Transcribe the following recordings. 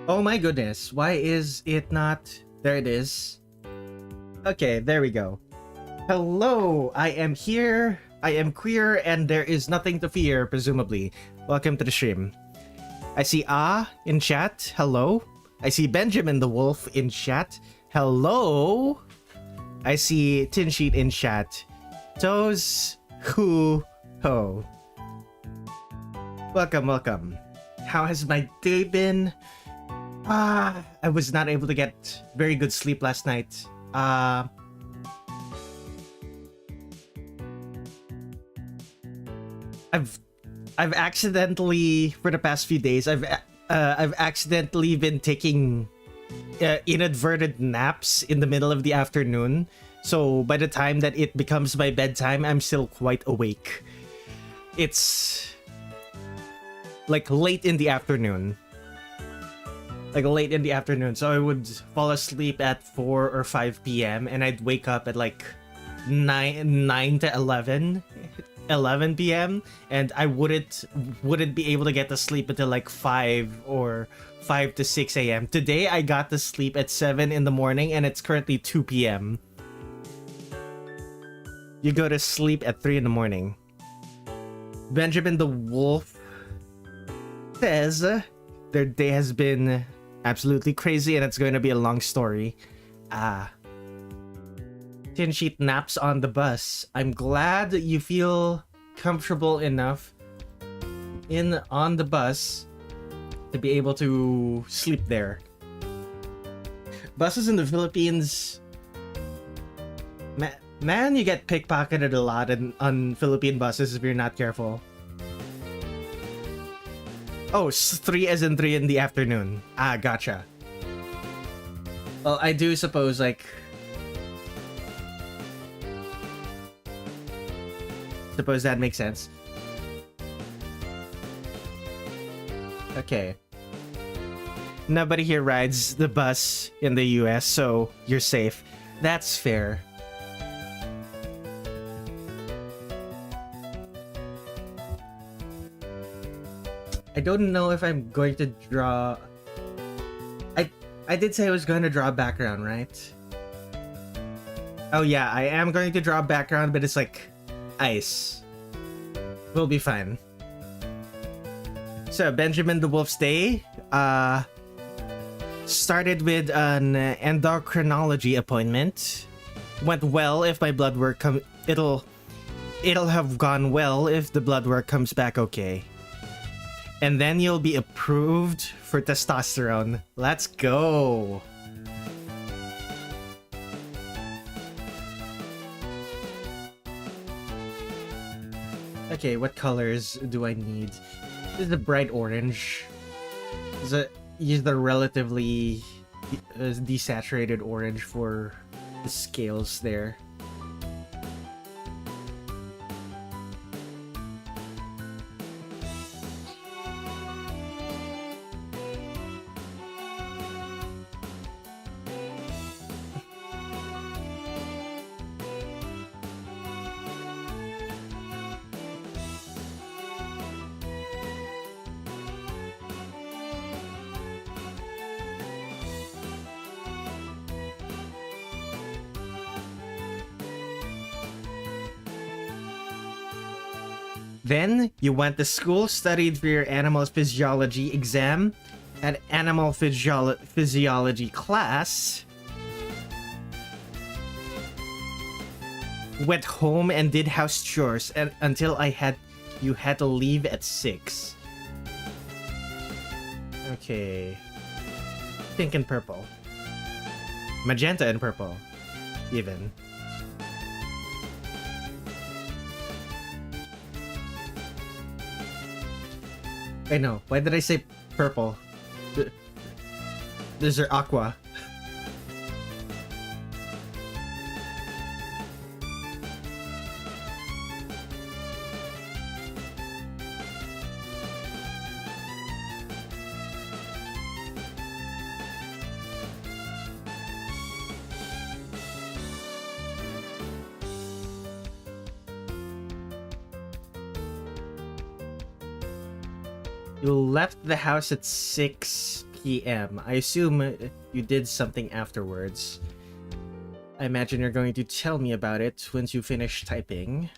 Oh my goodness, why is it not? There it is. Okay, there we go. Hello, I am here, I am queer, and there is nothing to fear, presumably. Welcome to the stream. I see in chat, hello. I see Benjamin the Wolf in chat, hello. I see Tin Sheet in chat, Toes, Who, Ho. Welcome, welcome. How has my day been? I was not able to get very good sleep last night. I've accidentally, for the past few days, I've accidentally been taking inadvertent naps in the middle of the afternoon. So by the time that it becomes my bedtime, I'm still quite awake. It's like late in the afternoon. So I would fall asleep at 4 or 5 p.m. and I'd wake up at like 9 to 11 p.m. and I wouldn't be able to get to sleep until like 5 to 6 a.m. Today I got to sleep at 7 in the morning and it's currently 2 p.m. You go to sleep at 3 in the morning. Benjamin the Wolf says their day has been absolutely crazy and it's going to be a long story. Tin Sheet naps on the bus. I'm glad you feel comfortable enough on the bus to be able to sleep there. Buses in the Philippines, man, you get pickpocketed a lot on Philippine buses if you're not careful. Oh, 3 as in 3 in the afternoon. Gotcha. Well, I do suppose, like... Suppose that makes sense. Okay. Nobody here rides the bus in the US, so you're safe. That's fair. I don't know if I'm going to draw... I did say I was going to draw a background, right? Oh yeah, I am going to draw a background, but it's like ice. We'll be fine. So, Benjamin the Wolf's day started with an endocrinology appointment. Went well if my blood work it'll have gone well if the blood work comes back okay. And then you'll be approved for testosterone. Let's go! Okay, what colors do I need? This is the bright orange. Use the relatively desaturated orange for the scales there. Then, you went to school, studied for your animal physiology exam, had animal physiology class, went home and did house chores until you had to leave at 6. Okay. Pink and purple. Magenta and purple, even. I know. Why did I say purple? These are aqua. You left the house at 6 p.m. I assume you did something afterwards. I imagine you're going to tell me about it once you finish typing.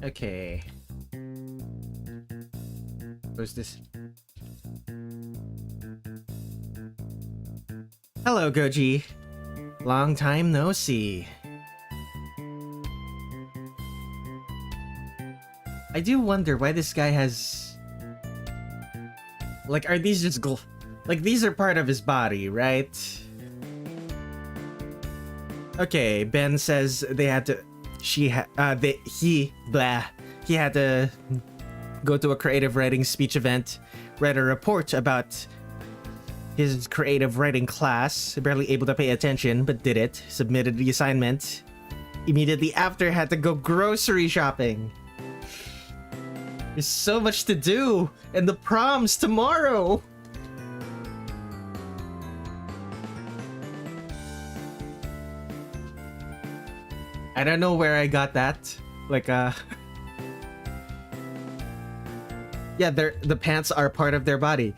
Okay. What's this? Hello, Goji. Long time no see. I do wonder why this guy has... Like, are these just like, these are part of his body, right? Okay, Ben says they had to... He had to go to a creative writing speech event, read a report about his creative writing class, barely able to pay attention, but did it, submitted the assignment. Immediately after, had to go grocery shopping. There's so much to do, and the prom's tomorrow! I don't know where I got that. Like, yeah, the pants are part of their body.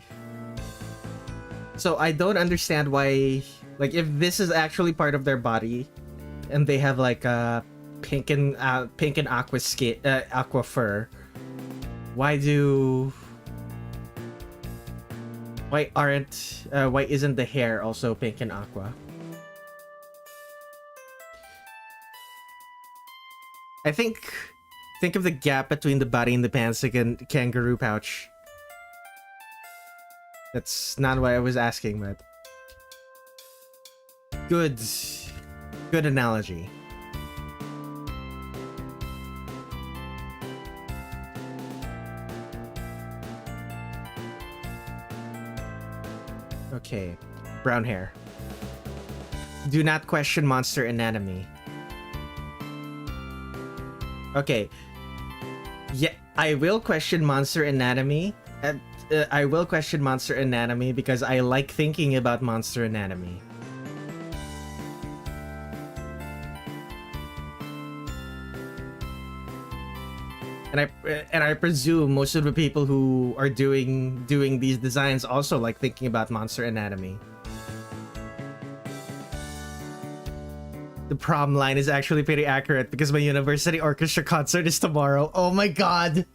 So I don't understand why, like, if this is actually part of their body, and they have like pink and aqua skin, aqua fur, why isn't the hair also pink and aqua? I think of the gap between the body and the pants like a kangaroo pouch. That's not what I was asking, but good analogy. Okay, brown hair. Do not question monster anatomy. Okay. Yeah, I will question monster anatomy. I will question monster anatomy because I like thinking about monster anatomy. And I presume most of the people who are doing these designs also like thinking about monster anatomy. The prom line is actually pretty accurate because my university orchestra concert is tomorrow. Oh my god!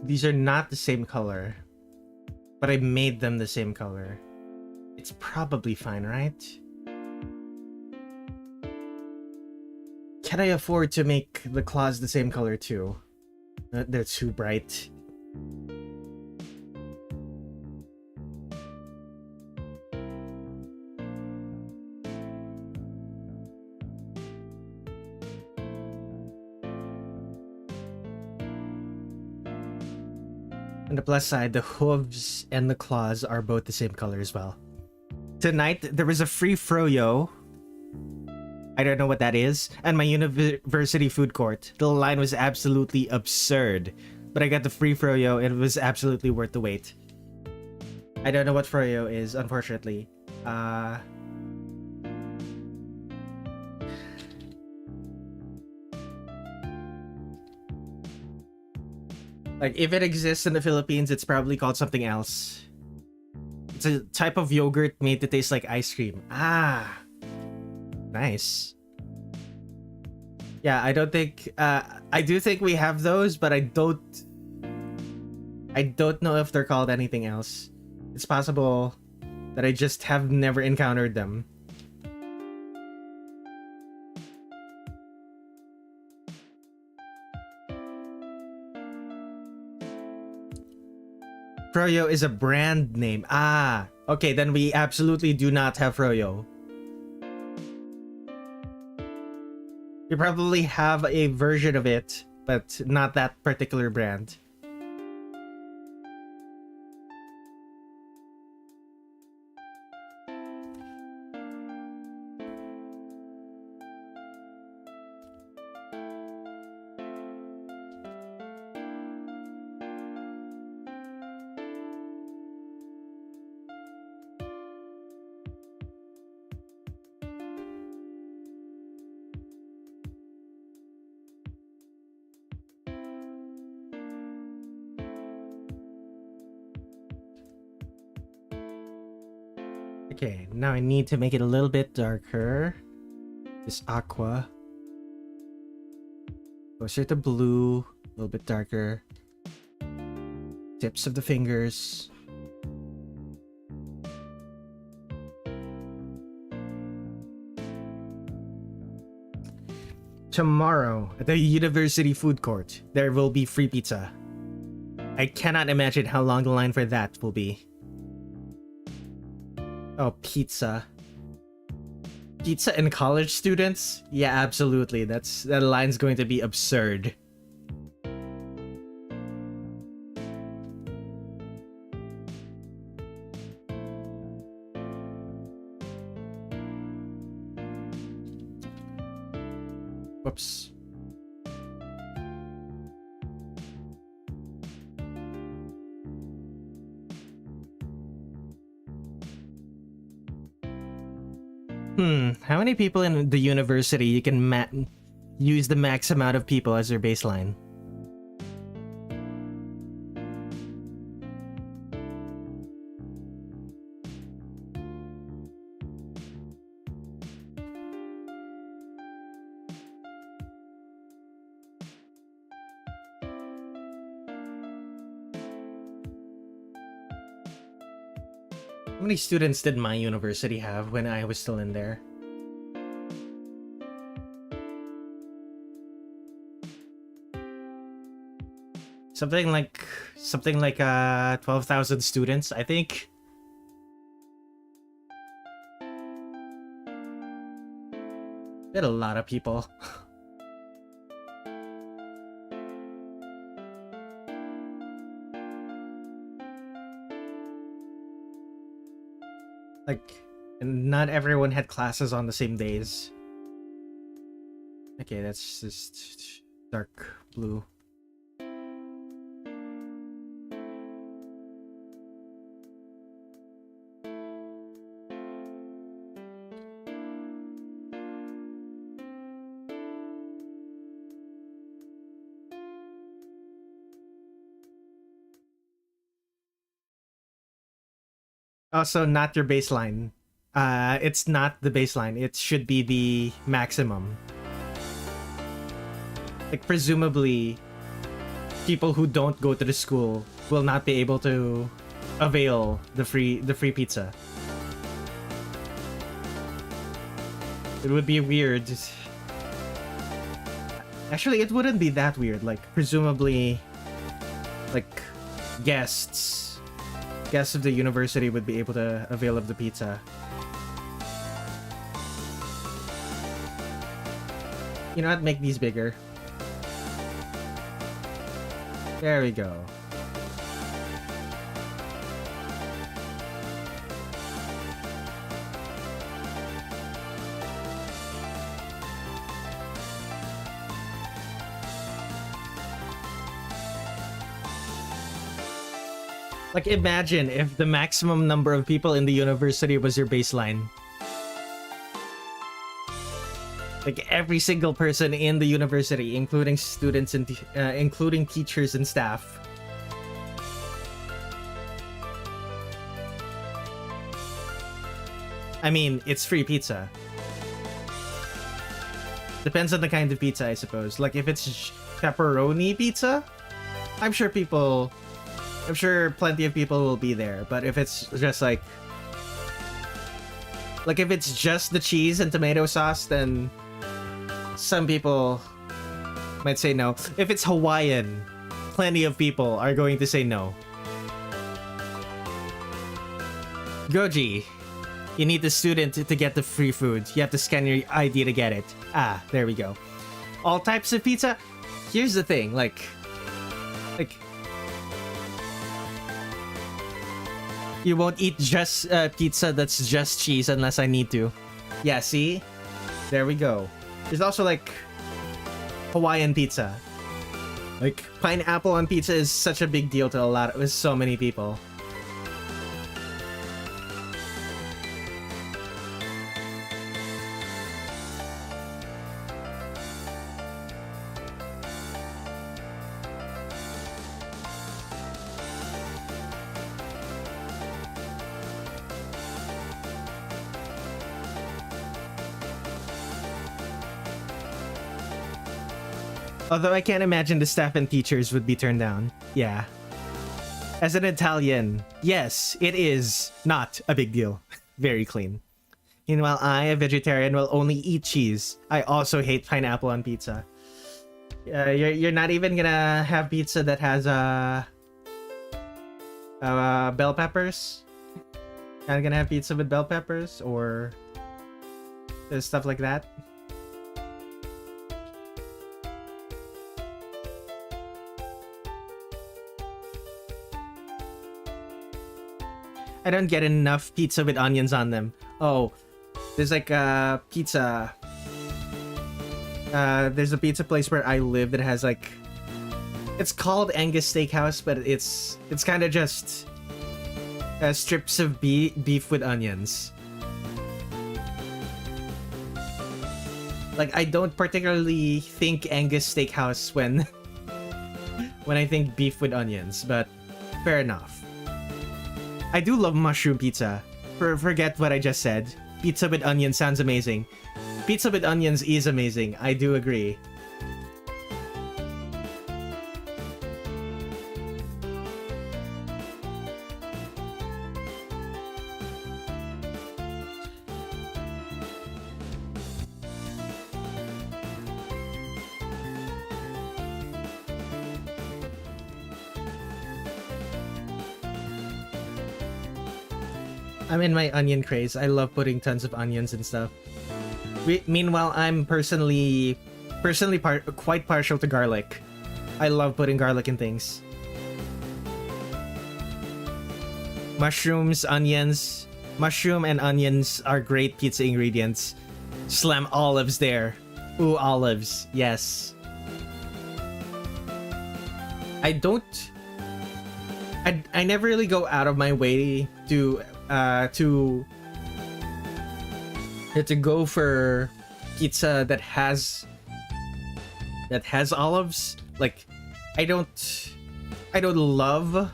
These are not the same color, but I made them the same color. It's probably fine, right? Can I afford to make the claws the same color too? They're too bright. On the plus side, the hooves and the claws are both the same color as well. Tonight, there was a free froyo. I don't know what that is. And my university food court. The line was absolutely absurd. But I got the free froyo and it was absolutely worth the wait. I don't know what froyo is, unfortunately. Like, if it exists in the Philippines, it's probably called something else. It's a type of yogurt made to taste like ice cream. Ah! Nice. Yeah, I don't think... I do think we have those, but I don't know if they're called anything else. It's possible that I just have never encountered them. Froyo is a brand name. Ah, okay, then we absolutely do not have Froyo. We probably have a version of it, but not that particular brand. Okay, now I need to make it a little bit darker. This aqua. Closer to blue. A little bit darker. Tips of the fingers. Tomorrow, at the university food court, there will be free pizza. I cannot imagine how long the line for that will be. Oh, pizza. Pizza and college students? Yeah, absolutely. That line's going to be absurd. Whoops. How many people in the university you can use the max amount of people as your baseline? How many students did my university have when I was still in there? Something like 12,000 students, I think. We had a lot of people. And not everyone had classes on the same days. Okay, that's just dark blue. Also, not your baseline. It's not the baseline. It should be the maximum. Like, presumably, people who don't go to the school will not be able to avail the free pizza. It would be weird. Actually, it wouldn't be that weird. Like, presumably, like, guests of the university would be able to avail of the pizza. You know what? Make these bigger. There we go. Like, imagine if the maximum number of people in the university was your baseline. Like, every single person in the university, including students and including teachers and staff. I mean, it's free pizza. Depends on the kind of pizza, I suppose. Like, if it's pepperoni pizza, I'm sure plenty of people will be there. But if it's just like if it's just the cheese and tomato sauce, then some people might say no. If it's Hawaiian, plenty of people are going to say no. Goji, you need the student to get the free food. You have to scan your ID to get it. Ah, there we go. All types of pizza? Here's the thing, like you won't eat just pizza that's just cheese unless I need to. Yeah, see? There we go. There's also, like, Hawaiian pizza. Like, pineapple on pizza is such a big deal to so many people. Although I can't imagine the staff and teachers would be turned down. Yeah. As an Italian, yes, it is not a big deal. Very clean. Meanwhile, I, a vegetarian, will only eat cheese. I also hate pineapple on pizza. You're not even gonna have pizza that has bell peppers? Not gonna have pizza with bell peppers or stuff like that? I don't get enough pizza with onions on them. Oh, there's like a pizza. There's a pizza place where I live that has like, it's called Angus Steakhouse, but it's kind of just strips of beef with onions. Like, I don't particularly think Angus Steakhouse when when I think beef with onions, but fair enough. I do love mushroom pizza. Forget what I just said. Pizza with onions sounds amazing. Pizza with onions is amazing. I do agree. I'm in my onion craze. I love putting tons of onions and stuff. Meanwhile, I'm personally quite partial to garlic. I love putting garlic in things. Mushrooms, onions. Mushroom and onions are great pizza ingredients. Slam olives there. Ooh, olives. Yes. I never really go out of my way to go for pizza that has olives. Like, I don't love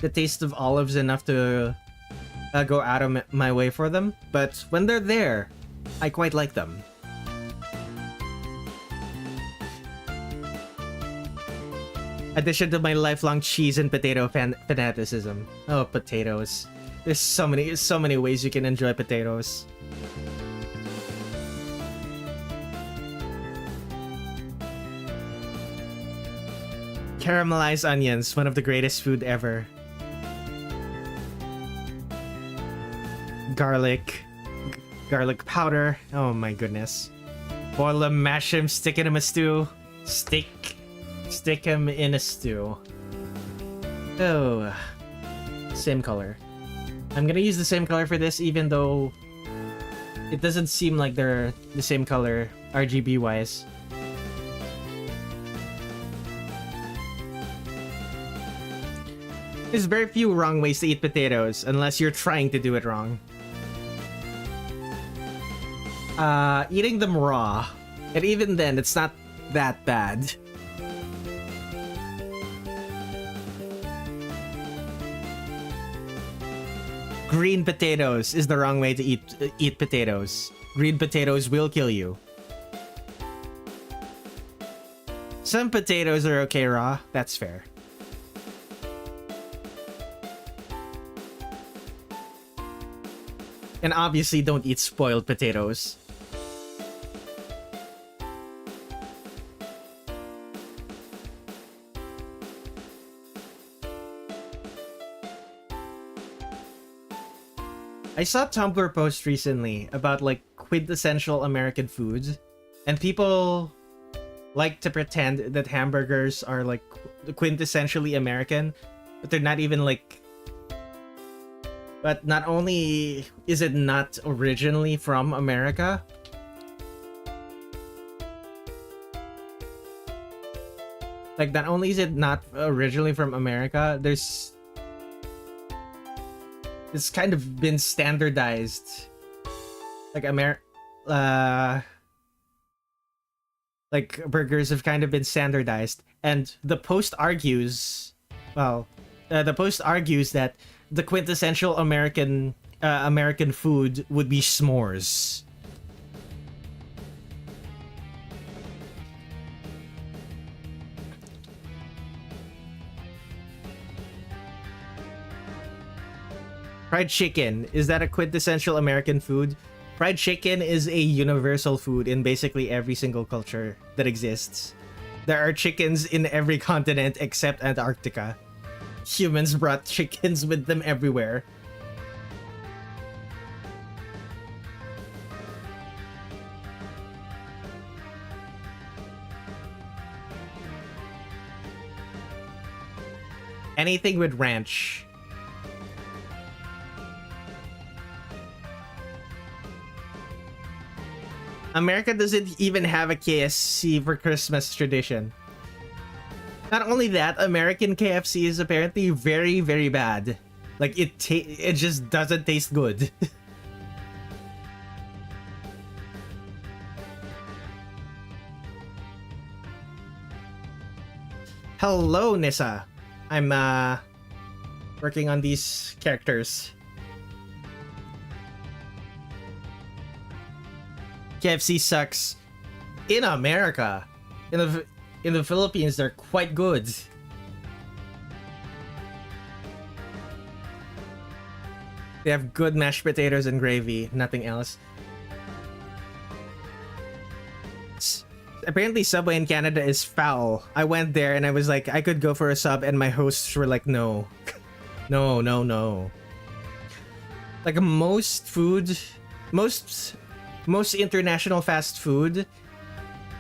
the taste of olives enough to go out of my way for them, but when they're there, I quite like them. Addition to my lifelong cheese and potato fanaticism. Oh, potatoes. There's so many ways you can enjoy potatoes. Caramelized onions, one of the greatest food ever. Garlic powder. Oh my goodness. Boil them, mash them, stick it in a stew. Stick them in a stew. Oh, same color. I'm gonna use the same color for this, even though it doesn't seem like they're the same color RGB wise. There's very few wrong ways to eat potatoes, unless you're trying to do it wrong. Eating them raw, and even then, it's not that bad. Green potatoes is the wrong way to eat potatoes. Green potatoes will kill you. Some potatoes are okay raw, that's fair. And obviously don't eat spoiled potatoes. I saw a Tumblr post recently about like quintessential American foods, and people like to pretend that hamburgers are like quintessentially American, but they're not even like. But not only is it not originally from America, like not only is it not originally from America, it's kind of been standardized. Like like burgers have kind of been standardized, and the post argues, that the quintessential American food would be s'mores. Fried chicken, is that a quintessential American food? Fried chicken is a universal food in basically every single culture that exists. There are chickens in every continent except Antarctica. Humans brought chickens with them everywhere. Anything with ranch. America doesn't even have a KFC for Christmas tradition. Not only that, American KFC is apparently very, very bad. Like, it just doesn't taste good. Hello, Nissa. I'm, working on these characters. KFC sucks in America. In the Philippines, they're quite good. They have good mashed potatoes and gravy, nothing else. Apparently Subway in Canada is foul. I went there and I was like, I could go for a sub, and my hosts were like, no. No, no, no. Like, most international fast food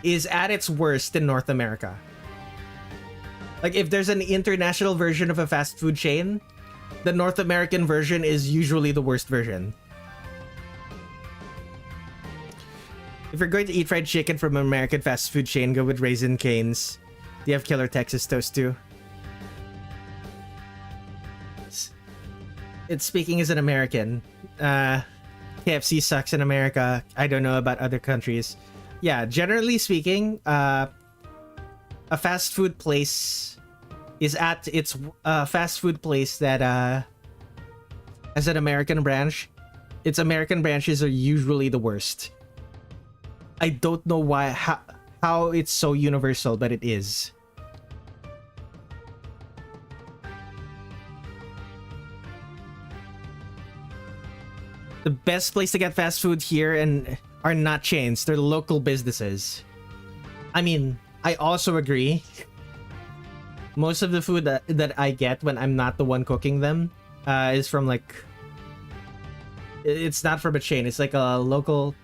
is at its worst in North America. Like, if there's an international version of a fast food chain, the North American version is usually the worst version. If you're going to eat fried chicken from an American fast food chain, go with Raisin Cane's. Do you have killer Texas toast too? It's speaking as an American. KFC sucks in America. I don't know about other countries. Yeah, generally speaking, a fast food place is at its fast food place that as an American branch, its American branches are usually the worst. I don't know how it's so universal, but it is. The best place to get fast food here and are not chains, they're local businesses. I mean, I also agree. Most of the food that I get when I'm not the one cooking them is from, like, it's not from a chain, it's like a local,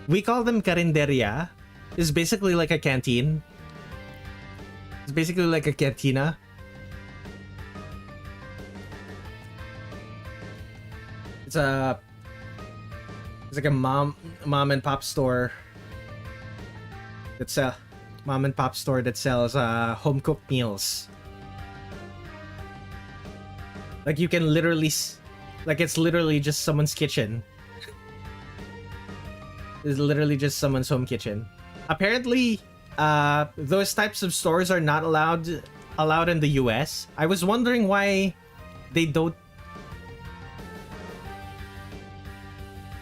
we call them carinderia. It's basically like a canteen. It's basically like a cantina. It's like a mom and pop store. It's a mom and pop store that sells home cooked meals. Like, you can literally, like, it's literally just someone's kitchen. It's literally just someone's home kitchen. Apparently, those types of stores are not allowed in the US. I was wondering why they don't.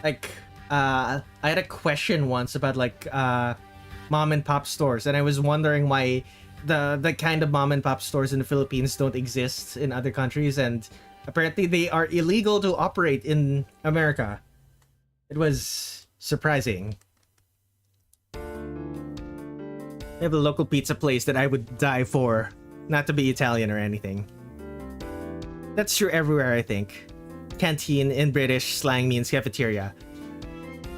Like, I had a question once about, like, mom and pop stores, and I was wondering why the kind of mom and pop stores in the Philippines don't exist in other countries, and apparently they are illegal to operate in America. It was surprising. I have a local pizza place that I would die for, not to be Italian or anything. That's true everywhere, I think. Canteen in British slang means cafeteria.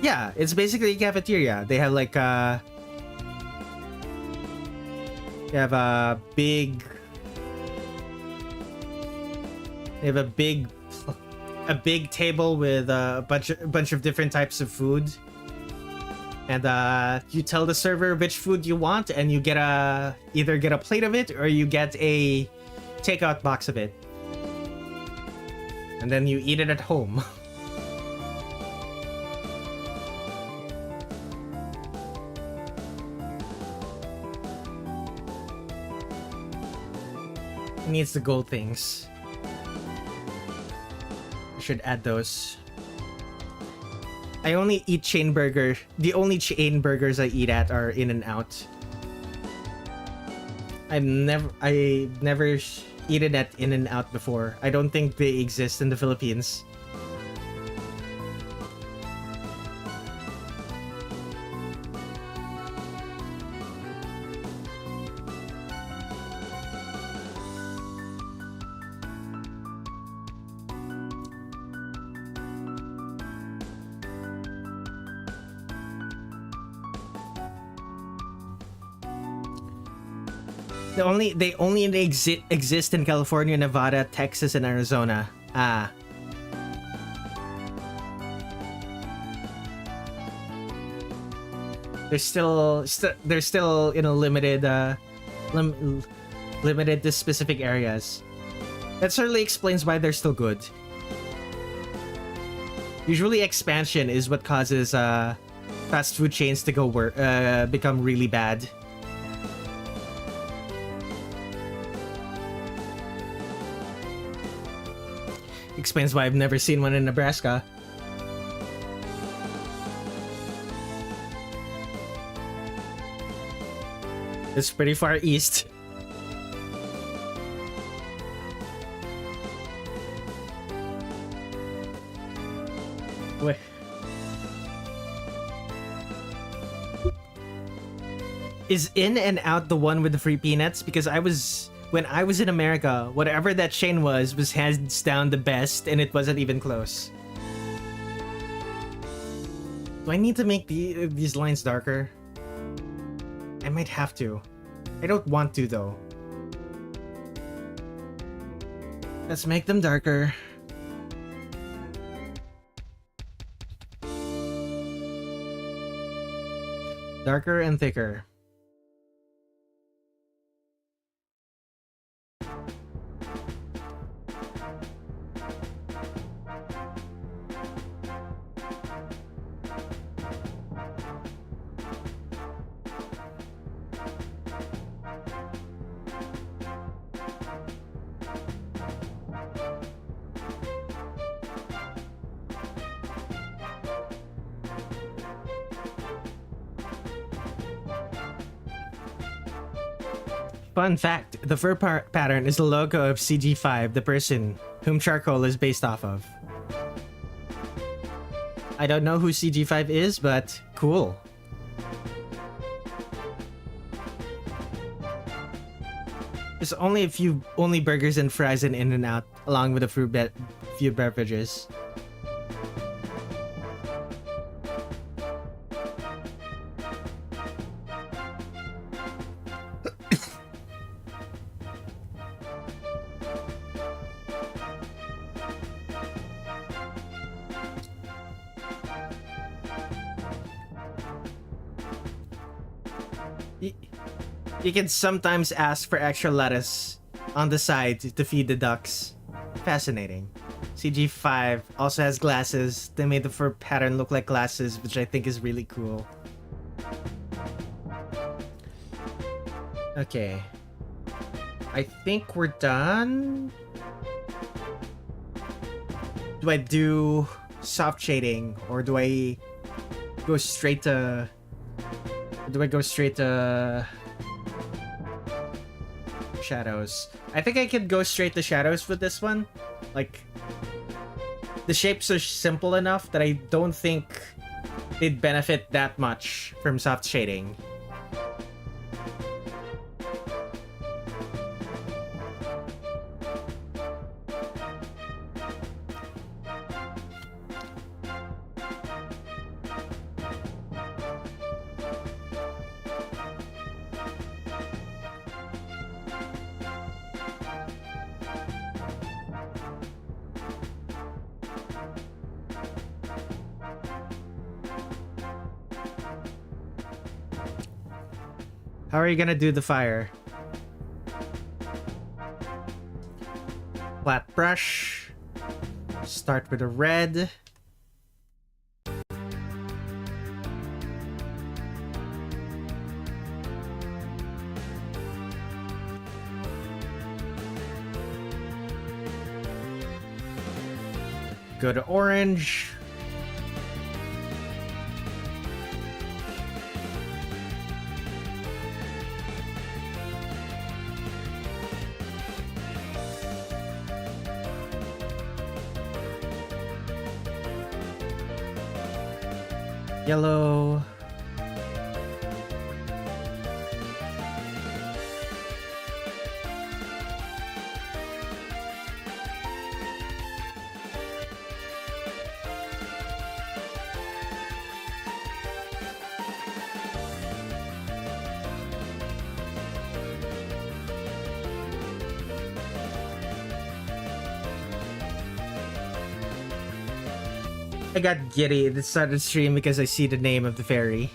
Yeah, it's basically a cafeteria. They have like they have a big table with a bunch of different types of food, and you tell the server which food you want, and you get either get a plate of it or you get a takeout box of it, and then you eat it at home. It needs the gold things. I should add those. I only eat chain burger. The only chain burgers I eat at are In-N-Out. I never eaten at In-N-Out before. I don't think they exist in the Philippines. They only exist in California, Nevada, Texas, and Arizona. Ah. They're still in a limited limited to specific areas. That certainly explains why they're still good. Usually expansion is what causes fast food chains to become really bad. Explains why I've never seen one in Nebraska. It's pretty far east. Wait. Is In-N-Out the one with the free peanuts? Because when I was in America, whatever that chain was hands down the best, and it wasn't even close. Do I need to make these lines darker? I might have to. I don't want to, though. Let's make them darker. Darker and thicker. Fun fact, the fur pattern is the logo of CG5, the person whom charcoal is based off of. I don't know who CG5 is, but cool. There's only a few burgers and fries in In-N-Out, along with a few beverages. You can sometimes ask for extra lettuce on the side to feed the ducks. Fascinating. CG5 also has glasses. They made the fur pattern look like glasses, which I think is really cool. Okay. I think we're done. Do I do soft shading, or do I go straight to... shadows? I think I could go straight to shadows with this one. Like, the shapes are simple enough that I don't think they'd benefit that much from soft shading. How are you gonna do the fire? Flat brush. Start with a red. Go to orange. Yellow. I got giddy at the start of the stream because I see the name of the fairy.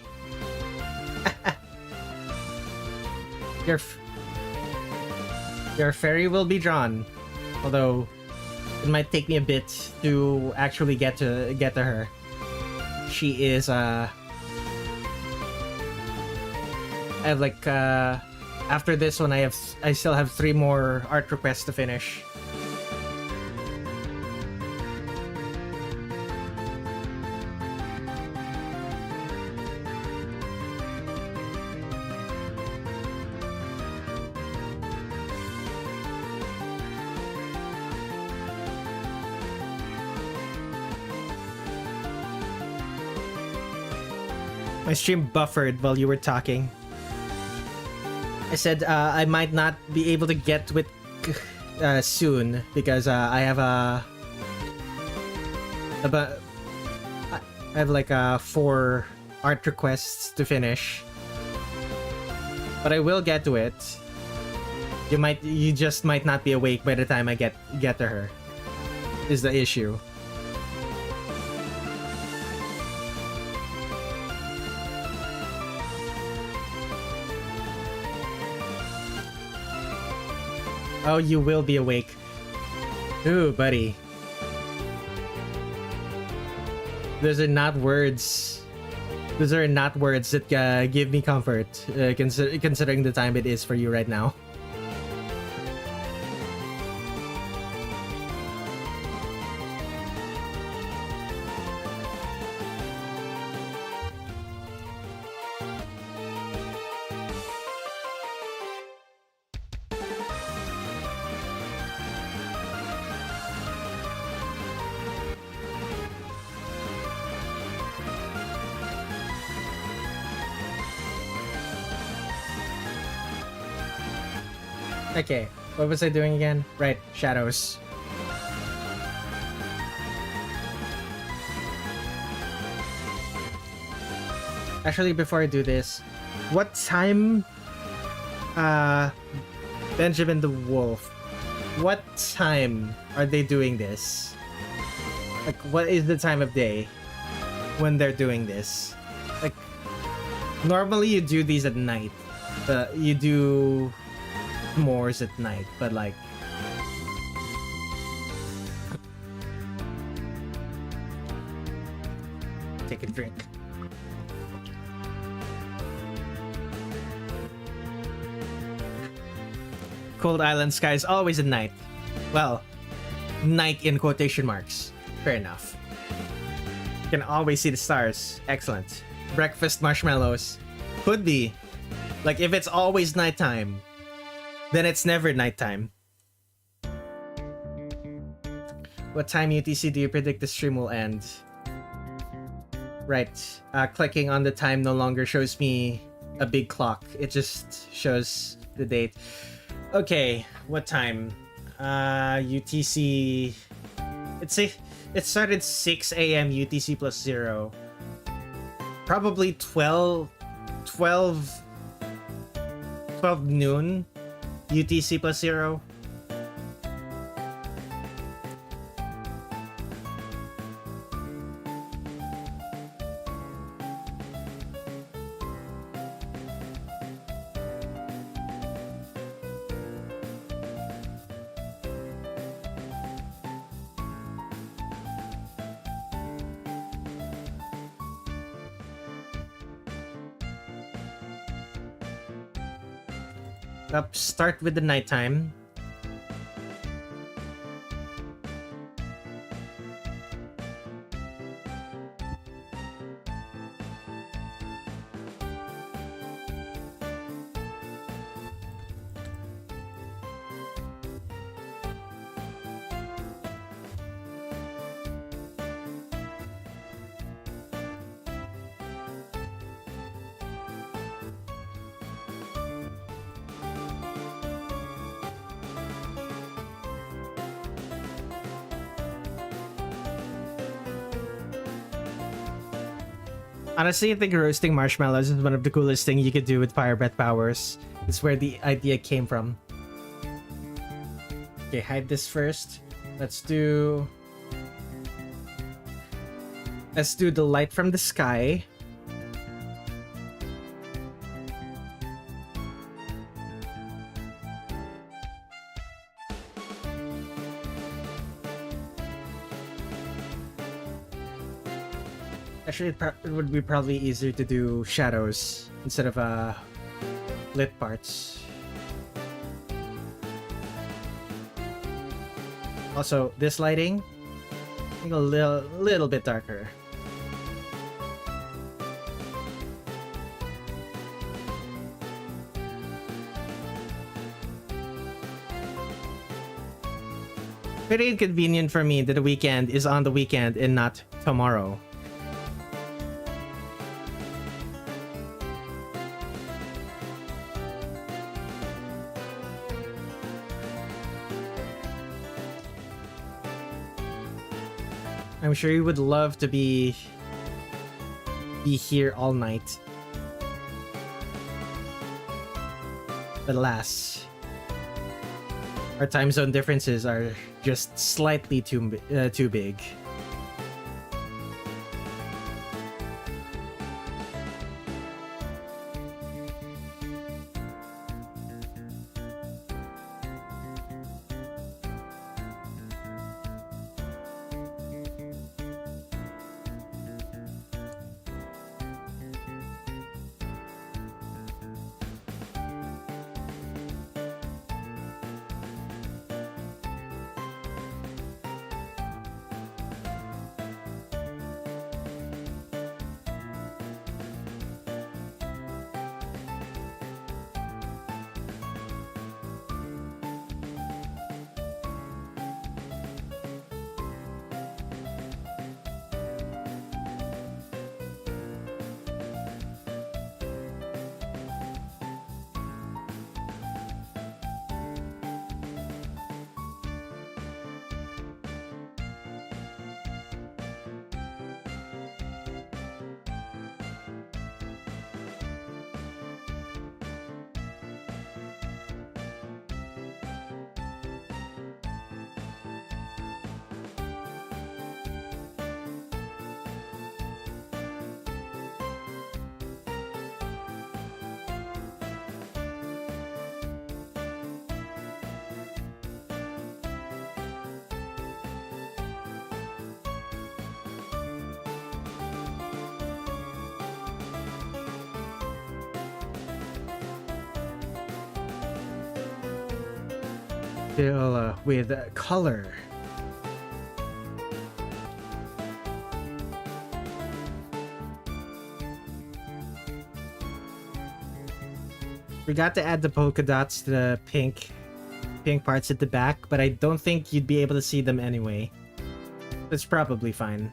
Your fairy will be drawn, although it might take me a bit to actually get to her. She is I have like after this one I still have 3 more art requests to finish. My stream buffered while you were talking. I said I might not be able to get to it soon because I have I have like 4 art requests to finish, but I will get to it. You just might not be awake by the time I get to her. Is the issue. Oh, you will be awake. Ooh, buddy. Those are not words. Those are not words that give me comfort, considering the time it is for you right now. Okay, what was I doing again? Right, shadows. Actually, before I do this, what time, Benjamin the Wolf, what time are they doing this? Like, what is the time of day when they're doing this? Like, normally you do these at night. You do s'mores at night, but like take a drink. Cold Island skies always at night. Well, night in quotation marks. Fair enough. You can always see the stars. Excellent. Breakfast marshmallows. Could be. Like, if it's always nighttime, then it's never nighttime. What time UTC do you predict the stream will end? Right. Clicking on the time no longer shows me a big clock. It just shows the date. Okay, what time? UTC... It started 6 a.m. UTC plus 0. Probably 12 noon UTC plus 0. Start with the nighttime. Honestly, I think roasting marshmallows is one of the coolest things you could do with fire breath powers. It's where the idea came from. Okay, hide this first. Let's do the light from the sky. Actually, it would be probably easier to do shadows instead of lit parts. Also, this lighting, I think a little bit darker. Pretty inconvenient for me that the weekend is on the weekend and not tomorrow. I'm sure you would love to be here all night. But alas, our time zone differences are just slightly too big. Fill with color. Forgot to add the polka dots to the pink parts at the back, but I don't think you'd be able to see them anyway. That's probably fine.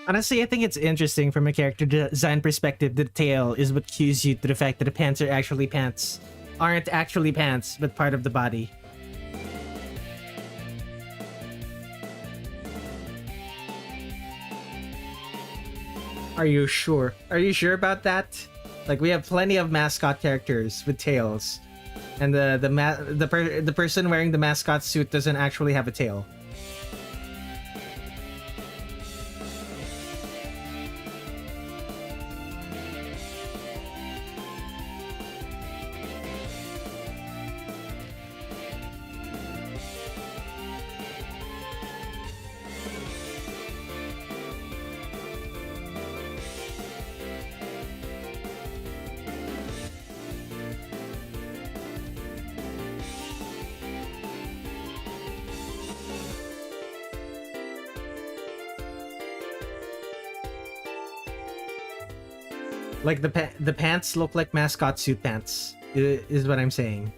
Honestly, I think it's interesting from a character design perspective. The tail is what cues you to the fact that the pants aren't actually pants, but part of the body. Are you sure? Are you sure about that? Like, we have plenty of mascot characters with tails, and the person wearing the mascot suit doesn't actually have a tail. Like the pants look like mascot suit pants, is what I'm saying.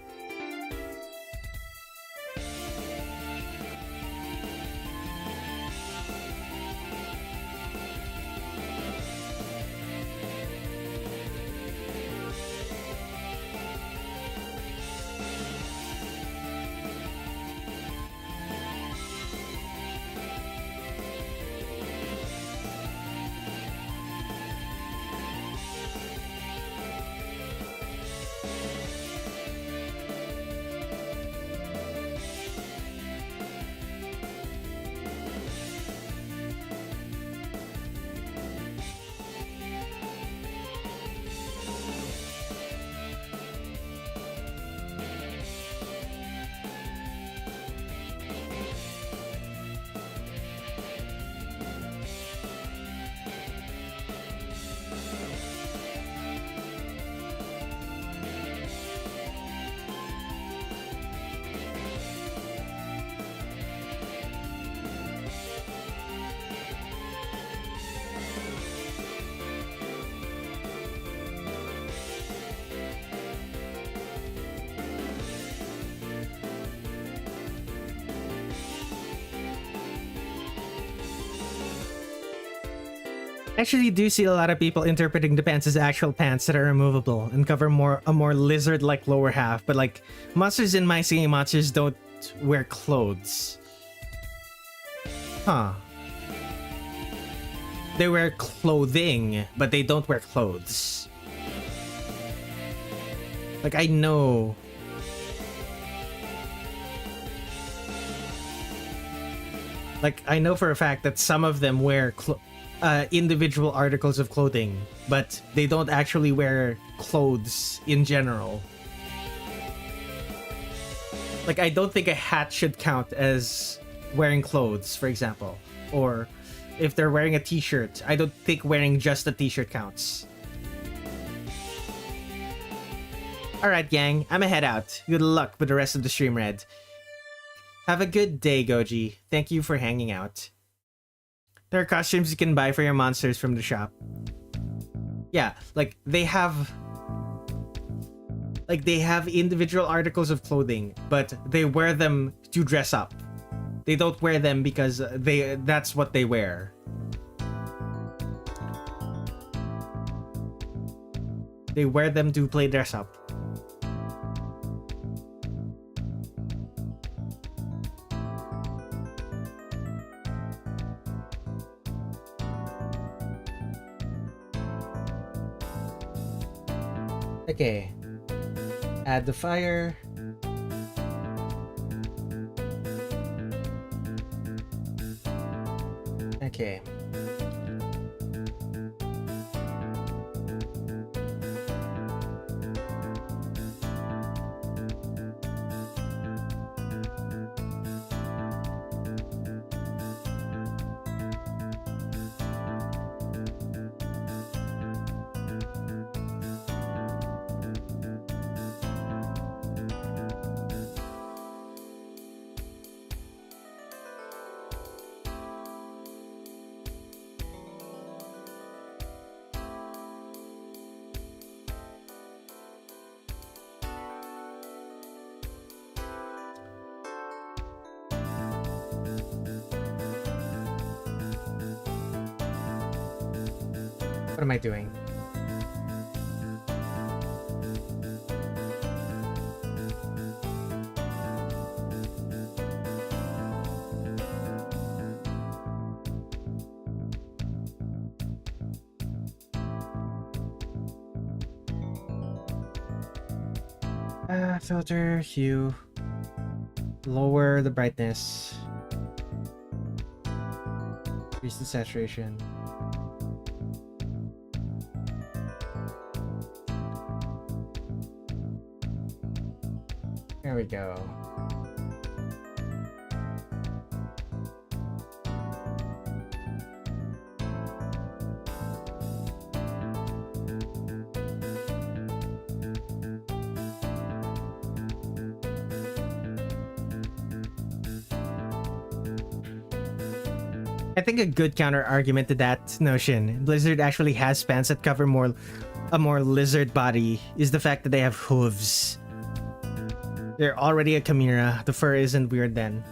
Actually, do see a lot of people interpreting the pants as actual pants that are removable and cover a more lizard-like lower half, but like monsters in My Singing Monsters don't wear clothes. Huh. They wear clothing, but they don't wear clothes. Like, I know. Like, I know for a fact that some of them wear individual articles of clothing, but they don't actually wear clothes in general. Like, I don't think a hat should count as wearing clothes, for example. Or if they're wearing a t-shirt, I don't think wearing just a t-shirt counts. Alright, gang, I'ma head out. Good luck with the rest of the stream, Red. Have a good day, Goji. Thank you for hanging out. There are costumes you can buy for your monsters from the shop. Yeah, like they have individual articles of clothing, but they wear them to dress up. They don't wear them because that's what they wear. They wear them to play dress up. Okay, add the fire. Okay. What am I doing? Filter, hue. Lower the brightness. Increase the saturation. There we go. I think a good counter argument to that notion, Blizzard actually has pants that cover a more lizard body, is the fact that they have hooves. They're already a chimera. The fur isn't weird then.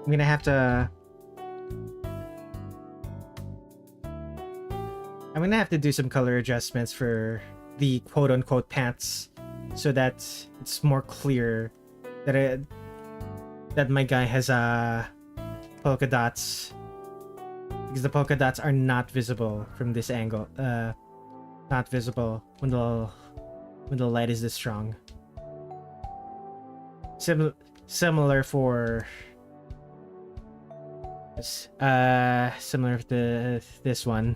I'm gonna have to... I'm gonna have to do some color adjustments for the quote-unquote pants so that it's more clear that that my guy has polka dots, because the polka dots are not visible from this angle. Not visible when the light is this strong. Similar for similar to this one.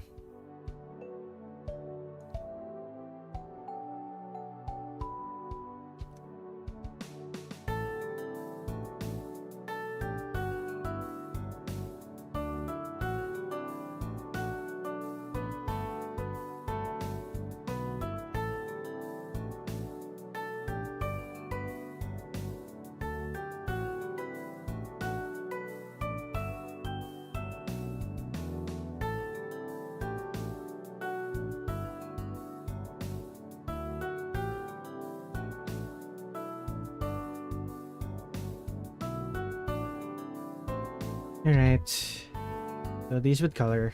Alright, so these with color.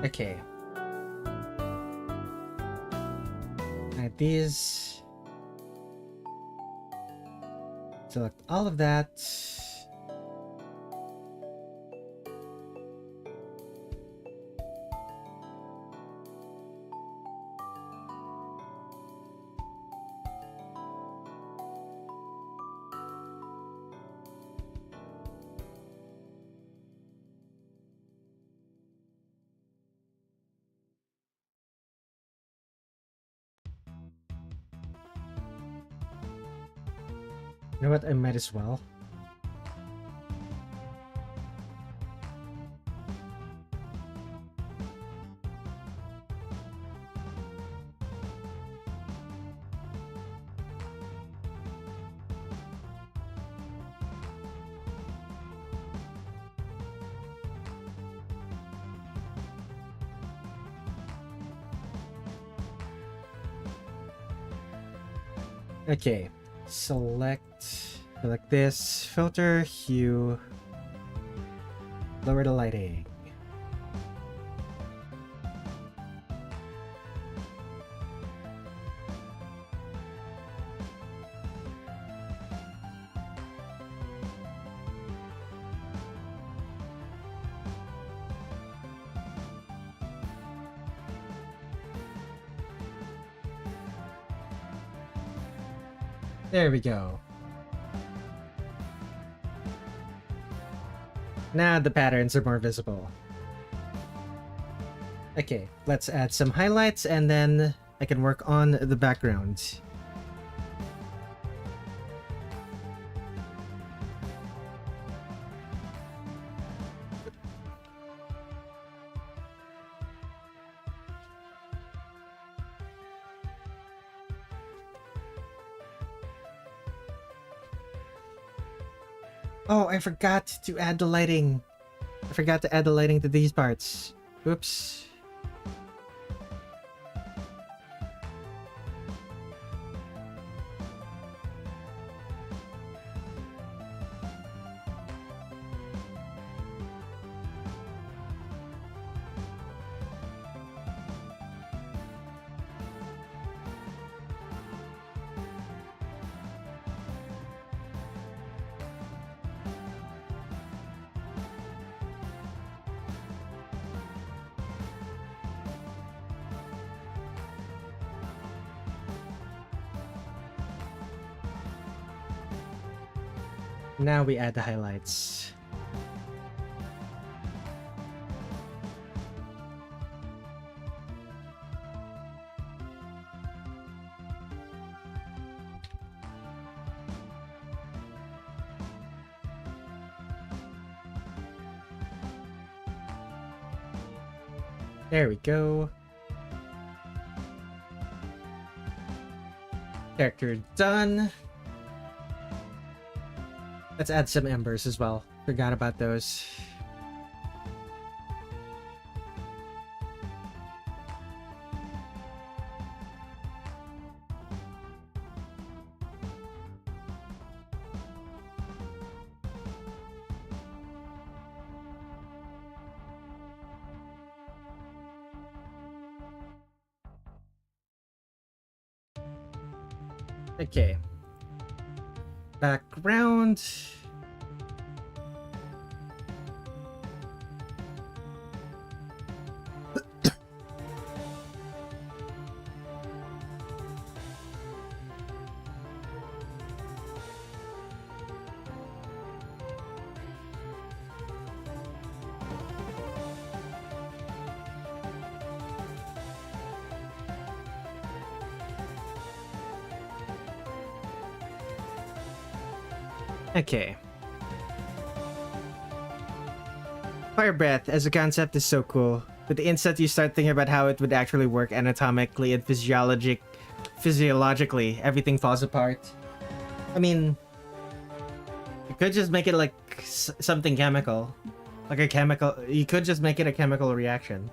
Okay. Add these. Select all of that. You know what? I might as well. Okay. Select this. Filter, hue. Lower the lighting. There we go. Now the patterns are more visible. Okay, let's add some highlights and then I can work on the background. Oh, I forgot to add the lighting. I forgot to add the lighting to these parts. Oops. Now we add the highlights. There we go. Character done. Let's add some embers as well. Forgot about those. Okay. Background. Okay. Fire breath as a concept is so cool. With the instant you start thinking about how it would actually work anatomically and physiologically, everything falls apart. I mean, you could just make it like something chemical. Like a chemical, you could just make it a chemical reaction.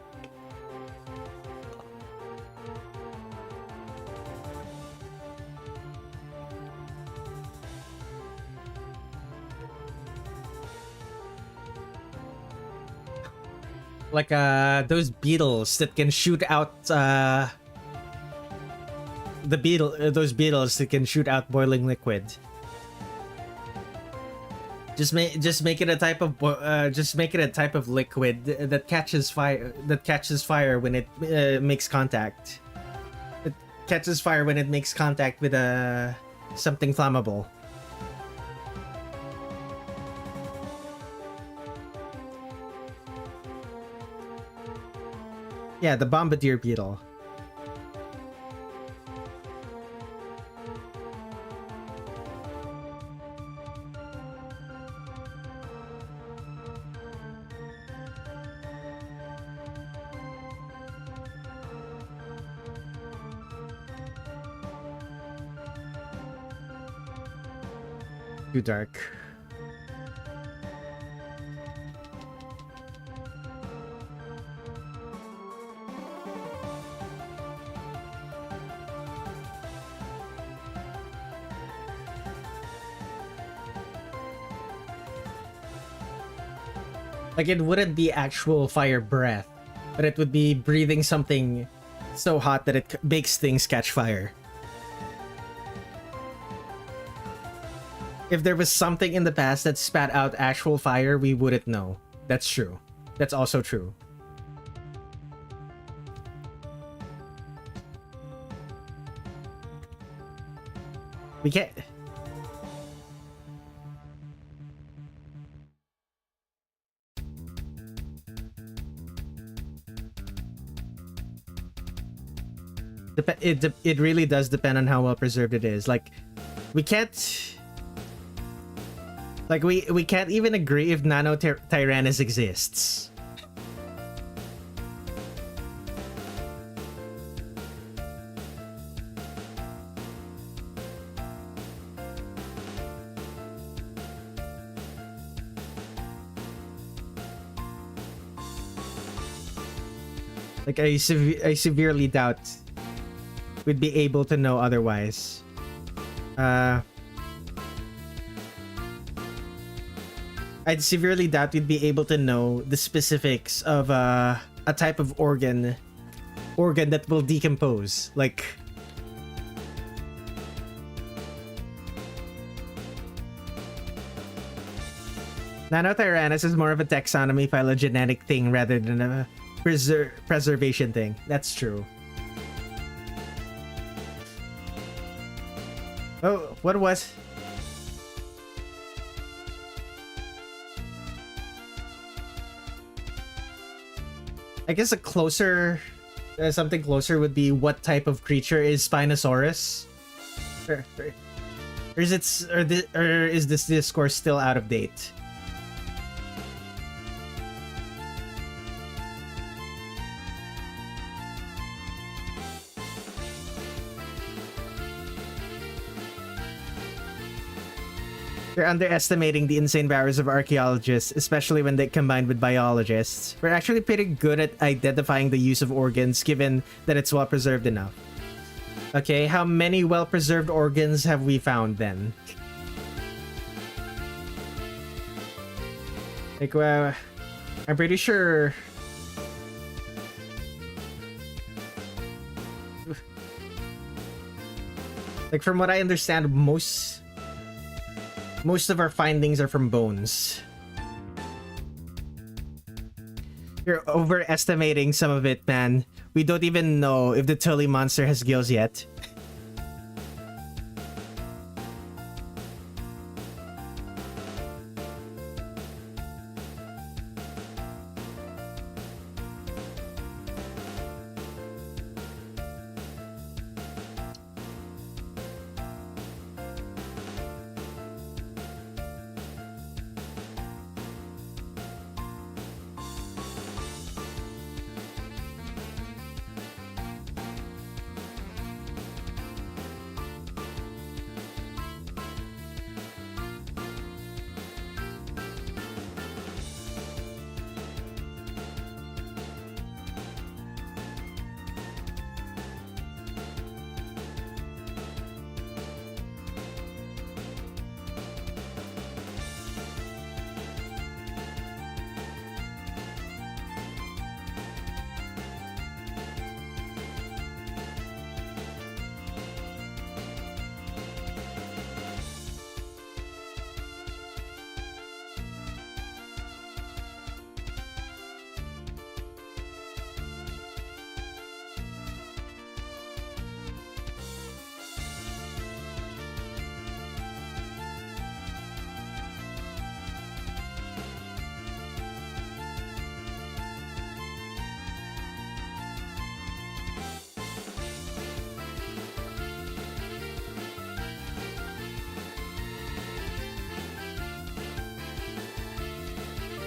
Like those beetles that can shoot out those beetles that can shoot out boiling liquid. Just make it a type of liquid that catches fire when it makes contact. It catches fire when it makes contact with something flammable. Yeah, the bombardier beetle. Too dark. Like, it wouldn't be actual fire breath, but it would be breathing something so hot that it makes things catch fire. If there was something in the past that spat out actual fire, we wouldn't know. That's true. That's also true. We can't... It really does depend on how well preserved it is. Like, we can't... Like, we can't even agree if Nano Tyrannus exists. Like, I severely doubt we'd be able to know otherwise. I'd severely doubt we'd be able to know the specifics of a type of organ that will decompose. Like, Nanotyrannus is more of a taxonomy phylogenetic thing rather than a preservation thing. That's true. Oh, what was... I guess a closer... something closer would be what type of creature is Spinosaurus? Or is this discourse still out of date? You're underestimating the insane powers of archaeologists, especially when they combined with biologists. We're actually pretty good at identifying the use of organs, given that it's well preserved enough. Okay, how many well-preserved organs have we found then? Like, well, I'm pretty sure... Like, from what I understand, most of our findings are from bones. You're overestimating some of it, man. We don't even know if the Tully monster has gills yet.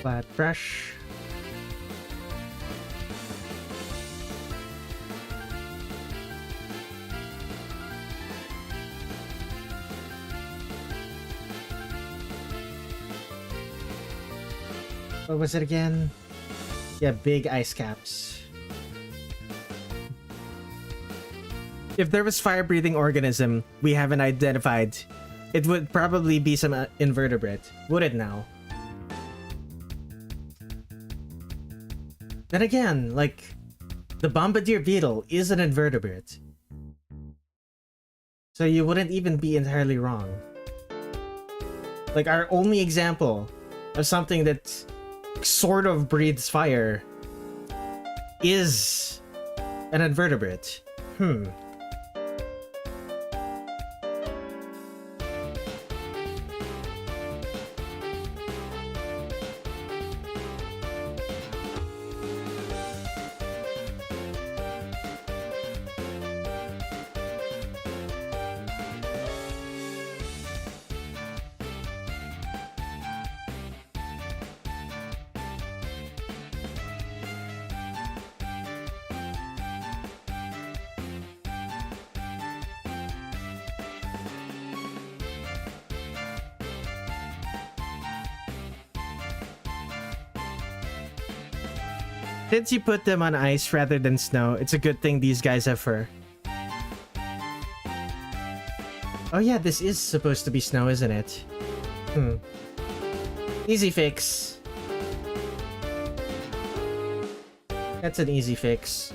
Flat brush. What was it again? Yeah, big ice caps. If there was fire-breathing organism we haven't identified, it would probably be some invertebrate. Would it now? Then again, like, the bombardier beetle is an invertebrate. So you wouldn't even be entirely wrong. Like, our only example of something that sort of breathes fire is an invertebrate. Since you put them on ice rather than snow, it's a good thing these guys have fur. Oh yeah, this is supposed to be snow, isn't it? Easy fix. That's an easy fix.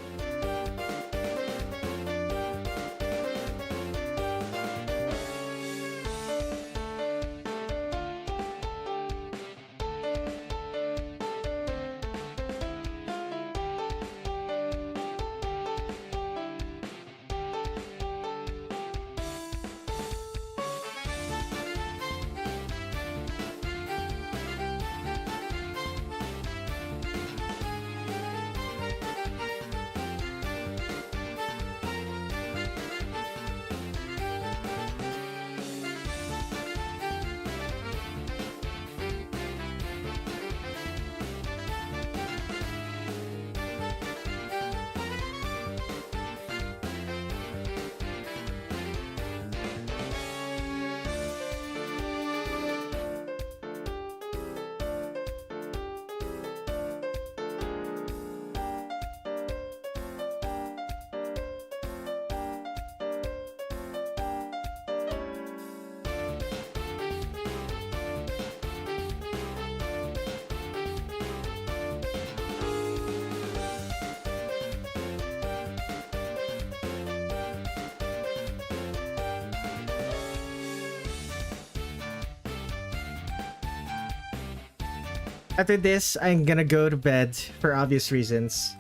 After this, I'm gonna go to bed for obvious reasons.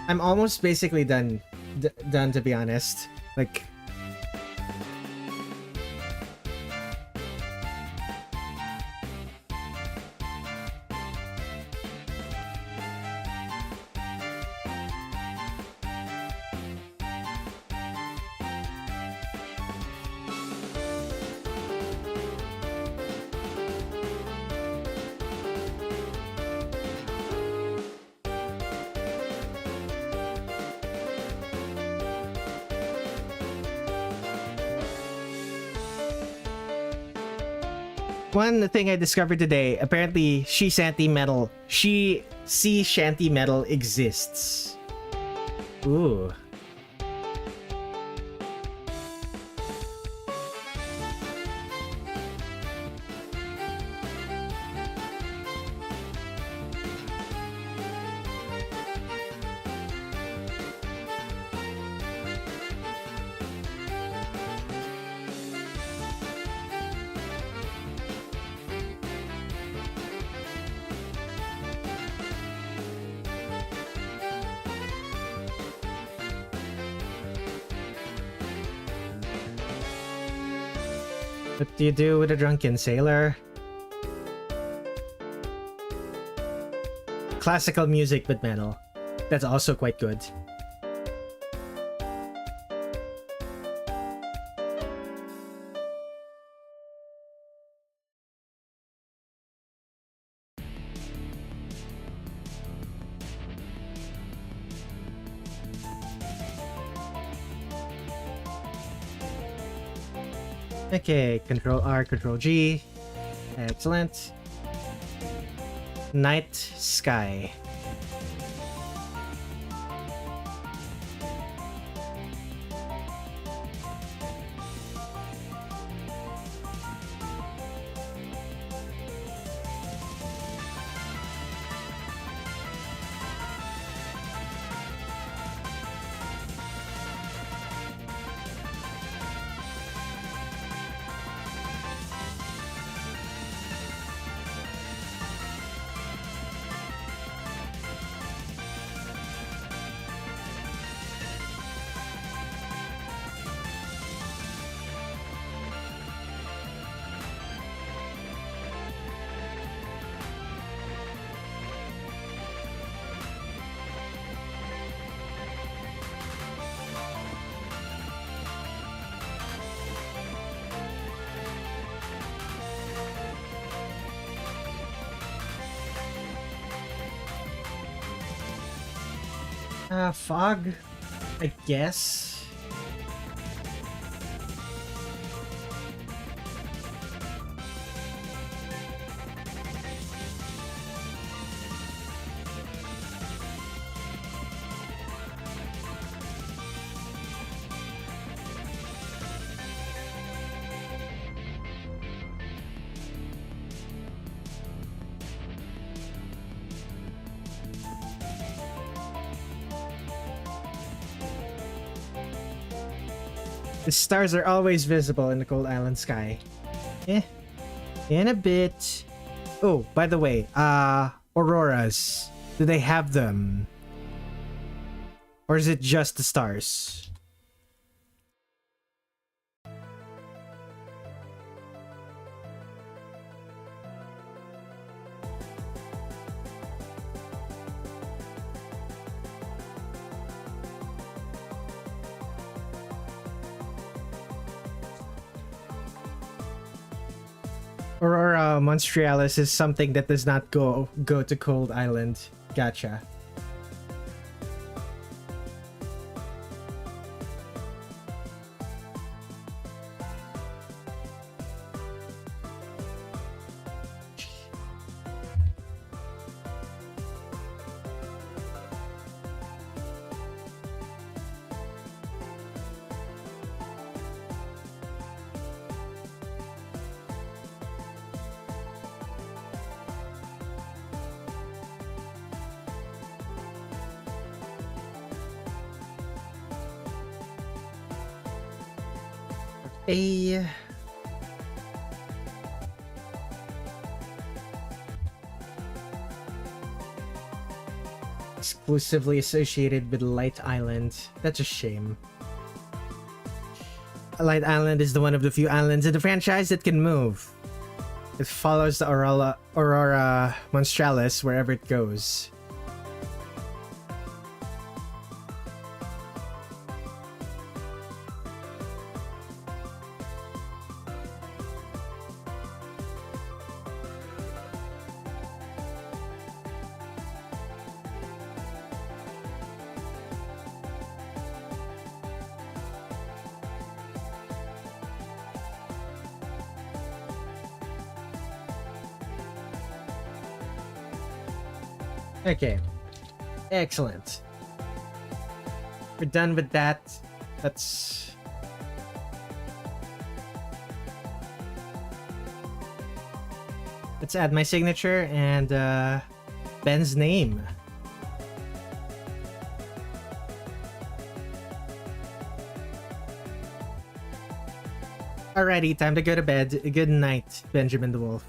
I'm almost basically done, to be honest. Like, one thing I discovered today, apparently sea shanty metal exists. Ooh. What do you do with a drunken sailor? Classical music with metal. That's also quite good. Okay, Control R, Control G. Excellent. Night sky. Fog, I guess. The stars are always visible in the cold island sky. In a bit. Oh, by the way, auroras. Do they have them? Or is it just the stars? Aurora Monstralis is something that does not go to Cold Island. Gotcha. A exclusively associated with Light Island. That's a shame. Light Island is the one of the few islands in the franchise that can move. It follows the Aurora Monstralis wherever it goes. Okay, excellent. We're done with that. Let's add my signature and Ben's name. Alrighty, time to go to bed. Good night, Benjamin the Wolf.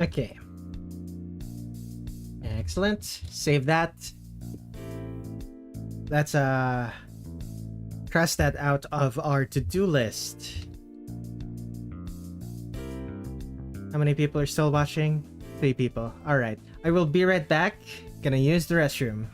Okay. Excellent. Save that. let's cross that out of our to-do list. How many people are still watching? 3 people. Alright. I will be right back. Gonna use the restroom.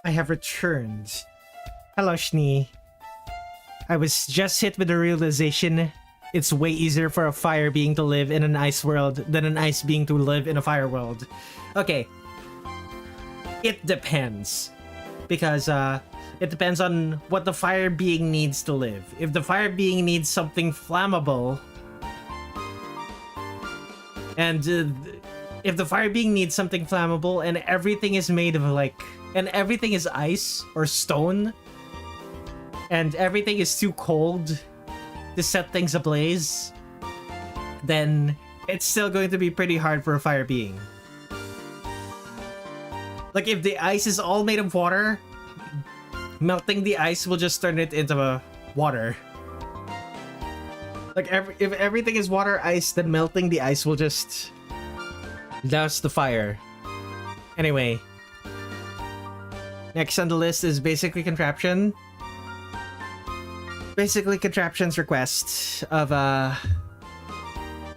I have returned. Hello, Schnee. I was just hit with the realization it's way easier for a fire being to live in an ice world than an ice being to live in a fire world. Okay. It depends. Because, it depends on what the fire being needs to live. If the fire being needs something flammable, and if the fire being needs something flammable and everything is made of and everything is ice or stone, and everything is too cold to set things ablaze, then it's still going to be pretty hard for a fire being. Like, if the ice is all made of water, melting the ice will just turn it into water. Like, if everything is water ice, then melting the ice will just douse the fire. Anyway, next on the list is basically contraption. Basically contraption's request of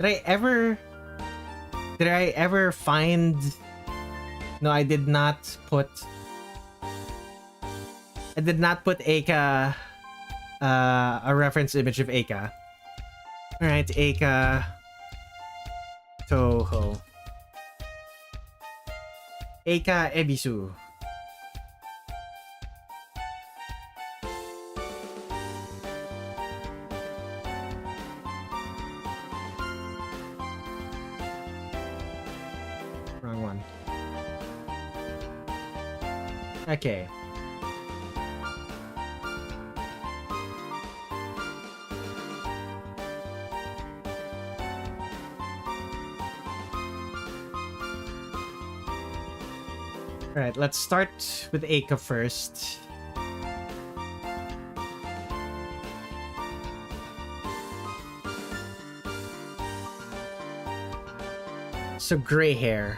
Did I ever find... No, I did not put Aka, a reference image of Aka. Alright, Aka Toho. Aka Ebisu. Wrong one. Okay. Alright, let's start with Aka first. So gray hair.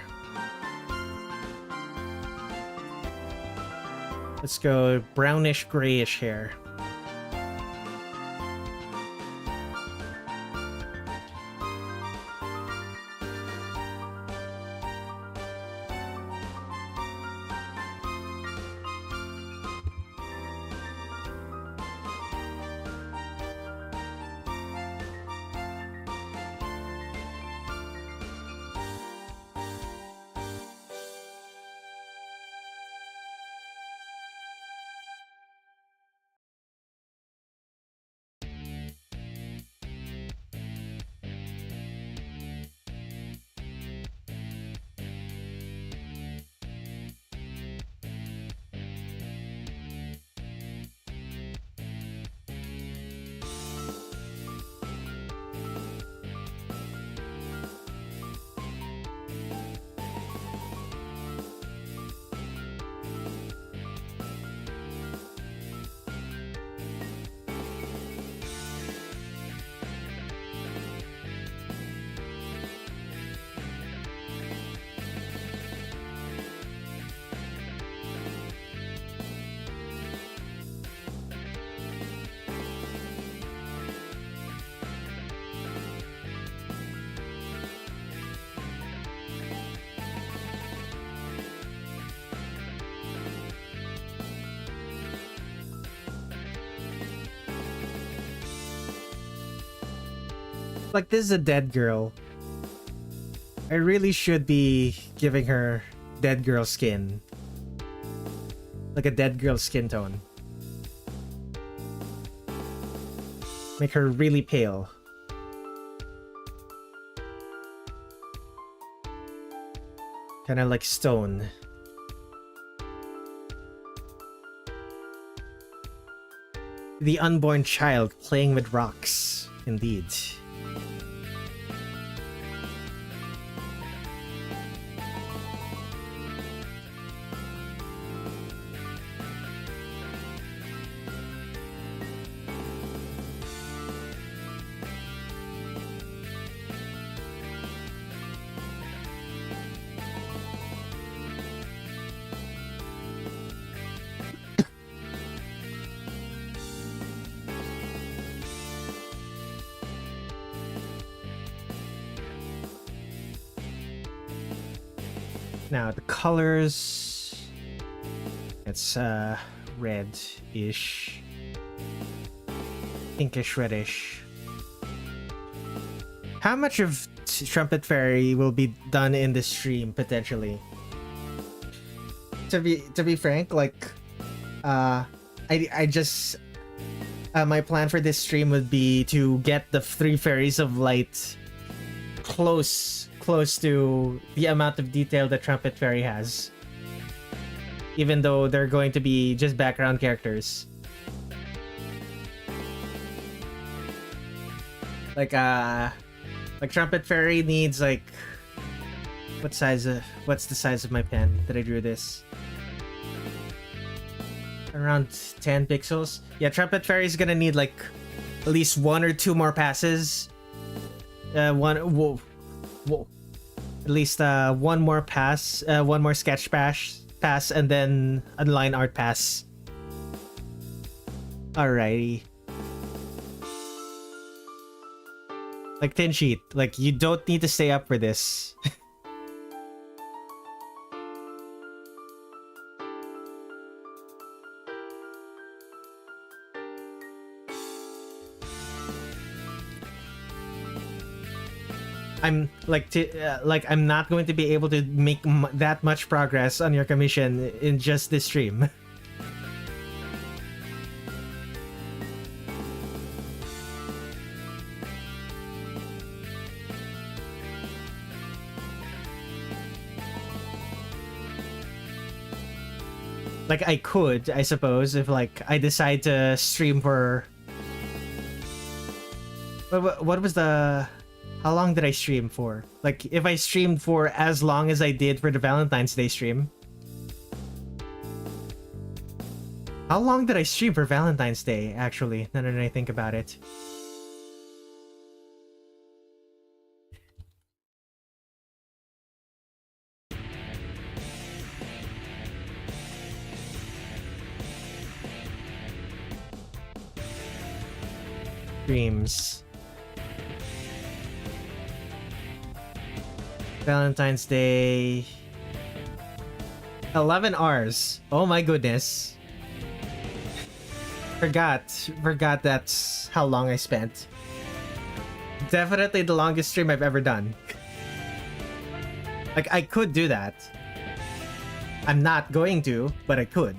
Let's go brownish grayish hair. Like, this is a dead girl. I really should be giving her dead girl skin. Like a dead girl skin tone. Make her really pale. Kind of like stone. The unborn child playing with rocks, indeed. Now the colors, it's red-ish, pinkish reddish. How much of Trumpet Fairy will be done in this stream potentially? To be frank, like, I just my plan for this stream would be to get the 3 fairies of light close to the amount of detail that Trumpet Fairy has, even though they're going to be just background characters. Like Trumpet Fairy needs, like, what's the size of my pen that I drew this? Around 10 pixels. Yeah, Trumpet Fairy is gonna need like at least 1 or 2 more passes. Whoa. At least 1 more pass, 1 more sketch pass, and then a line art pass. Alrighty. Like thin sheet. Like you don't need to stay up for this. I'm like I'm not going to be able to make that much progress on your commission in just this stream. Like I could, I suppose, if like I decide to stream for what was the how long did I stream for? Like if I streamed for as long as I did for the Valentine's Day stream. How long did I stream for Valentine's Day, actually, now that I think about it? Streams. Valentine's Day. 11 hours. Oh my goodness. Forgot that's how long I spent. Definitely the longest stream I've ever done. Like, I could do that. I'm not going to, but I could.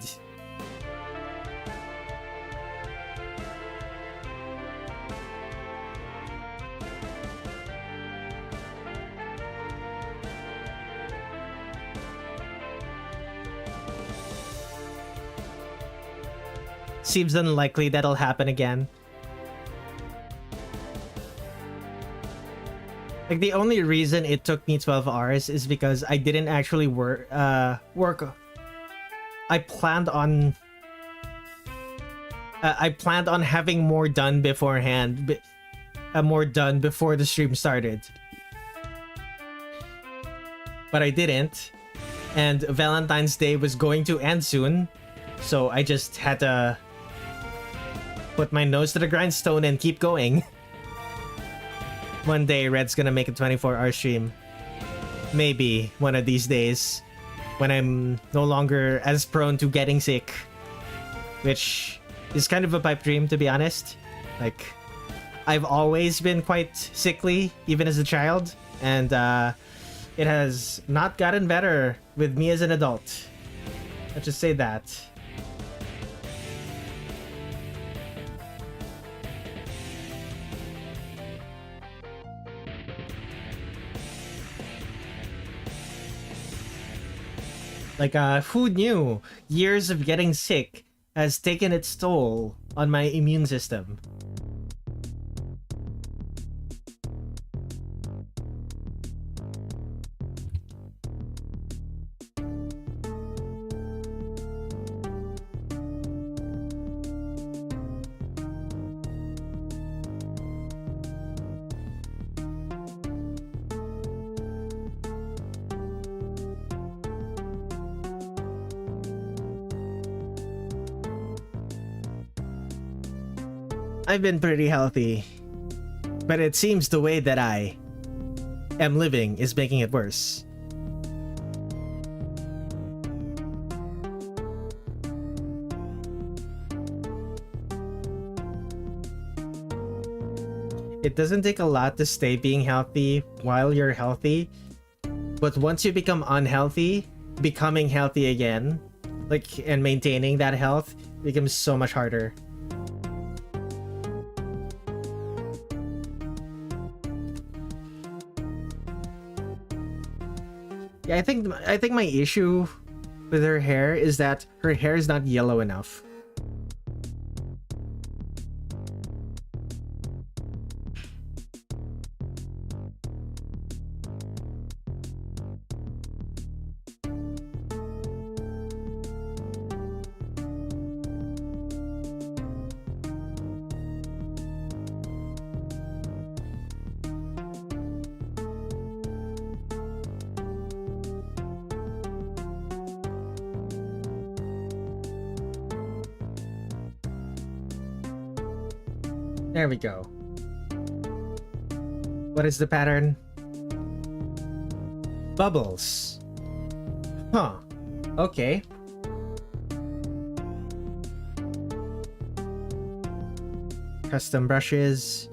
Seems unlikely that'll happen again. Like the only reason it took me 12 hours is because I didn't actually work. I planned on having more done beforehand, more done before the stream started. But I didn't, and Valentine's Day was going to end soon, so I just had to put my nose to the grindstone and keep going. One day, Red's gonna make a 24-hour stream. Maybe one of these days, when I'm no longer as prone to getting sick. Which is kind of a pipe dream, to be honest. Like, I've always been quite sickly, even as a child. And it has not gotten better with me as an adult. Let's just say that. Like, who knew? Years of getting sick has taken its toll on my immune system. I've been pretty healthy, but it seems the way that I am living is making it worse. It doesn't take a lot to stay being healthy while you're healthy, but once you become unhealthy, becoming healthy again, like, and maintaining that health becomes so much harder. Yeah, I think my issue with her hair is that her hair is not yellow enough. There we go. What is the pattern? Bubbles. Huh. Okay. Custom brushes.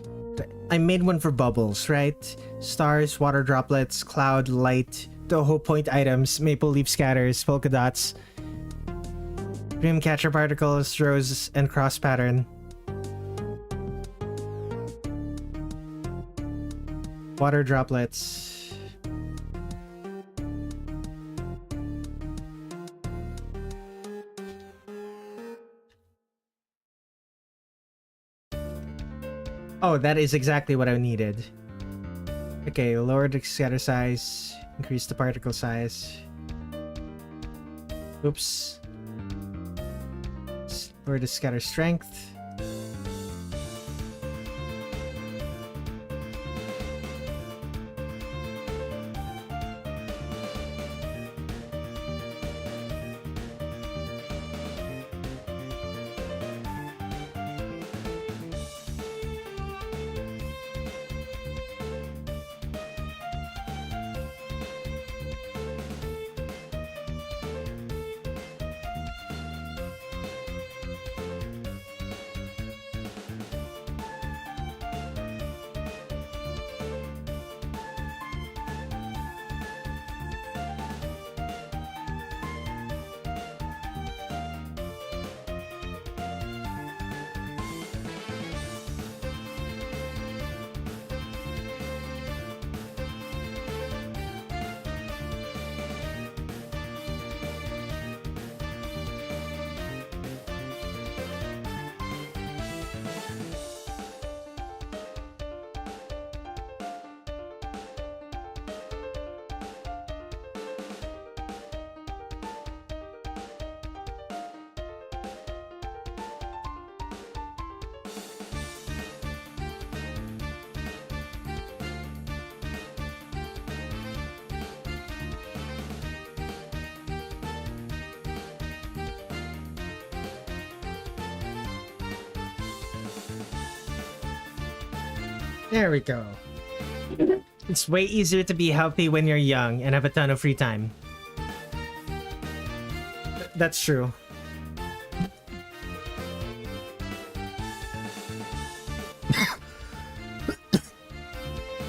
I made one for bubbles, right? Stars, water droplets, cloud, light, Toho point items, maple leaf scatters, polka dots, dream catcher particles, rose, and cross pattern. Water droplets. Oh, that is exactly what I needed. Okay, lower the scatter size, increase the particle size. Oops. Lower the scatter strength. There we go. It's way easier to be healthy when you're young and have a ton of free time. That's true.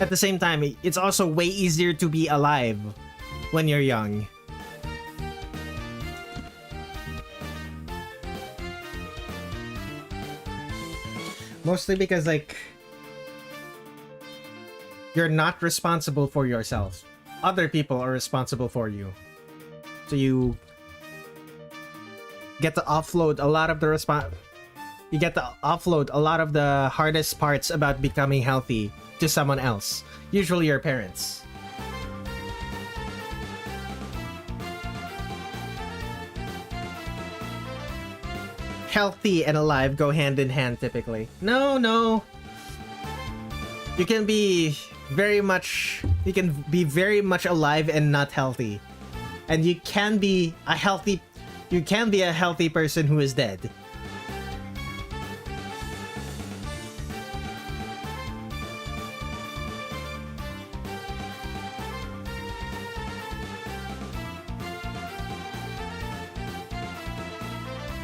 At the same time, it's also way easier to be alive when you're young. Mostly because, like, you're not responsible for yourself. Other people are responsible for you. So you get to offload a lot of the You get to offload a lot of the hardest parts about becoming healthy to someone else. Usually your parents. Healthy and alive go hand in hand typically. No. You can be very much alive and not healthy. And you can be a healthy person who is dead.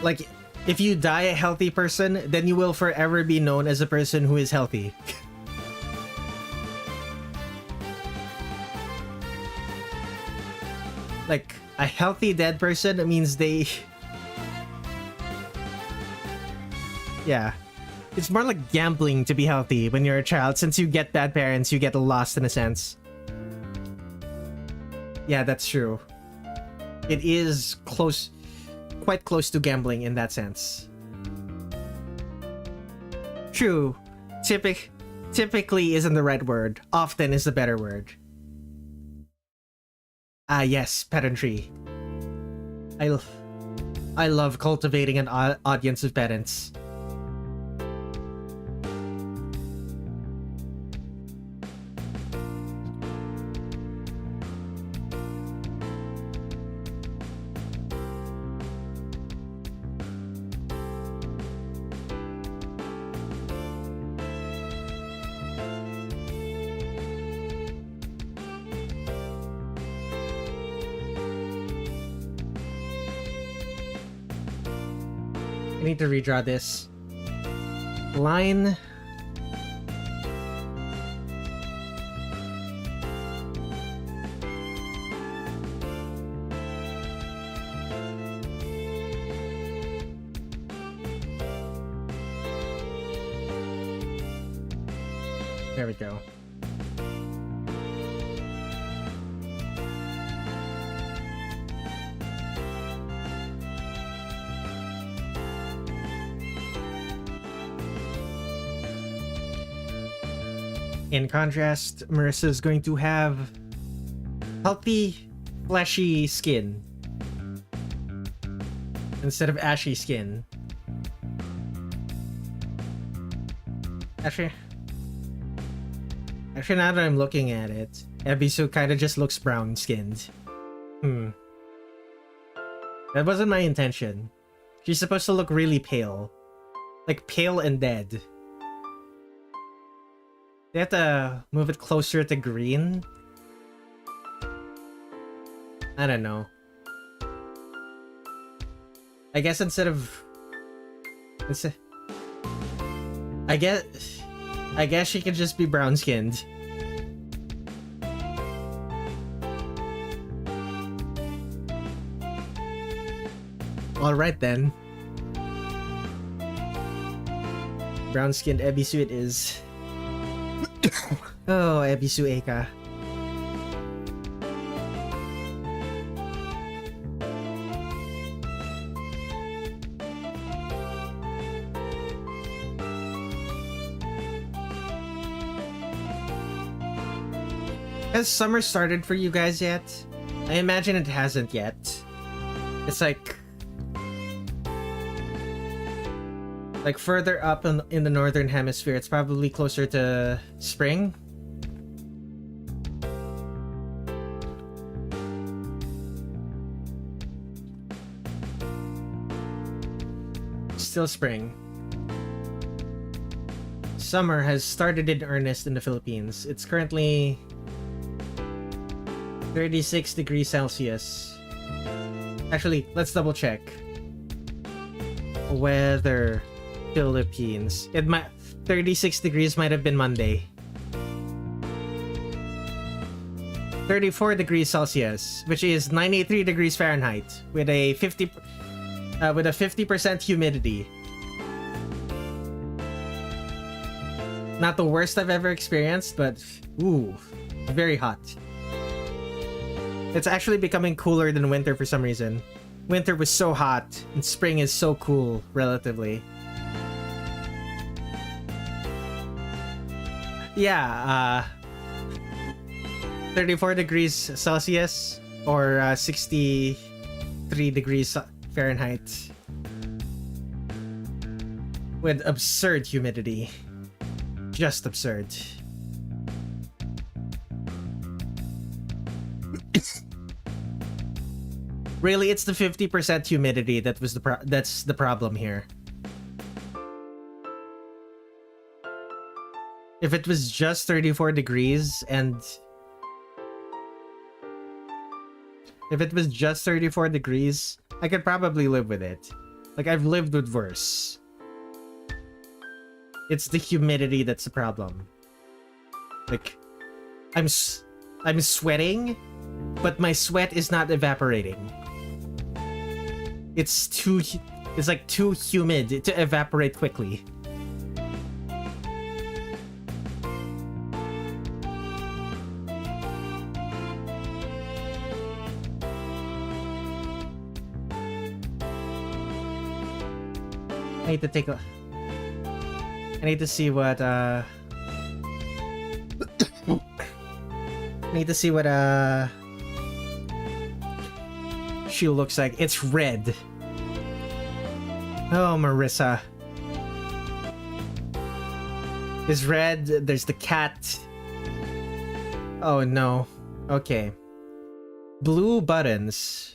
Like, if you die a healthy person, then you will forever be known as a person who is healthy. Like, a healthy dead person means they... Yeah. It's more like gambling to be healthy when you're a child. Since you get bad parents, you get lost in a sense. Yeah, that's true. It is quite close to gambling in that sense. True. Typically isn't the right word. Often is the better word. Ah, yes, pedantry. I love cultivating an audience of pedants. I need to redraw this. Line. There we go. In contrast, Marissa is going to have healthy, fleshy skin instead of ashy skin. Actually, now that I'm looking at it, Ebisu kind of just looks brown-skinned. That wasn't my intention. She's supposed to look really pale. Like, pale and dead. They have to move it closer to green? I don't know. I guess instead of... I guess she could just be brown-skinned. Alright then. Brown-skinned Ebisu it is. Oh, Ebisu Eka. Has summer started for you guys yet? I imagine it hasn't yet. It's like further up in the northern hemisphere, it's probably closer to spring. Still spring. Summer has started in earnest in the Philippines. It's currently 36 degrees Celsius. Actually, let's double check. Weather Philippines. It might 36 degrees might have been Monday. 34 degrees Celsius, which is 93 degrees Fahrenheit with a 50% humidity. Not the worst I've ever experienced, but ooh, very hot. It's actually becoming cooler than winter for some reason. Winter was so hot, and spring is so cool, relatively. Yeah, 34 degrees Celsius, or 63 degrees Fahrenheit. With absurd humidity. Just absurd. Really, it's the 50% humidity that was that's the problem here. If it was just 34 degrees and... If it was just 34 degrees, I could probably live with it. Like, I've lived with worse. It's the humidity that's the problem. Like, I'm sweating, but my sweat is not evaporating. It's like too humid to evaporate quickly. I need to see what I need to see what she looks like. It's red. Oh, Marissa. It's red. There's the cat. Oh no. Okay. Blue buttons.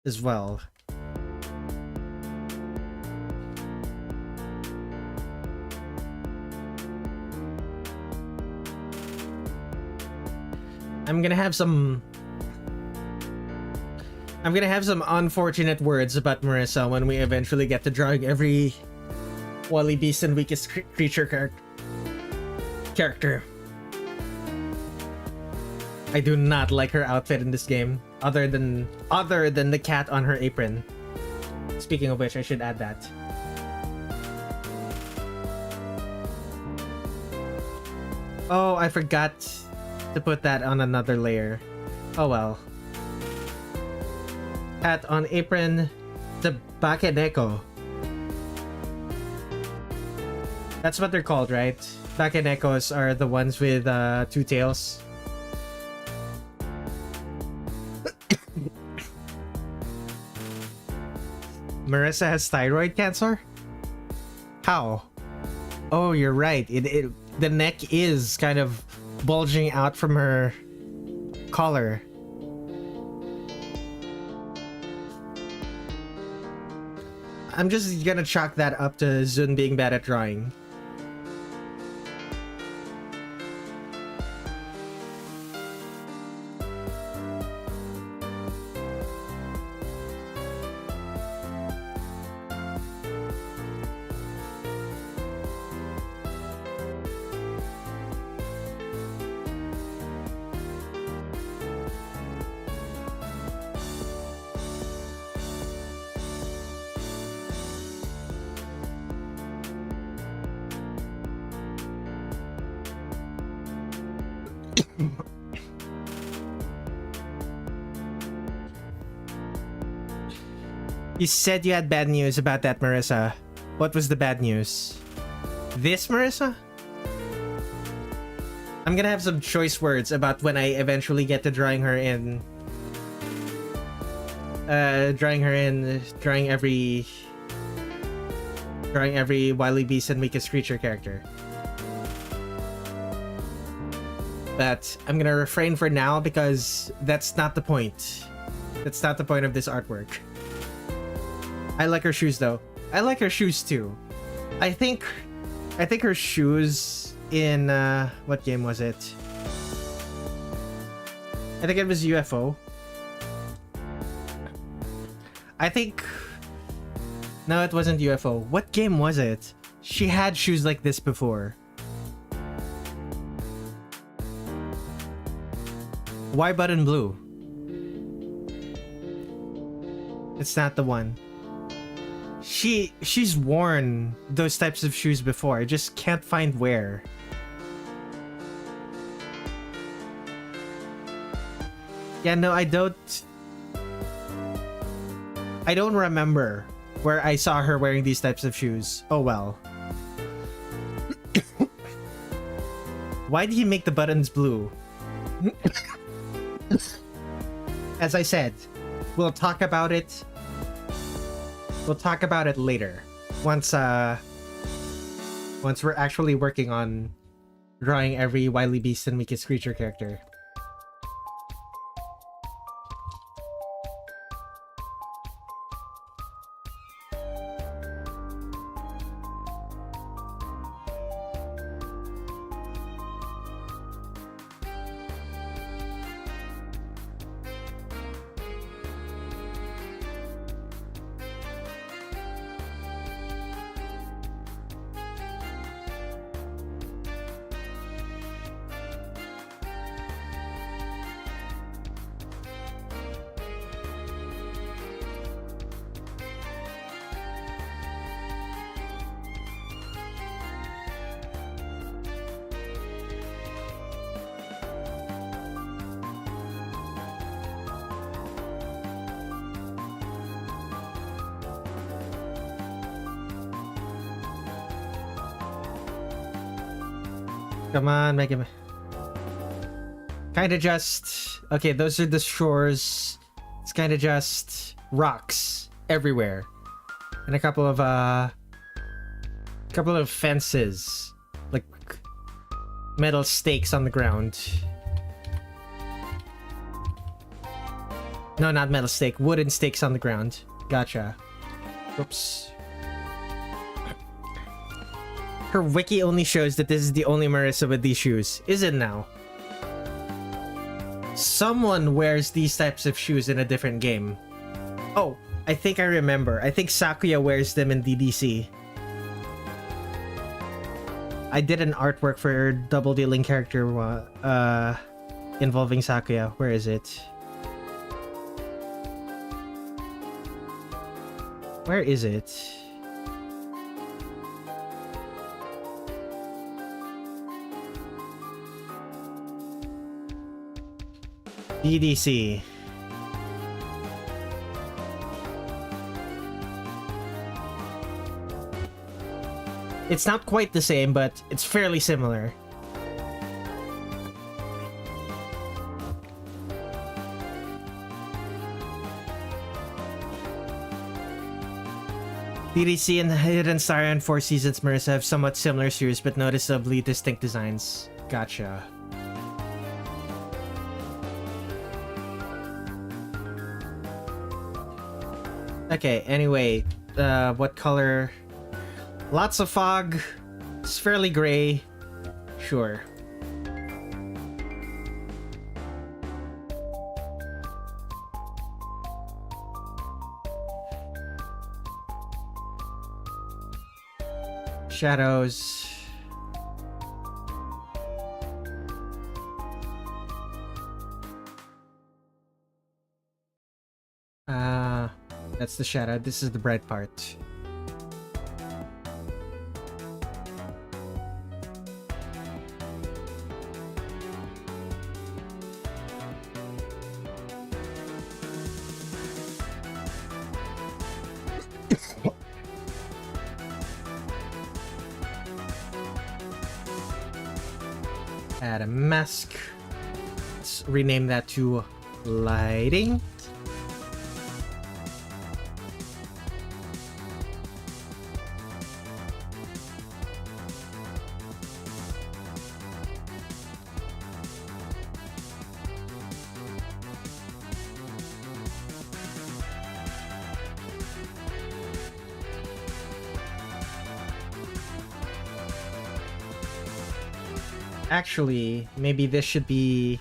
As well. I'm gonna have some I'm gonna have some unfortunate words about Marissa when we eventually get to drawing every Wally Beast and Weakest Creature character. I do not like her outfit in this game, other than the cat on her apron. Speaking of which, I should add that. Oh, I forgot to put that on another layer. Oh well. Hat on apron, the Bakeneko. That's what they're called, right? Bakenekos are the ones with two tails. Marissa has thyroid cancer? How? Oh, you're right. The neck is kind of bulging out from her collar. I'm just gonna chalk that up to Zun being bad at drawing. You said you had bad news about that, Marissa. What was the bad news? This, Marissa? I'm gonna have some choice words about when I eventually get to drawing every Wily Beast and Weakest Creature character. But I'm gonna refrain for now because that's not the point. That's not the point of this artwork. I like her shoes though. I like her shoes too. I think her shoes in what game was it? I think it was UFO. No, it wasn't UFO. What game was it? She had shoes like this before. Why button blue? It's not the one. She's worn those types of shoes before. I just can't find where. Yeah, no, I don't remember where I saw her wearing these types of shoes. Oh well. Why did he make the buttons blue? As I said, we'll talk about it. We'll talk about it later. Once we're actually working on drawing every Wily Beast and Weakest Creature character. Come on, make him. Kinda just... Okay, those are the shores. It's kinda just rocks everywhere. And a couple of fences. Like metal stakes on the ground. No, not metal stake. Wooden stakes on the ground. Gotcha. Whoops. Her wiki only shows that this is the only Marissa with these shoes. Is it now? Someone wears these types of shoes in a different game. Oh, I think I remember. I think Sakuya wears them in DDC. I did an artwork for double dealing character involving Sakuya. Where is it? Where is it? DDC. It's not quite the same, but it's fairly similar. DDC and Hidden Star and Four Seasons Marissa have somewhat similar series, but noticeably distinct designs. Gotcha. Okay, anyway, what color? Lots of fog. It's fairly gray. Sure. Shadows. That's the shadow. This is the bright part. Add a mask. Let's rename that to lighting. Actually, maybe this should be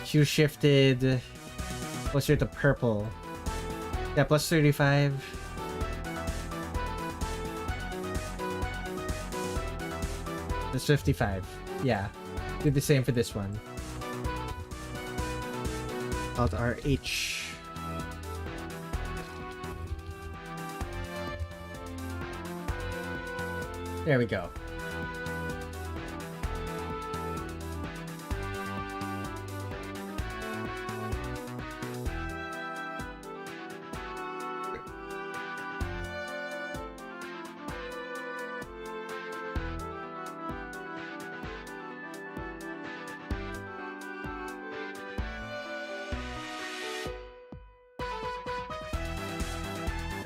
hue shifted closer to purple. Yeah, plus 35. Plus 55. Yeah. Do the same for this one. Alt RH. There we go.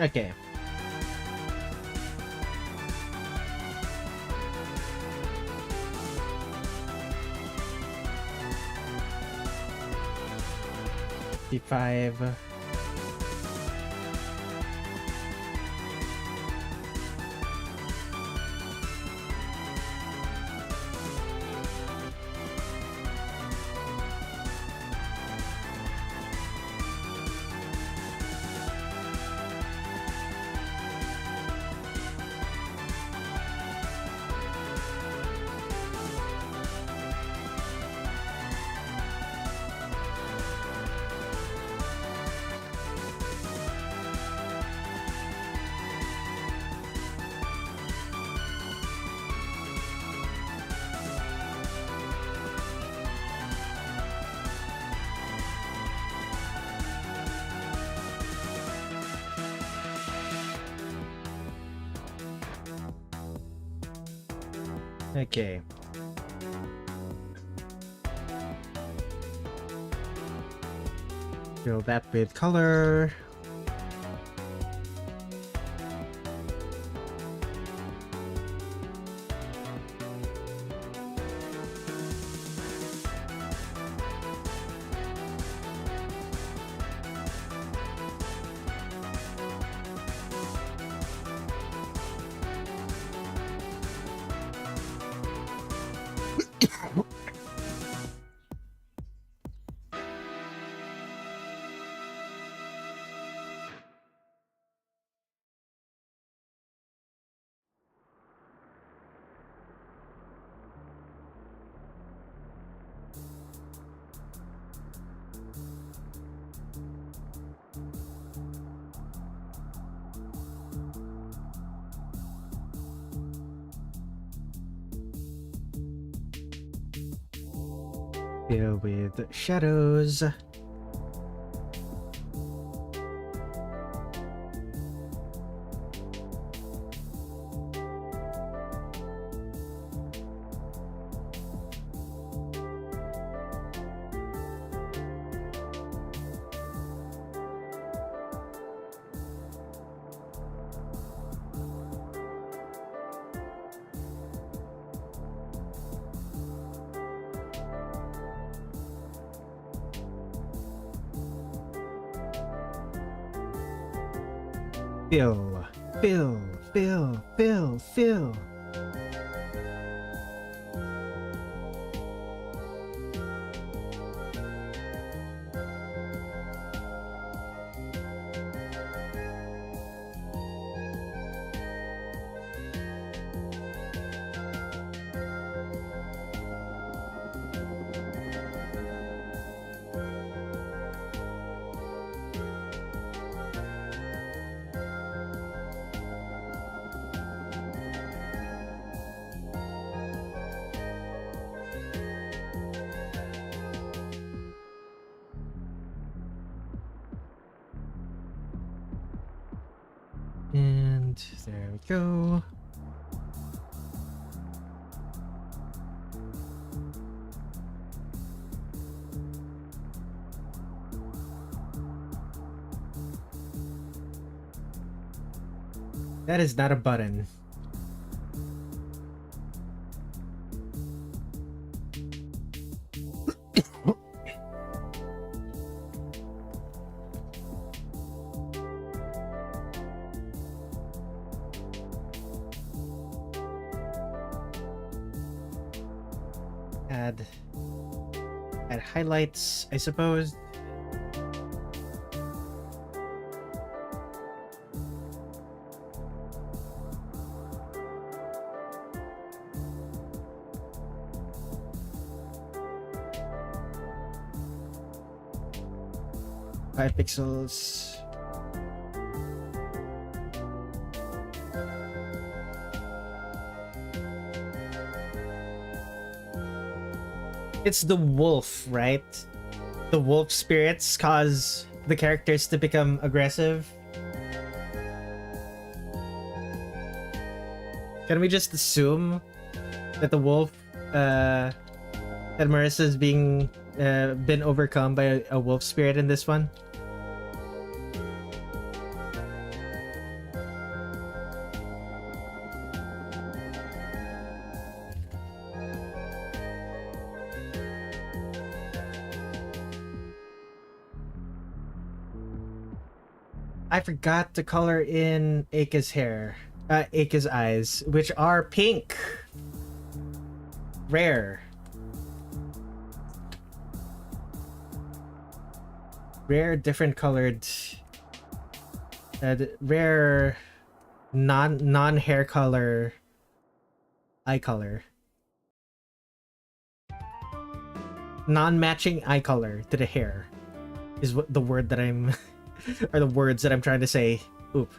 Okay. Five. Okay. Fill that with color. Fill with shadows. Fill, fill, fill, fill, fill. And there we go. That is not a button. Add highlights, I suppose. Five pixels. It's the wolf, right? The wolf spirits cause the characters to become aggressive. Can we just assume that the wolf, that Marissa's being been overcome by a wolf spirit in this one? I forgot to color in Aka's hair, Aka's eyes, which are pink. Rare. Rare, different colored, rare, non-hair color, eye color. Non-matching eye color to the hair is what the word that I'm are the words that I'm trying to say. Oop.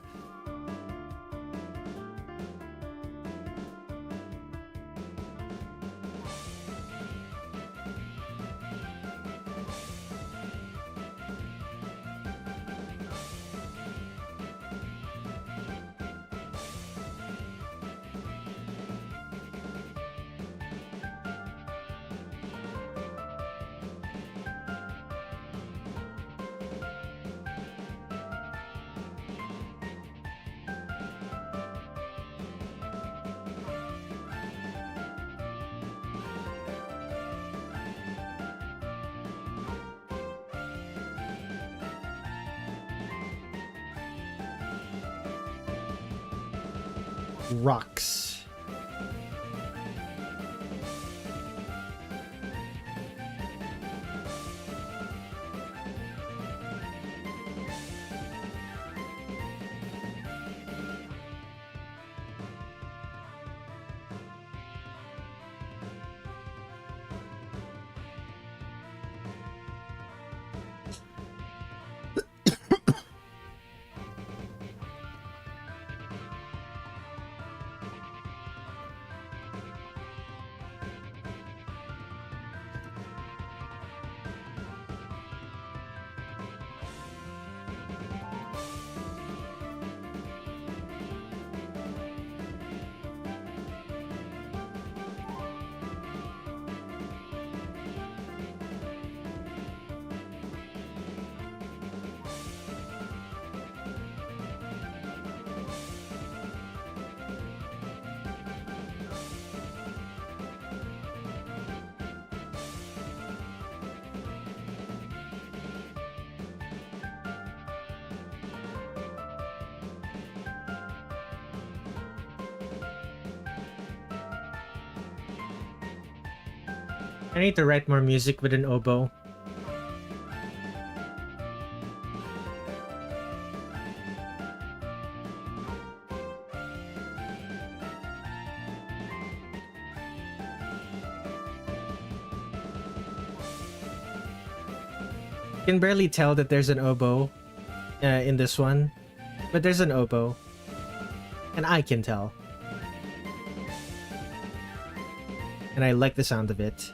Rocks. I need to write more music with an oboe. You can barely tell that there's an oboe in this one, but there's an oboe, and I can tell. And I like the sound of it.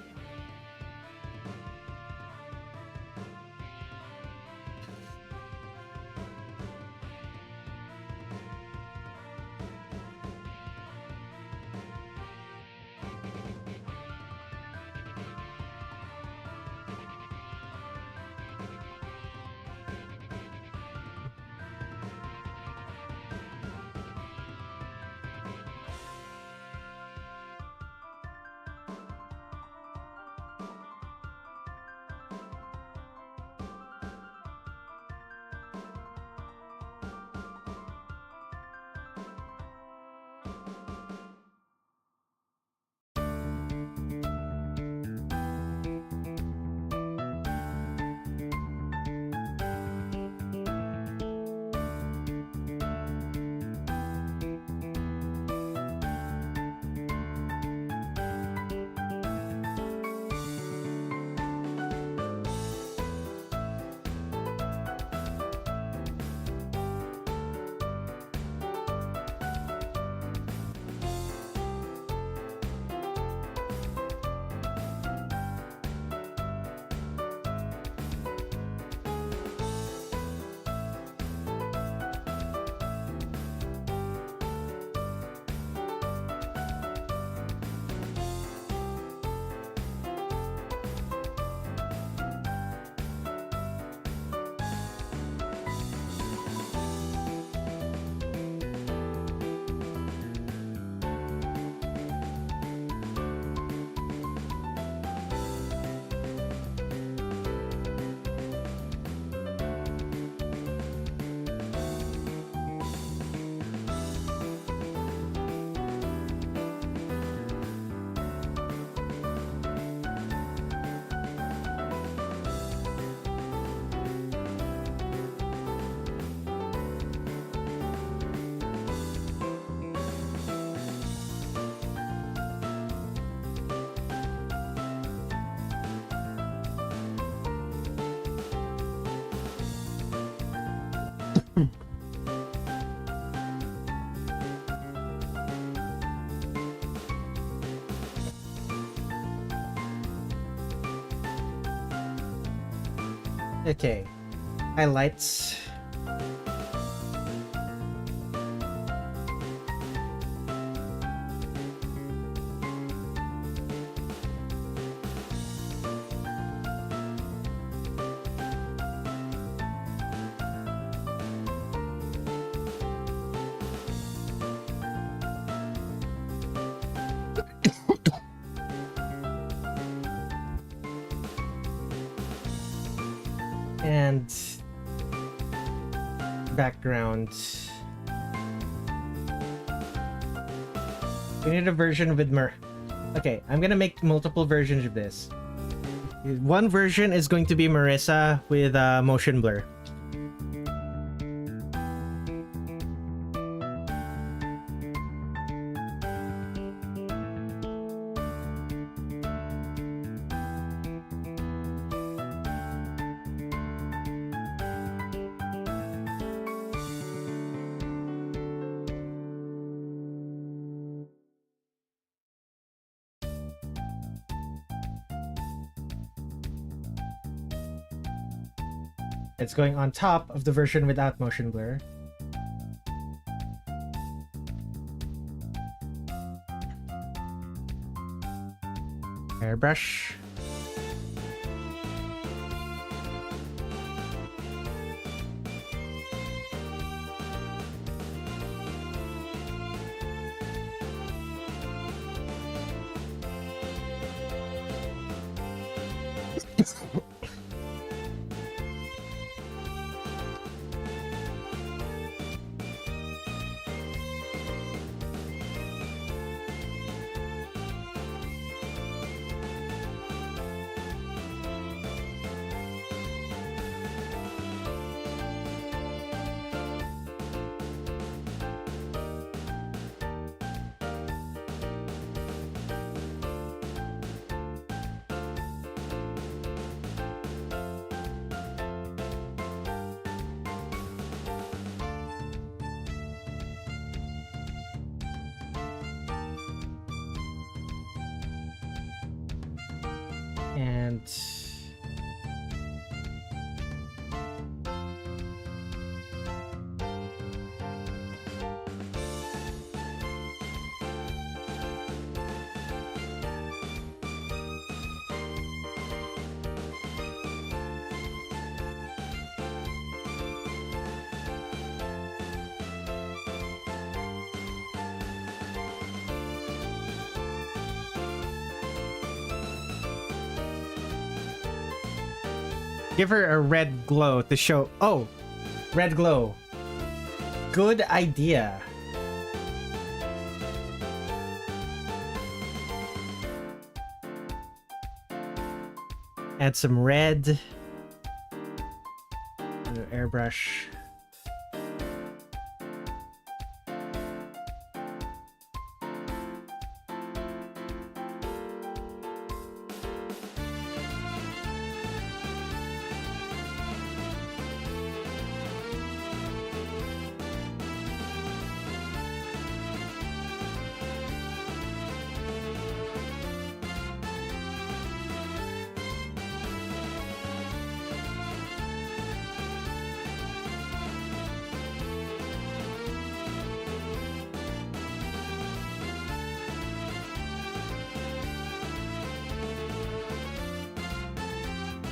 Okay, highlights. And background. We need a version with Okay, I'm gonna make multiple versions of this. One version is going to be Marissa with motion blur. It's going on top of the version without motion blur. Airbrush. And give her a red glow to show. Oh, red glow. Good idea. Add some red. Airbrush.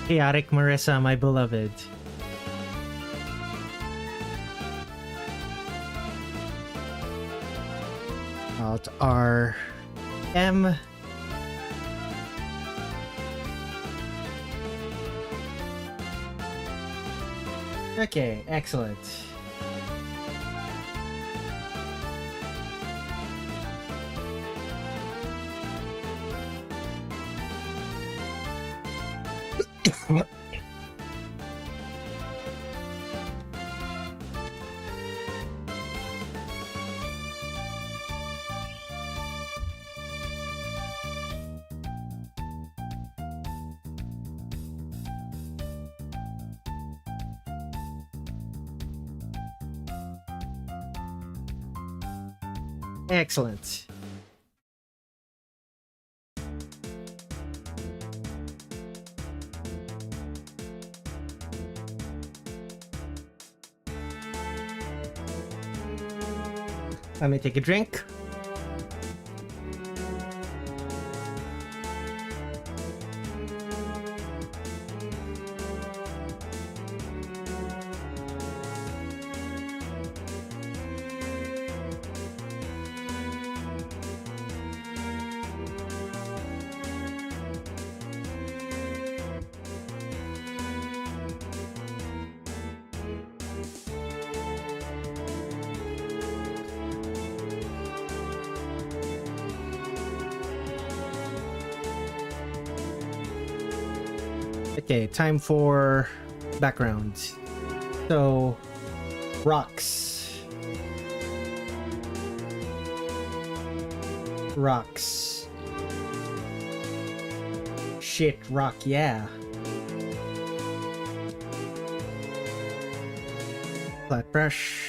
Chaotic Marissa, my beloved. Alt R M. Okay, excellent. Excellent. Let me take a drink. Okay, time for background. So, rocks. Rocks. Shit, rock, yeah. Flat brush.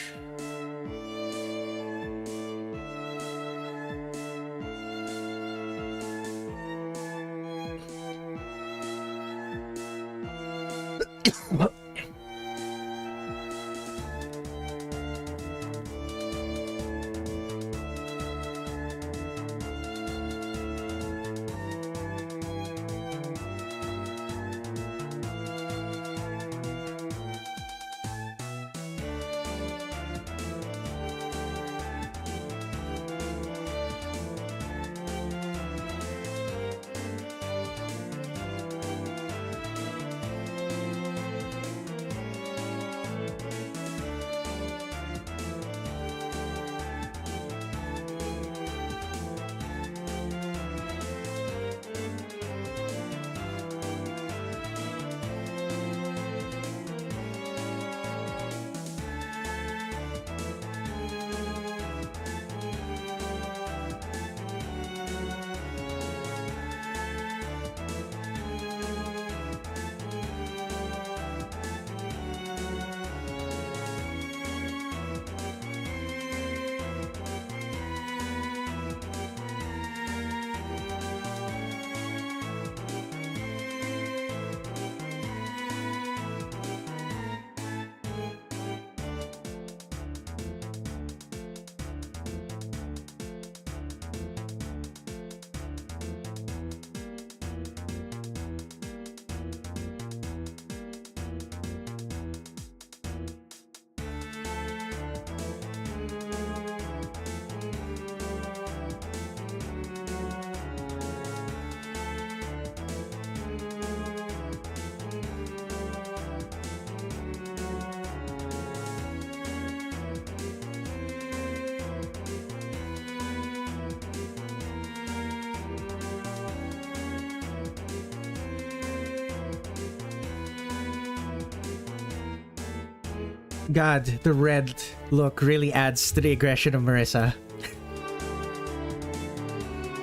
God, the red look really adds to the aggression of Marissa.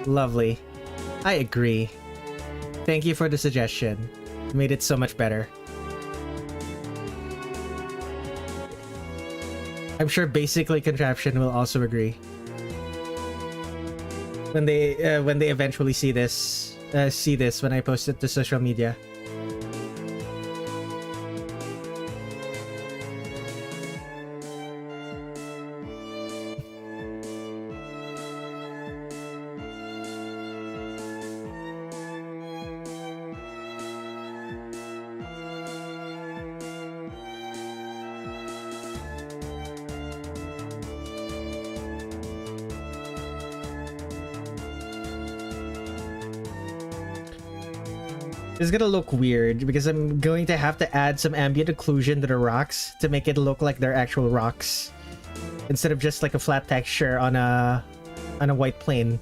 Lovely. I agree. Thank you for the suggestion. It made it so much better. I'm sure Basically Contraption will also agree. When they eventually see this when I post it to social media. It's gonna look weird because I'm going to have to add some ambient occlusion to the rocks to make it look like they're actual rocks instead of just like a flat texture on a white plane.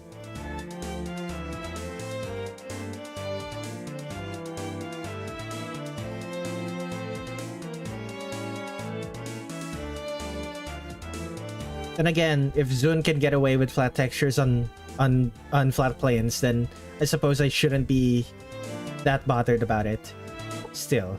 And again, if Zune can get away with flat textures on flat planes, then I suppose I shouldn't be that bothered about it. Still.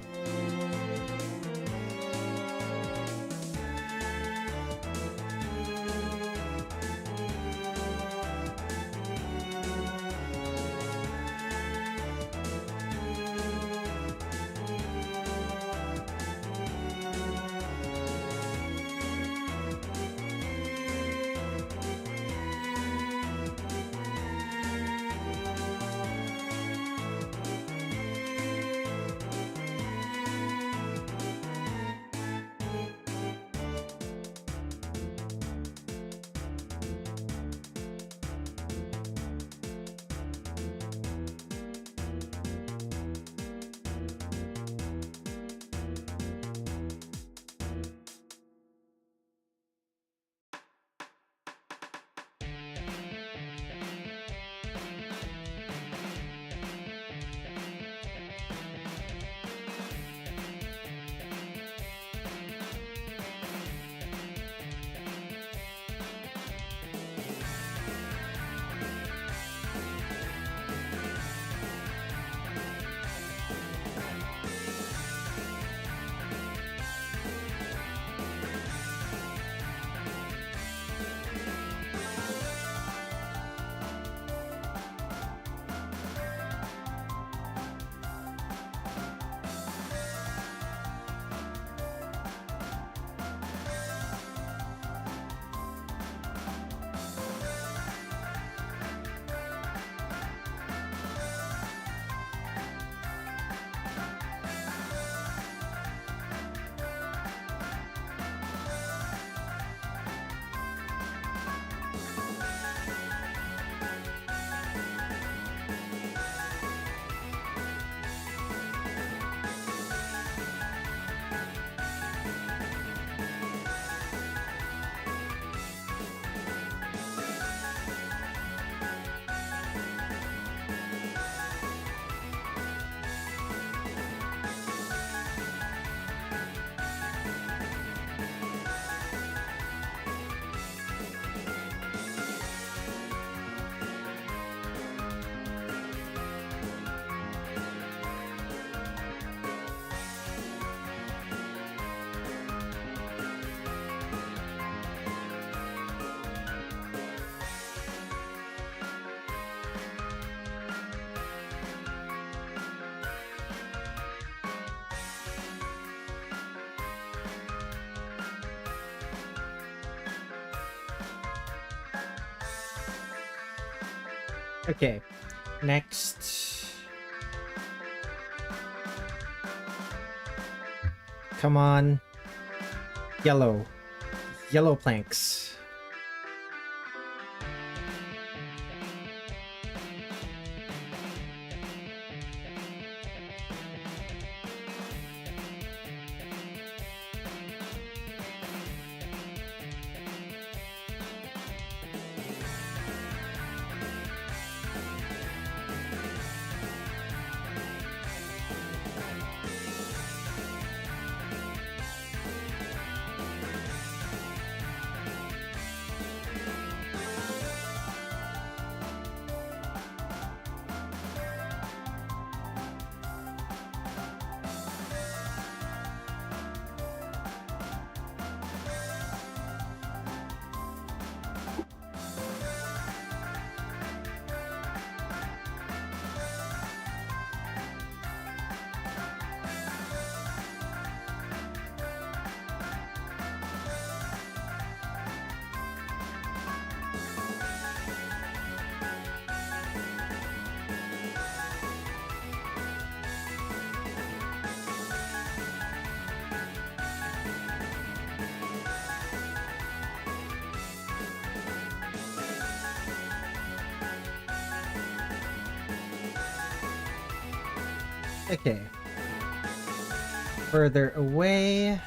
Okay, next. Come on. Yellow. Yellow planks. Okay. Further away.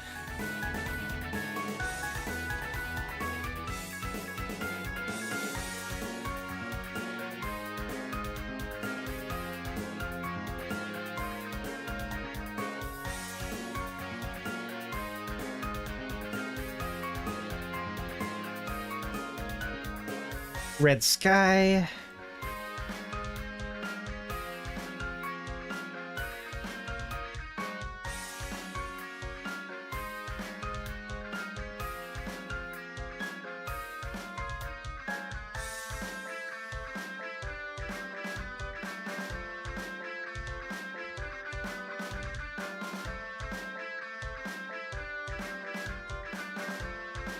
Red sky.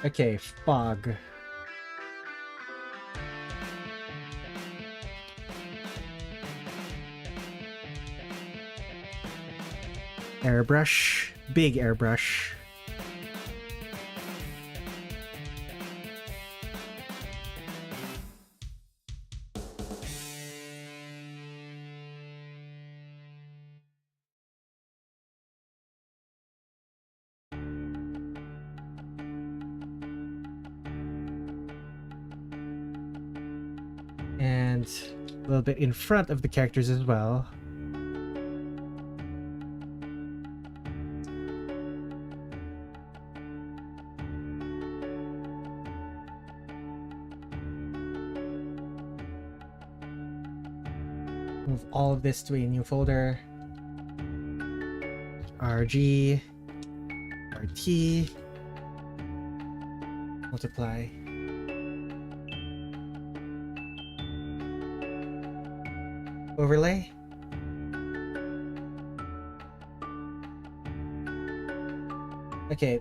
Okay, fog. Airbrush. Big airbrush. And a little bit in front of the characters as well. Move all of this to a new folder. RG, RT, multiply. Overlay. Okay.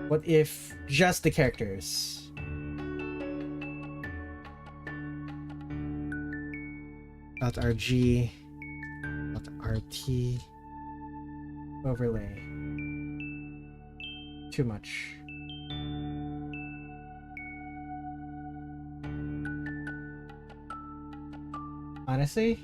What if just the characters? .rg, .rt, overlay. Too much. Honestly?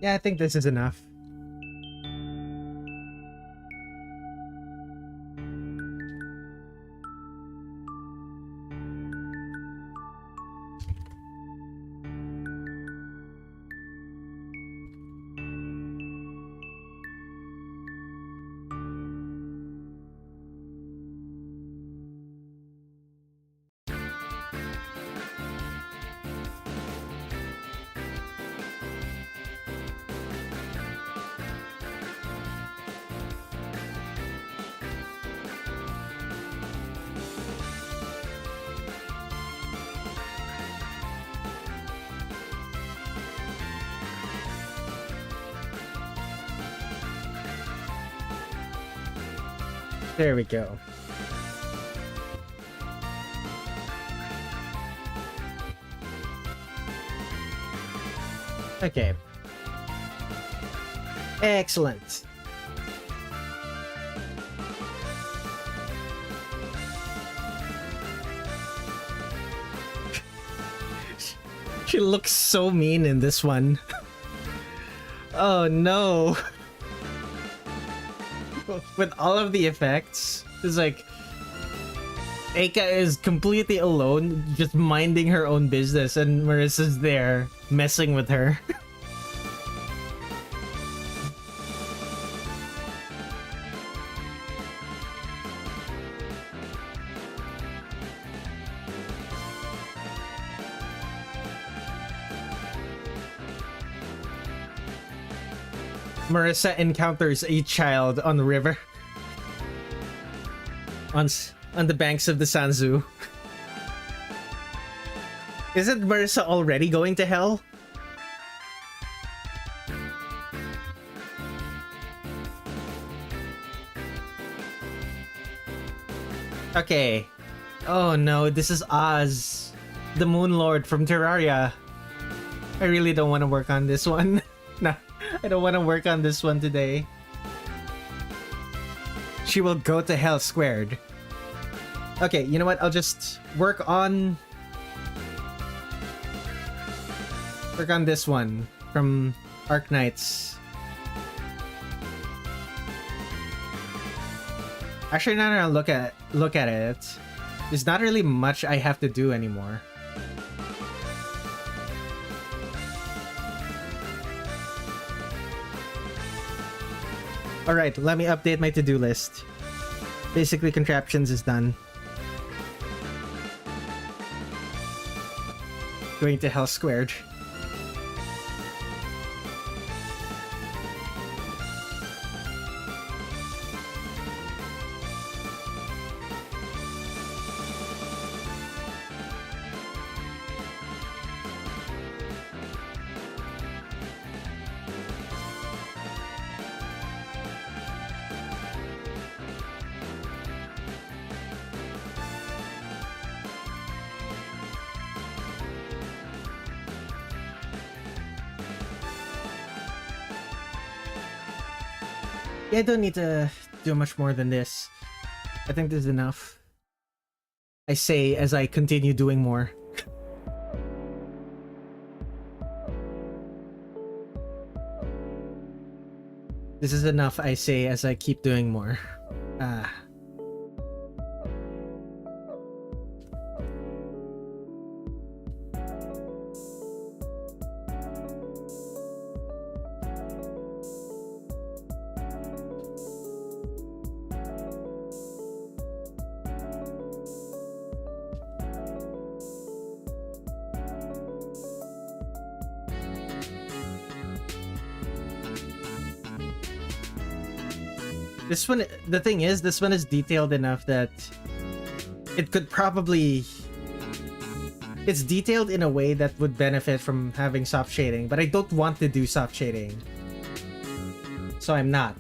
Yeah, I think this is enough. There we go. Okay. Excellent. She looks so mean in this one. Oh no. with all of the effects. It's like Aka is completely alone, just minding her own business, and Marissa's there messing with her. Marissa encounters a child on the river. On the banks of the Sanzu. Isn't Marissa already going to hell? Okay. Oh no, this is Oz, the Moon Lord from Terraria. I really don't want to work on this one. No, I don't want to work on this one today. She will go to hell squared. Okay, you know what? I'll just work on this one from Arc Knights. Actually, now that I look at it, there's not really much I have to do anymore. Alright, let me update my to-do list. Basically, contraptions is done. Going to hell squared. I don't need to do much more than this. I think this is enough. I say as I continue doing more. This is enough, I say as I keep doing more. This one, the thing is, this one is detailed enough that it could probably... It's detailed in a way that would benefit from having soft shading, but I don't want to do soft shading. So I'm not.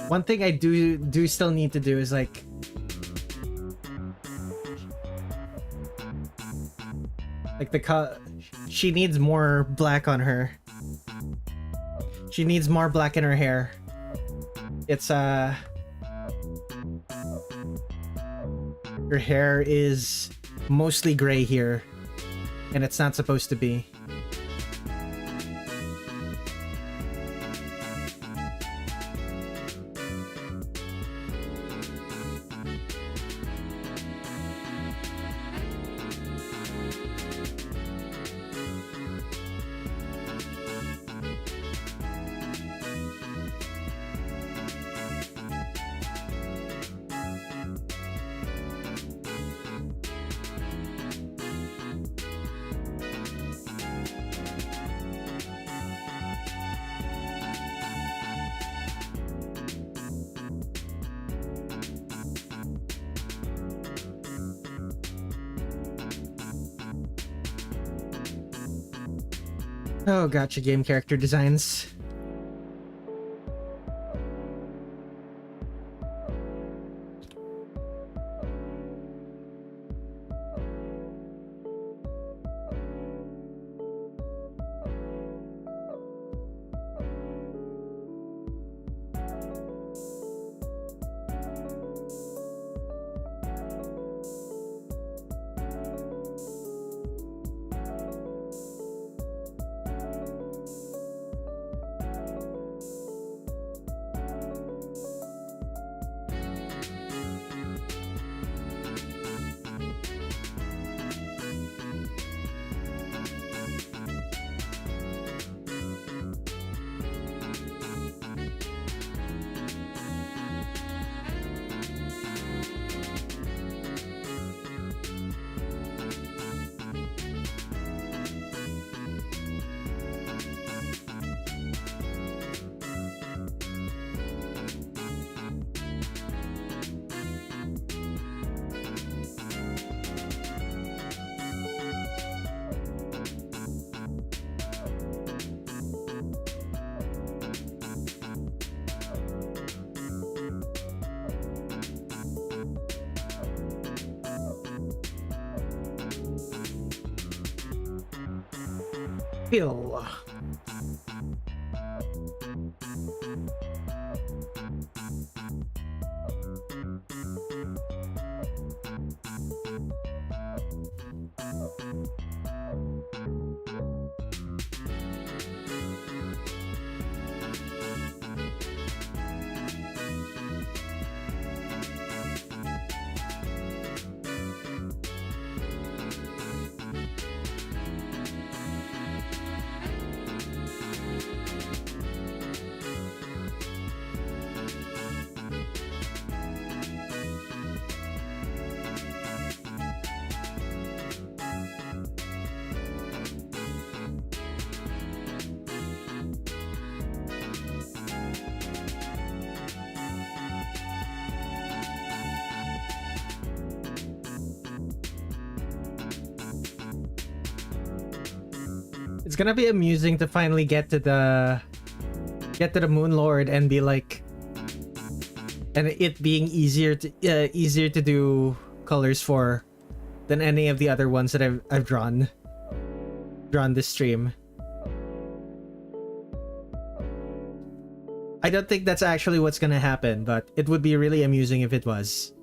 One thing I do still need to do is like she needs more black on her. She needs more black in her hair. It's her hair is mostly gray here, and it's not supposed to be. Oh, gotcha, game character designs. Hill. It's gonna be amusing to finally get to the Moon Lord and be like, and it being easier to do colors for than any of the other ones that I've drawn this stream. I don't think that's actually what's gonna happen, but it would be really amusing if it was.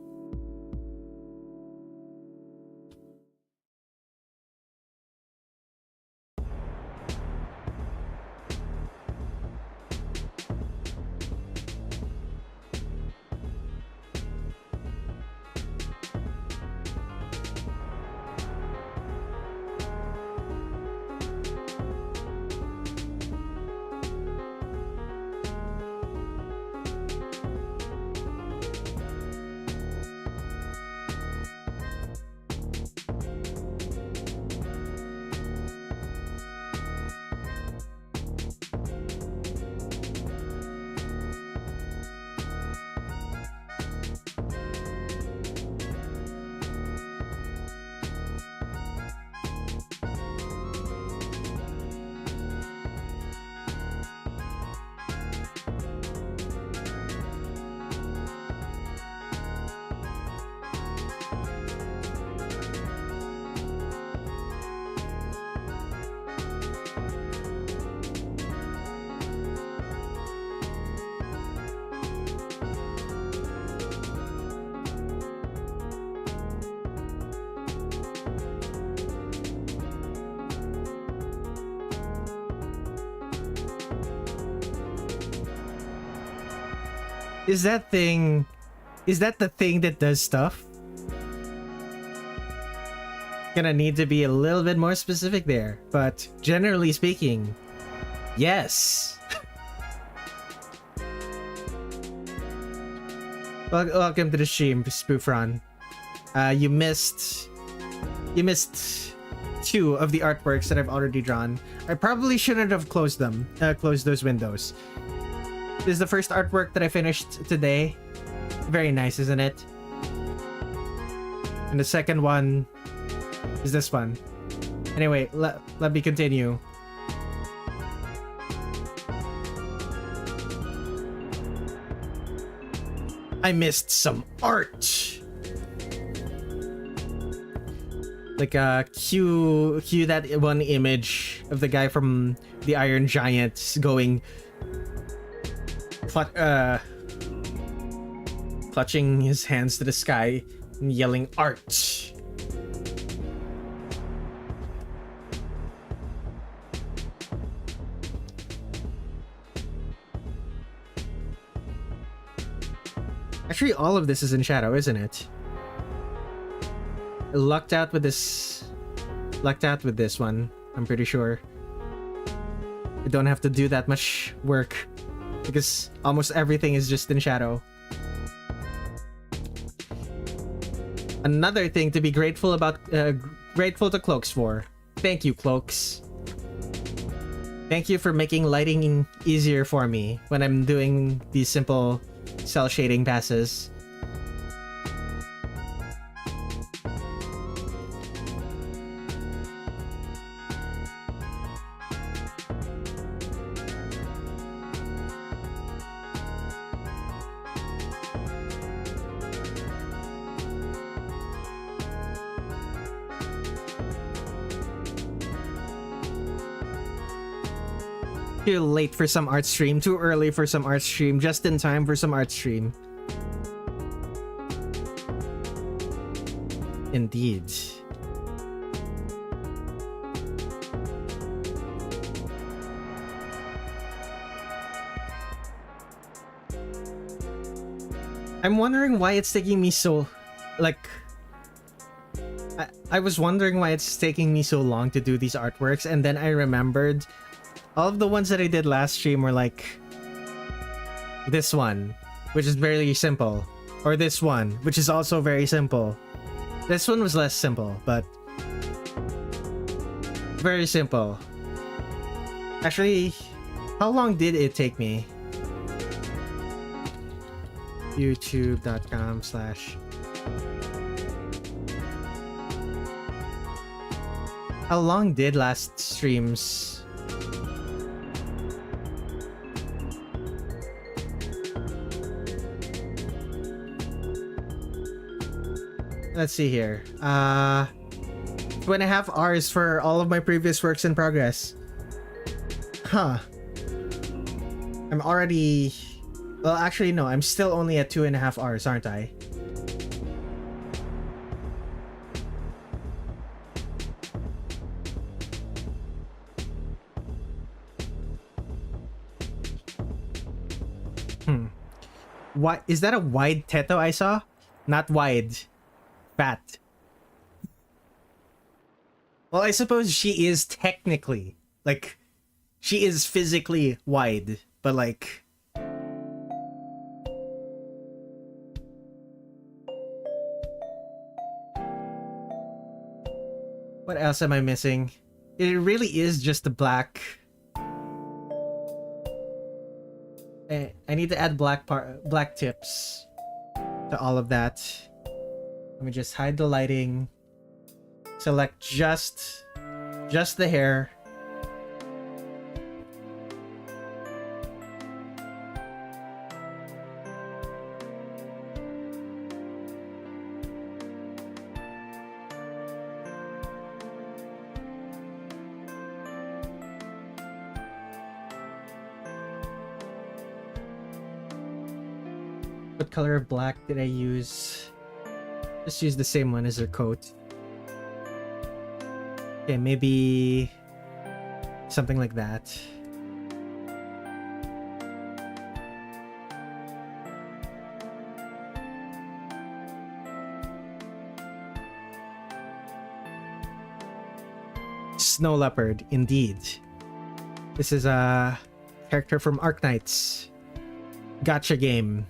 Is that the thing that does stuff? Gonna need to be a little bit more specific there, but generally speaking, yes. Welcome to the stream, Spoofron. You missed 2 of the artworks that I've already drawn. I probably shouldn't have closed those windows. This is the first artwork that I finished today. Very nice, isn't it? And the second one is this one. Anyway, let me continue. I missed some art. Like cue that one image of the guy from the Iron Giant going clutching his hands to the sky and yelling art. Actually, all of this is in shadow, isn't it? Lucked out with this one, I'm pretty sure. I don't have to do that much work because almost everything is just in shadow. Another thing to be grateful to Cloaks for. Thank you, Cloaks. Thank you for making lighting easier for me when I'm doing these simple cell shading passes. Too late for some art stream, too early for some art stream, just in time for some art stream. Indeed. I'm wondering why it's taking me so... like... I was wondering why it's taking me so long to do these artworks, and then I remembered all of the ones that I did last stream were like this one, which is very simple, or this one, which is also very simple. This one was less simple, but very simple. Actually, how long did it take me? youtube.com/ how long did last streams? Let's see here. 2.5 hours for all of my previous works in progress. Huh. I'm already... well, actually, no. I'm still only at 2.5 hours, aren't I? What? Is that a wide Teto I saw? Not wide. Fat. Well, I suppose she is technically, like, she is physically wide, but like... what else am I missing? It really is just the black... I need to add black tips to all of that. Let me just hide the lighting. Select just the hair. What color of black did I use? Just use the same one as her coat. Okay, maybe something like that. Snow Leopard, indeed. This is a character from Arknights. Gotcha game.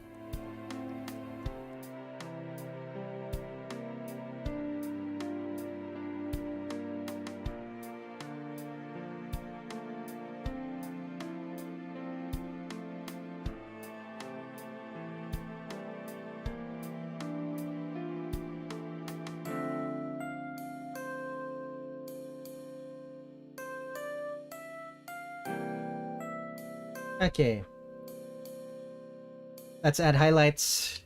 Okay. Let's add highlights.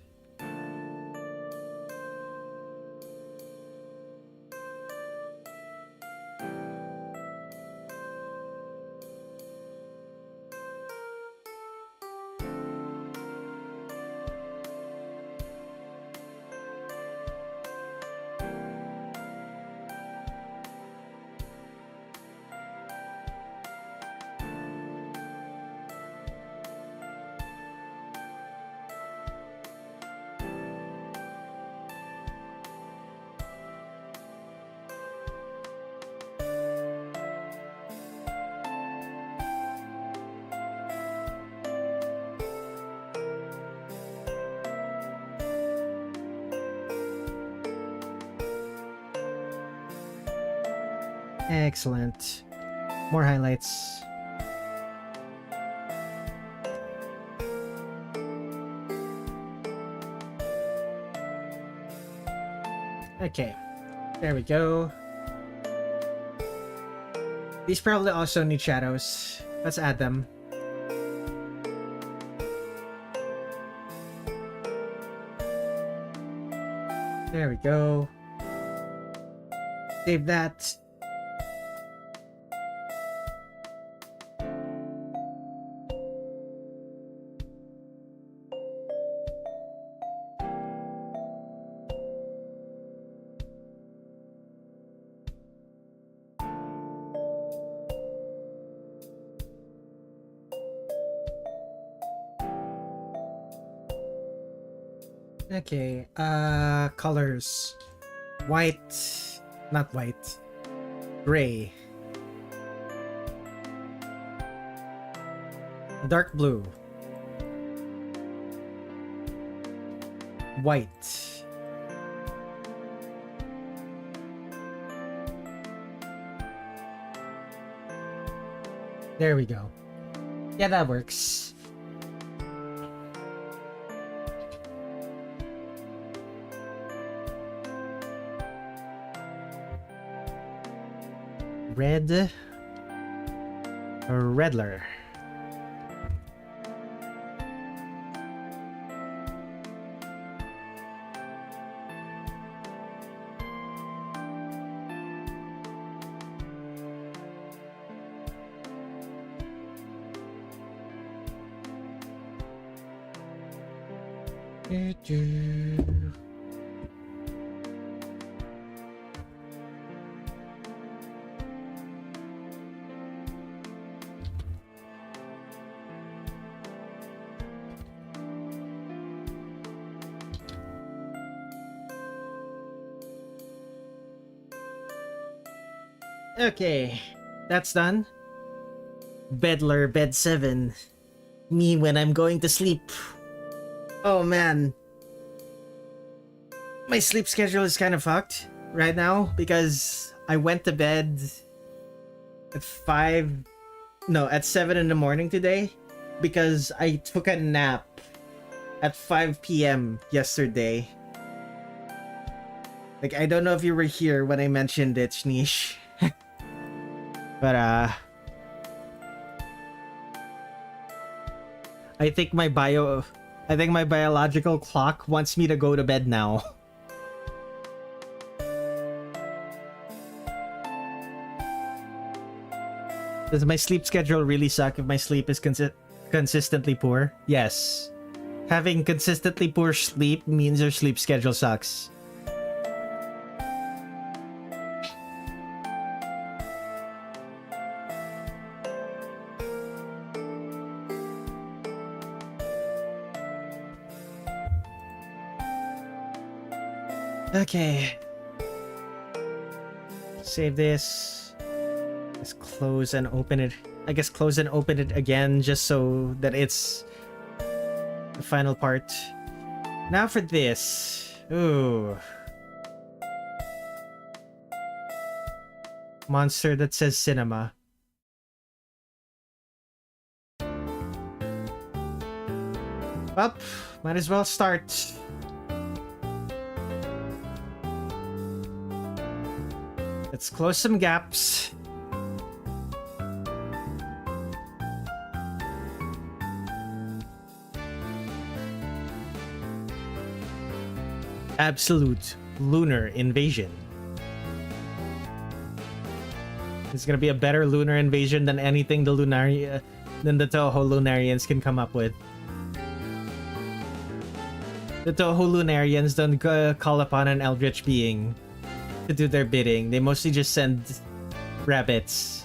Excellent. More highlights. Okay, there we go. These probably also need shadows. Let's add them. There we go. Save that. Okay, colors. White, not white. Gray. Dark blue. White. There we go. Yeah, that works. Red. Redler. Okay, that's done. Redler Red7. Me when I'm going to sleep. Oh man. My sleep schedule is kind of fucked right now because I went to bed at 7 in the morning today because I took a nap at 5 p.m. yesterday. Like, I don't know if you were here when I mentioned it, Shnish. But, I think my biological clock wants me to go to bed now. Does my sleep schedule really suck if my sleep is consistently poor? Yes. Having consistently poor sleep means your sleep schedule sucks. Okay. Save this. Let's close and open it. I guess close and open it again just so that it's the final part. Now for this. Ooh. Monster that says cinema. Well, might as well start. Let's close some gaps. Absolute lunar invasion. It's gonna be a better lunar invasion than anything the Toho Lunarians can come up with. The Toho Lunarians don't call upon an eldritch being to do their bidding. They mostly just send rabbits.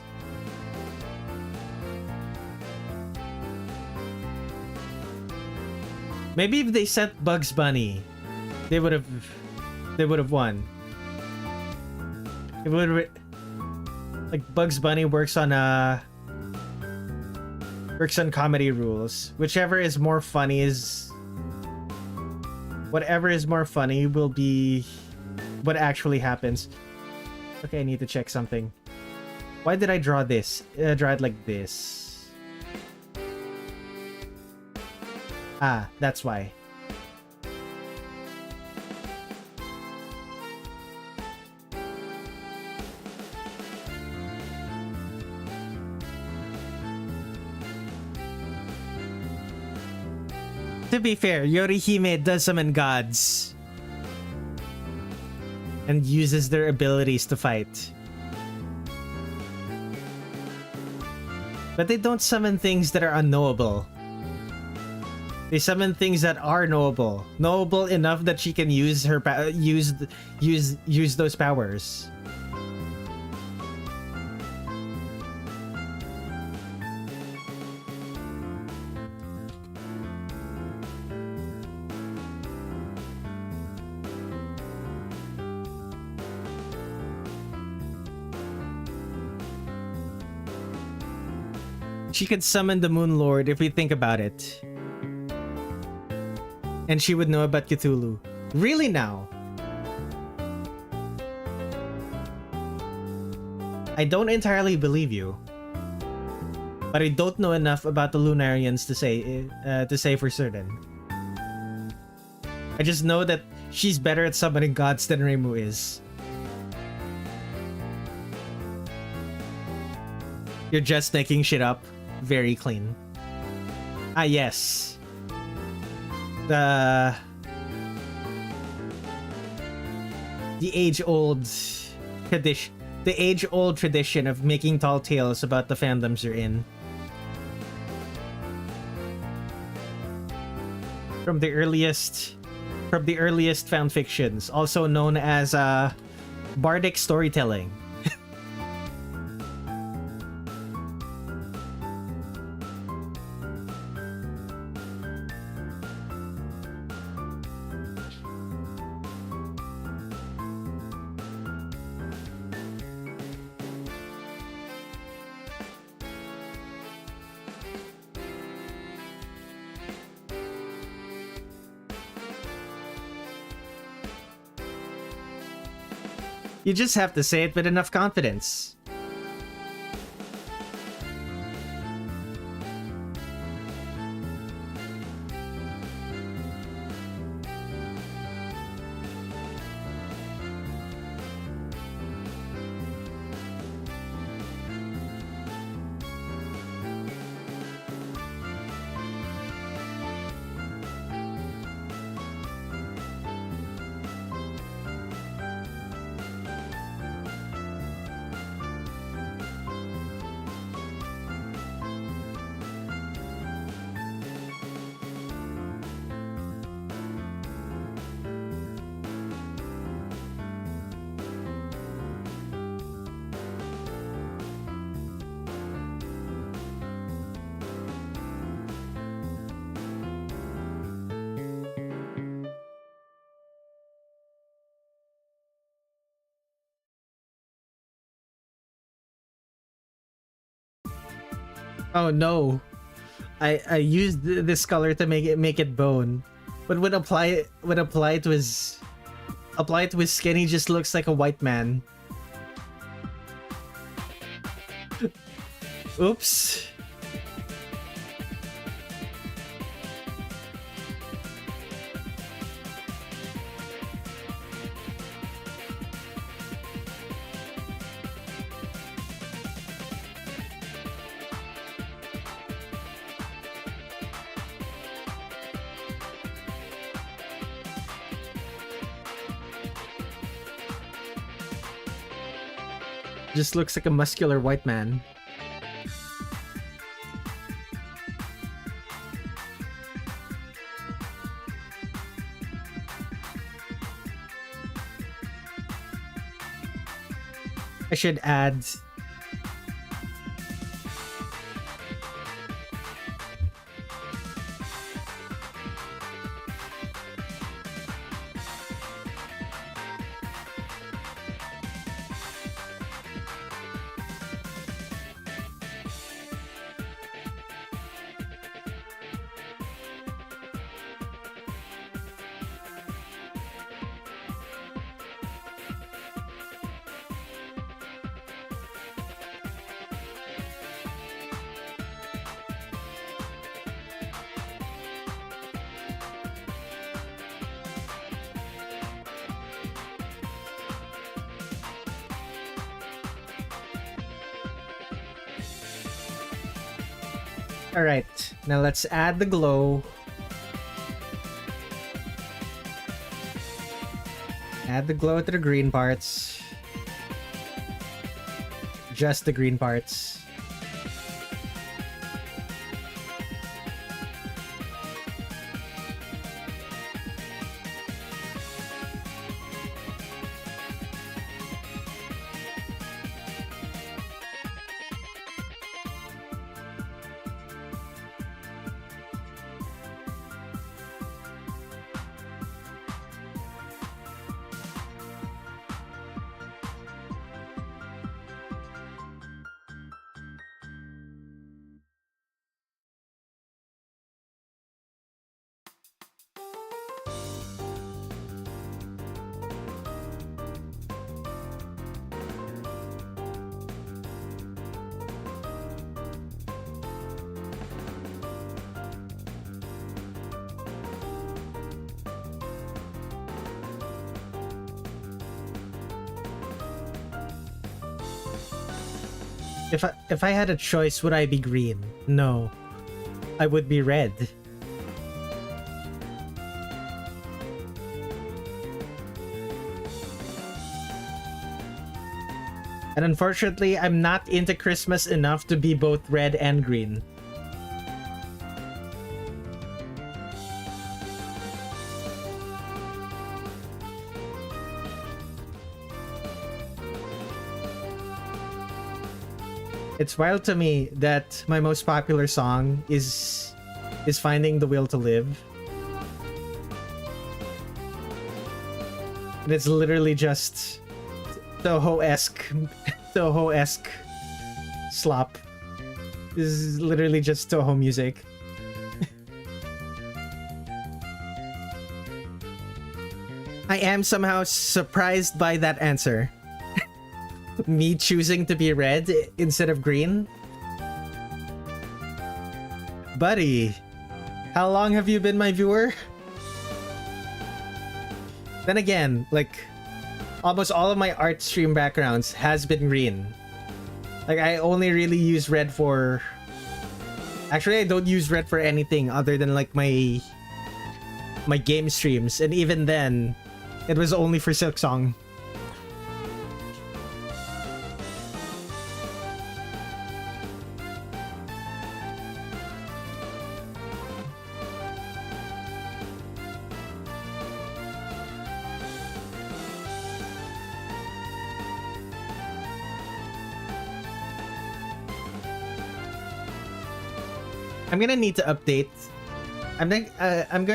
Maybe if they sent Bugs Bunny, they would have won. It would like Bugs Bunny works on comedy rules. Whatever is more funny will be what actually happens. Okay, I need to check something. Why did I draw this? Draw it like this. Ah, that's why. To be fair, Yorihime does summon gods and uses their abilities to fight. But they don't summon things that are unknowable. They summon things that are knowable. Knowable enough that she can use her use those powers. She could summon the Moon Lord if we think about it. And she would know about Cthulhu. Really now? I don't entirely believe you. But I don't know enough about the Lunarians to say for certain. I just know that she's better at summoning gods than Reimu is. You're just making shit up. Very clean. Ah, yes. The age-old tradition. The age-old tradition of making tall tales about the fandoms you're in. From the earliest fan fictions, also known as bardic storytelling. You just have to say it with enough confidence. Oh no. I used this color to make it bone. But when apply it to his skin, he just looks like a white man. Oops. Just looks like a muscular white man. I should add Alright, now let's add the glow. Add the glow to the green parts. Just the green parts. If I had a choice, would I be green? No. I would be red. And unfortunately, I'm not into Christmas enough to be both red and green. It's wild to me that my most popular song is Finding the Will to Live. And it's literally just Toho-esque slop. This is literally just Toho music. I am somehow surprised by that answer. Me choosing to be red instead of green? Buddy, how long have you been my viewer? Then again, like, almost all of my art stream backgrounds has been green. Like, I only really use red for... Actually, I don't use red for anything other than, like, my game streams. And even then, it was only for Silksong. I'm gonna need to update. I'm going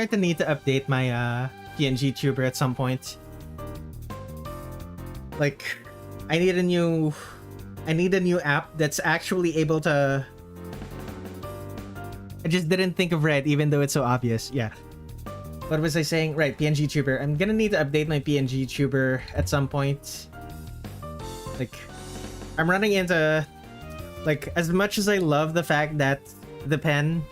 to need to update my PNG tuber at some point. Like, I need a new app that's actually able to. I just didn't think of red, even though it's so obvious. Yeah. What was I saying? Right, PNG tuber. I'm gonna need to update my PNG tuber at some point. Like, I'm running into, like, as much as I love the fact that the pen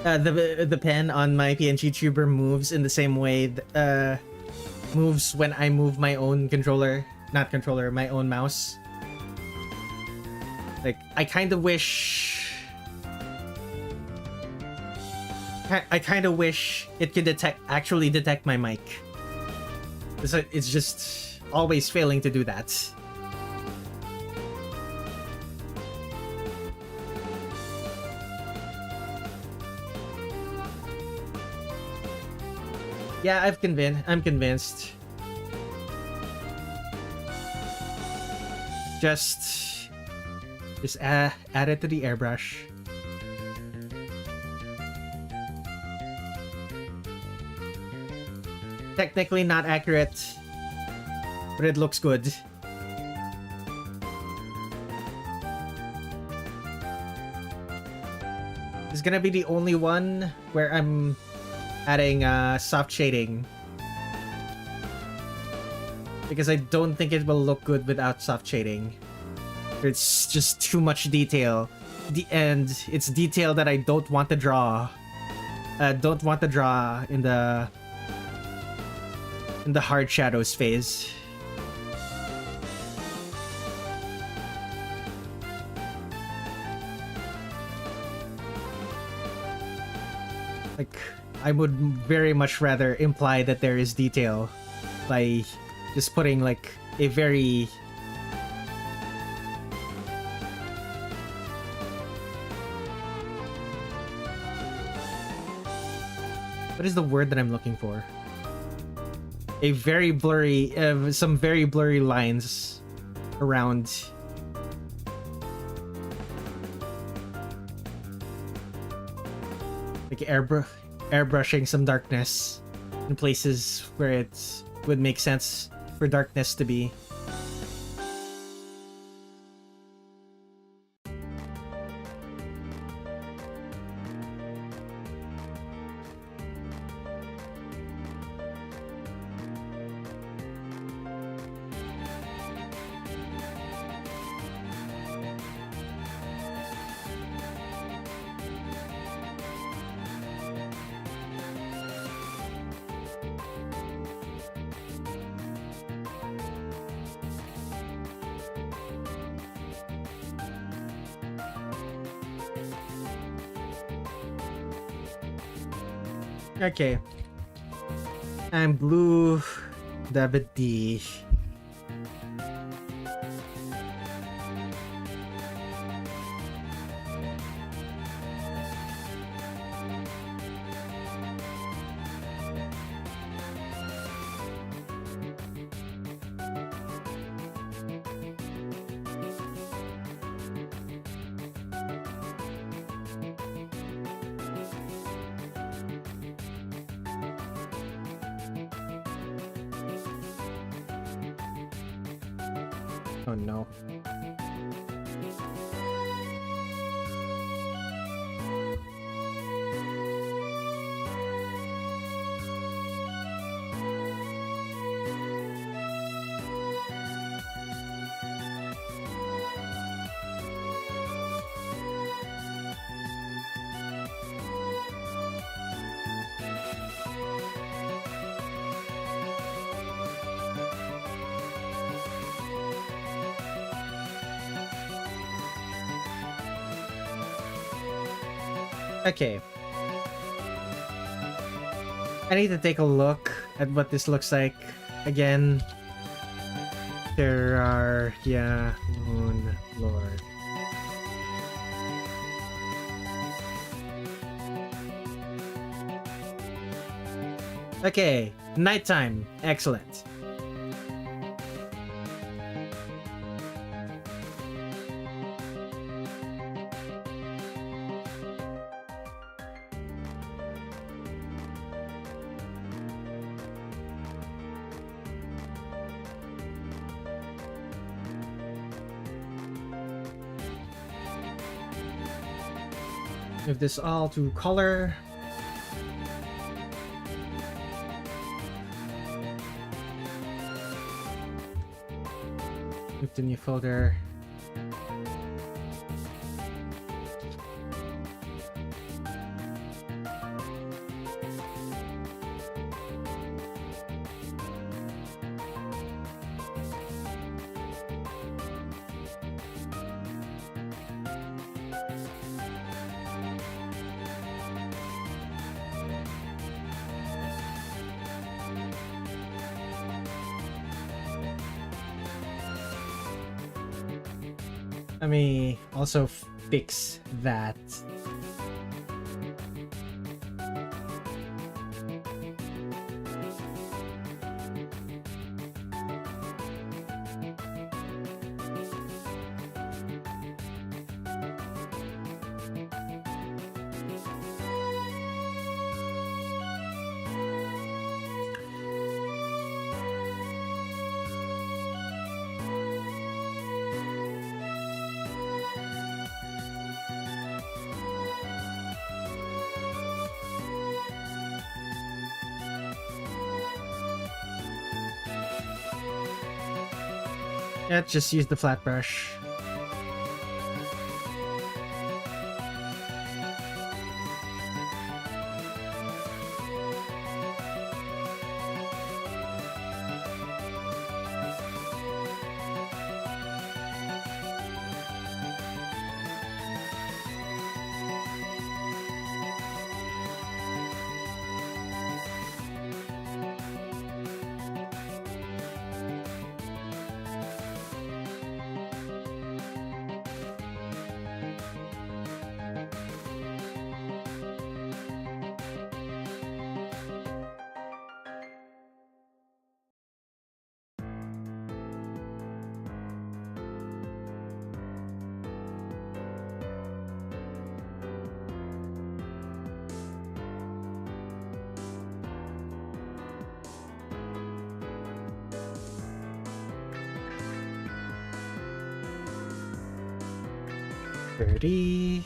on my PNG tuber moves in the same way moves when I move my own my own mouse. Like, I kind of wish it could actually detect my mic. It's just always failing to do that. Yeah, I'm convinced. Just add it to the airbrush. Technically not accurate, but it looks good. It's gonna be the only one where I'm adding soft shading, because I don't think it will look good without soft shading. It's just too much detail, and it's detail that I don't want to draw. In the hard shadows phase. Like, I would very much rather imply that there is detail by just putting, like, a very... What is the word that I'm looking for? A very blurry... some very blurry lines around... Like airbrushing some darkness in places where it would make sense for darkness to be. Okay. I'm blue. David D. Oh no. Okay. I need to take a look at what this looks like again. There are, yeah, Moon Lord. Okay, nighttime. Excellent. Move this all to color. Move to new folder. Let me also fix that. Yeah, just use the flat brush. Pretty.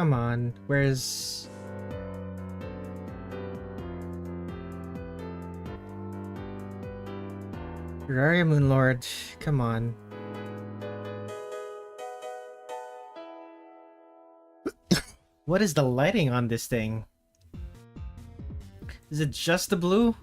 Come on, where's... Terraria Moonlord, come on. What is the lighting on this thing? Is it just the blue?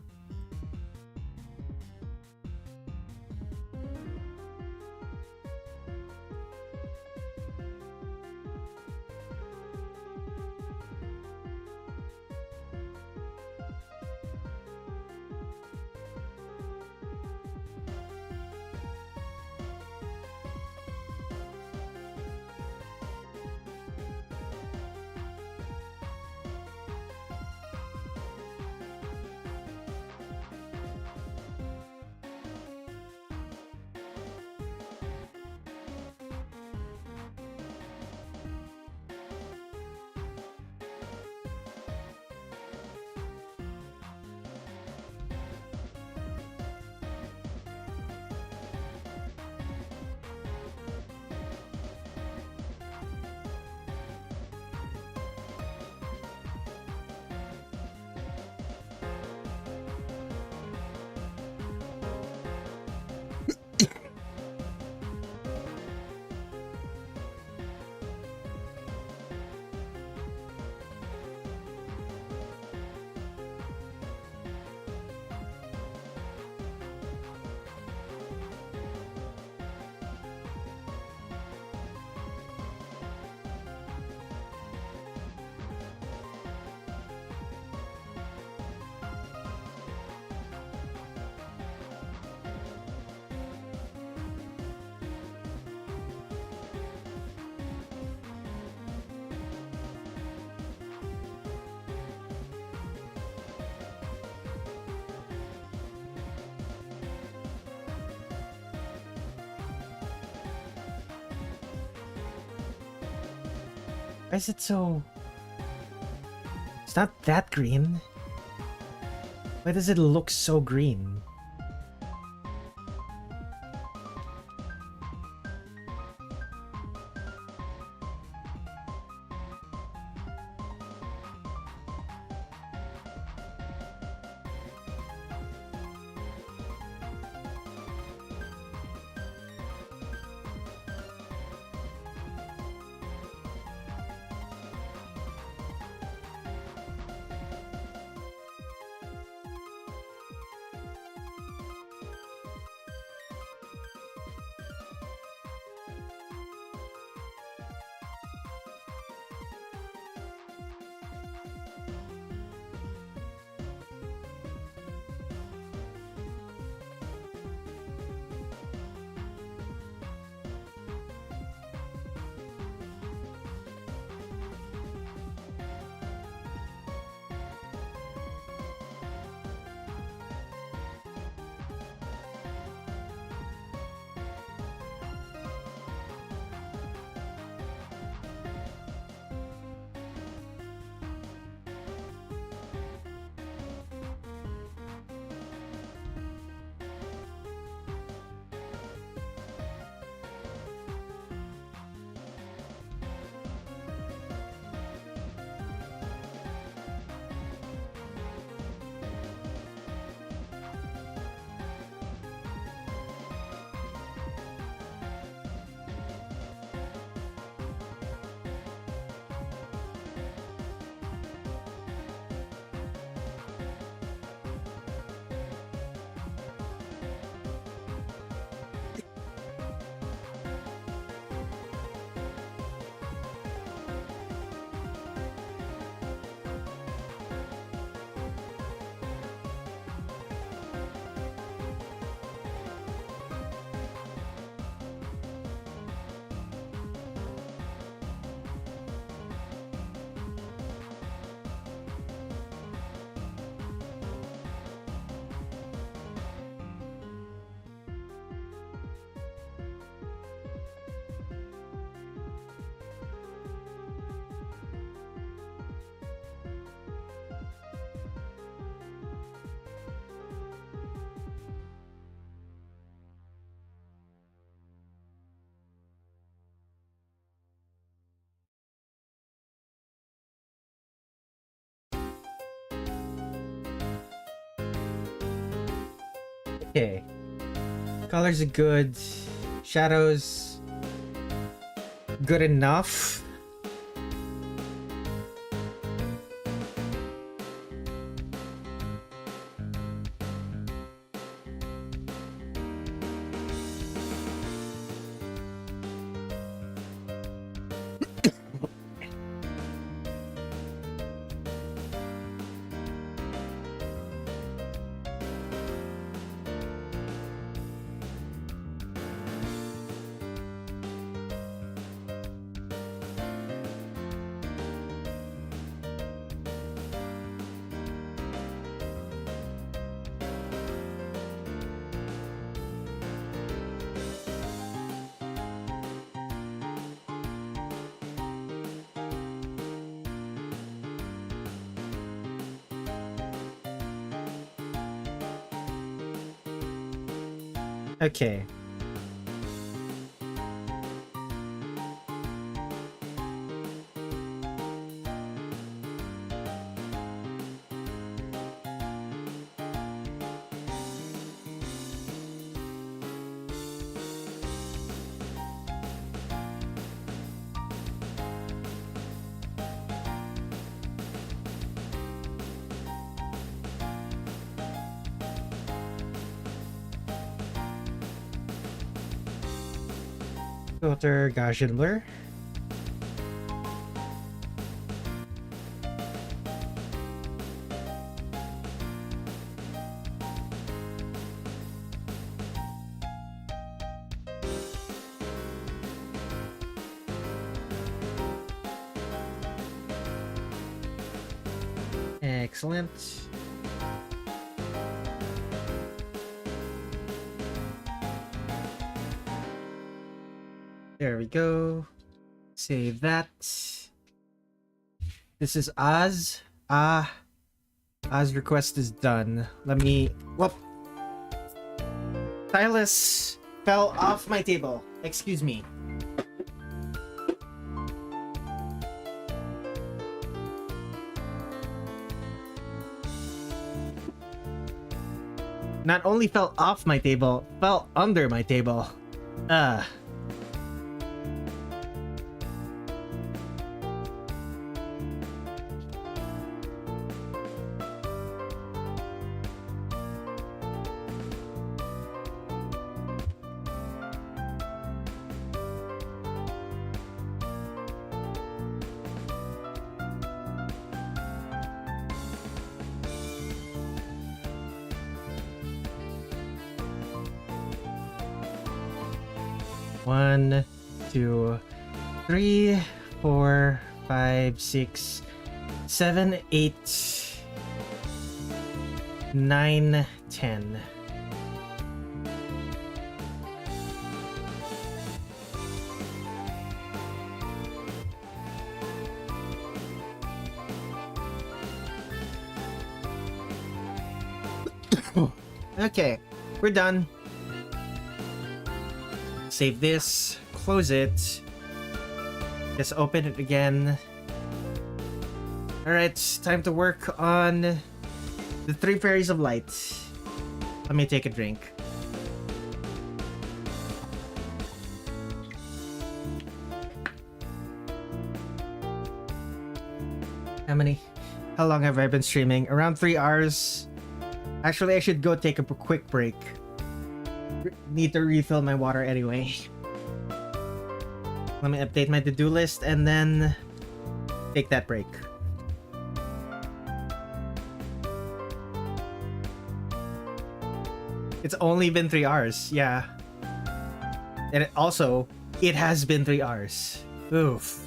Why is it so... It's not that green. Why does it look so green? Okay. Colors are good. Shadows, good enough. Okay. Filter Gaussian blur. Excellent. There we go. Save that. This is Oz. Oz request is done. Let me... Whoop! Stylus fell off my table. Excuse me. Not only fell off my table, fell under my table. One, 2, 3, 4, 5, 6, 7, 8, 9, 10. Okay, we're done. Save this, close it, just open it again. Alright, time to work on the 3 fairies of light. Let me take a drink. How long have I been streaming? Around 3 hours. Actually, I should go take a quick break. Need to refill my water anyway. Let me update my to-do list and then take that break. It's only been 3 hours, yeah. And it has been 3 hours. Oof.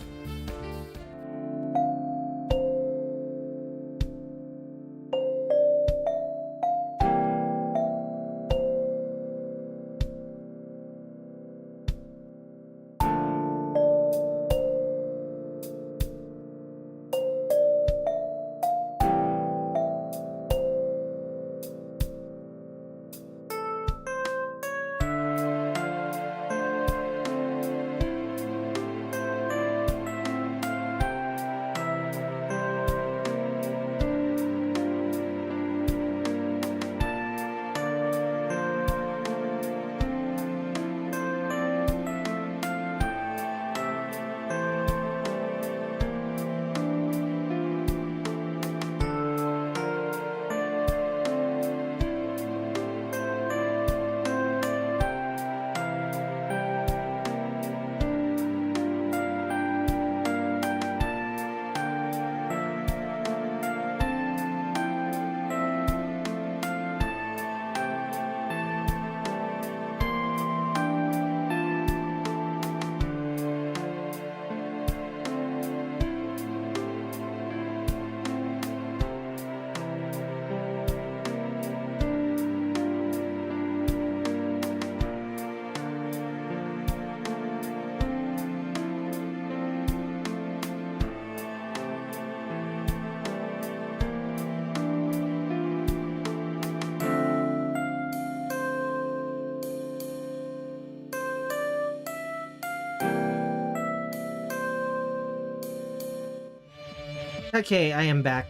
Okay, I am back.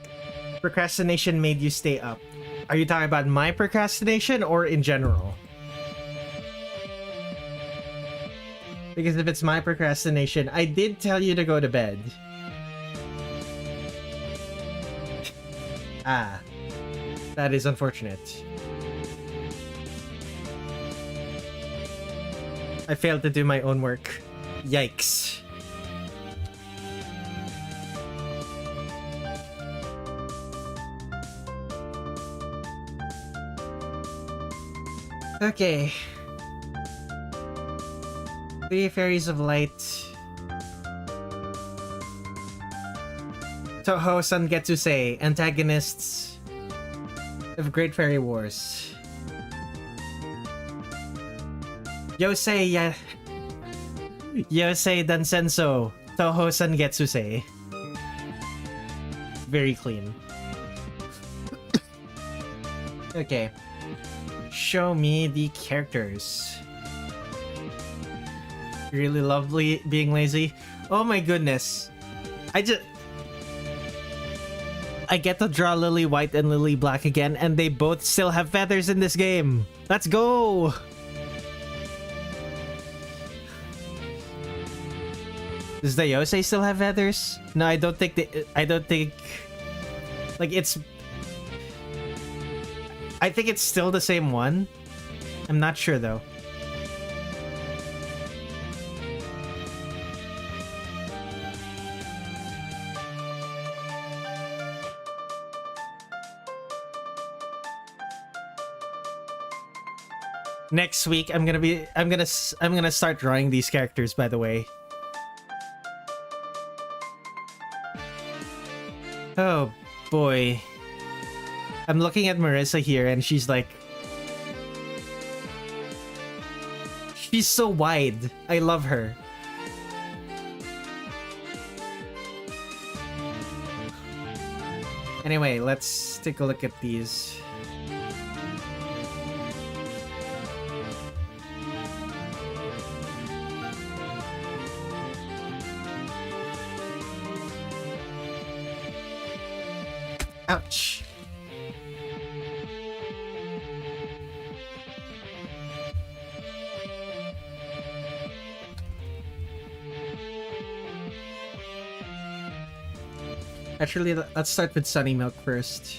Procrastination made you stay up. Are you talking about my procrastination or in general? Because if it's my procrastination, I did tell you to go to bed. Ah, that is unfortunate. I failed to do my own work. Yikes. Okay. Three Fairies of Light. Toho Sangetsusei, antagonists of Great Fairy Wars. Yosei Dansenso, Toho Sangetsusei. Very clean. Okay. Show me the characters. Really lovely being lazy. Oh my goodness. I get to draw Lily White and Lily Black again, and they both still have feathers in this game. Let's go! Does the Yosei still have feathers? No, I don't think like it's... I think it's still the same one. I'm not sure though. Next week I'm gonna start drawing these characters, by the way. Oh boy. I'm looking at Marissa here and she's like... She's so wide. I love her. Anyway, let's take a look at these. Ouch. Actually, let's start with Sunny Milk first.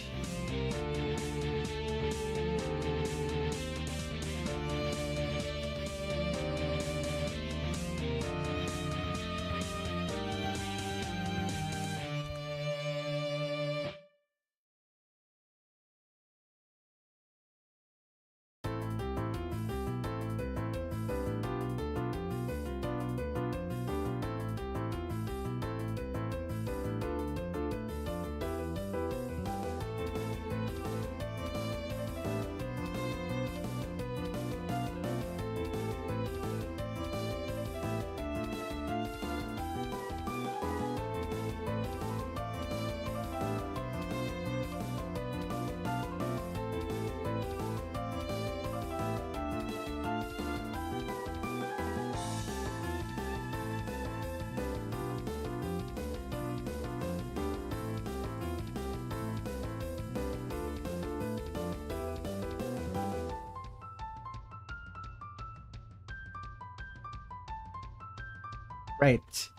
Right.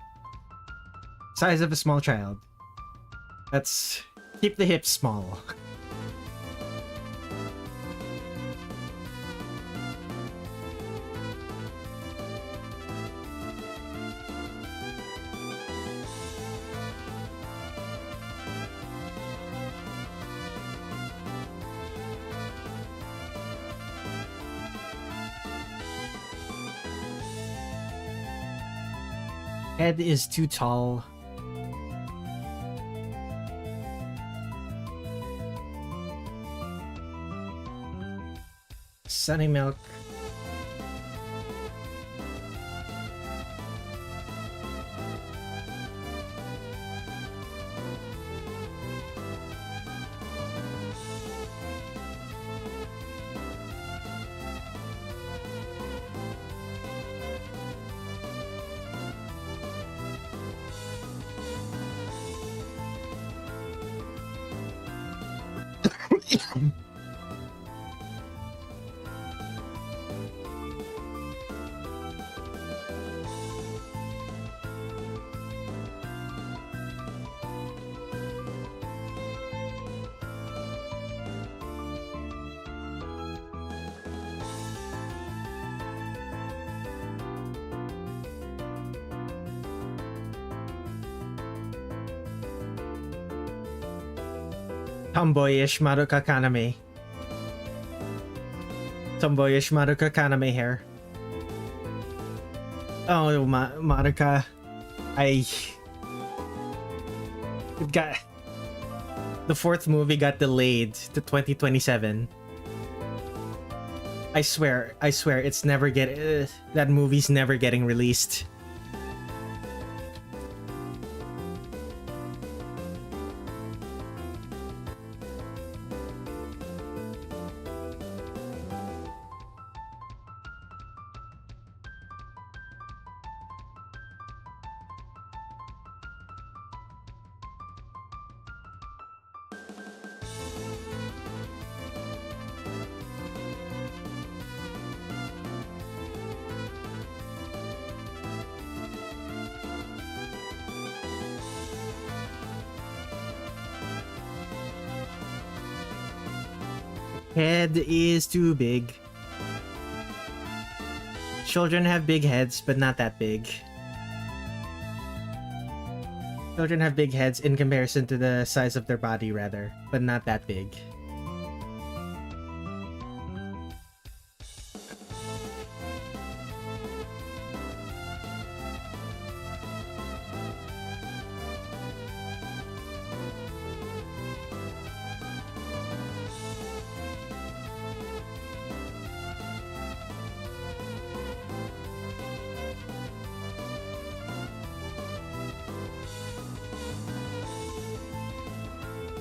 Size of a small child. Let's keep the hips small. Head is too tall. Sunny Milk. Tomboyish Maruka Kaname. Tomboyish Maruka Kaname hair. Oh, Maruka. It got... The fourth movie got delayed to 2027. I swear, it's never that movie's never getting released. Head is too big. Children have big heads, but not that big. Children have big heads in comparison to the size of their body, rather, but not that big.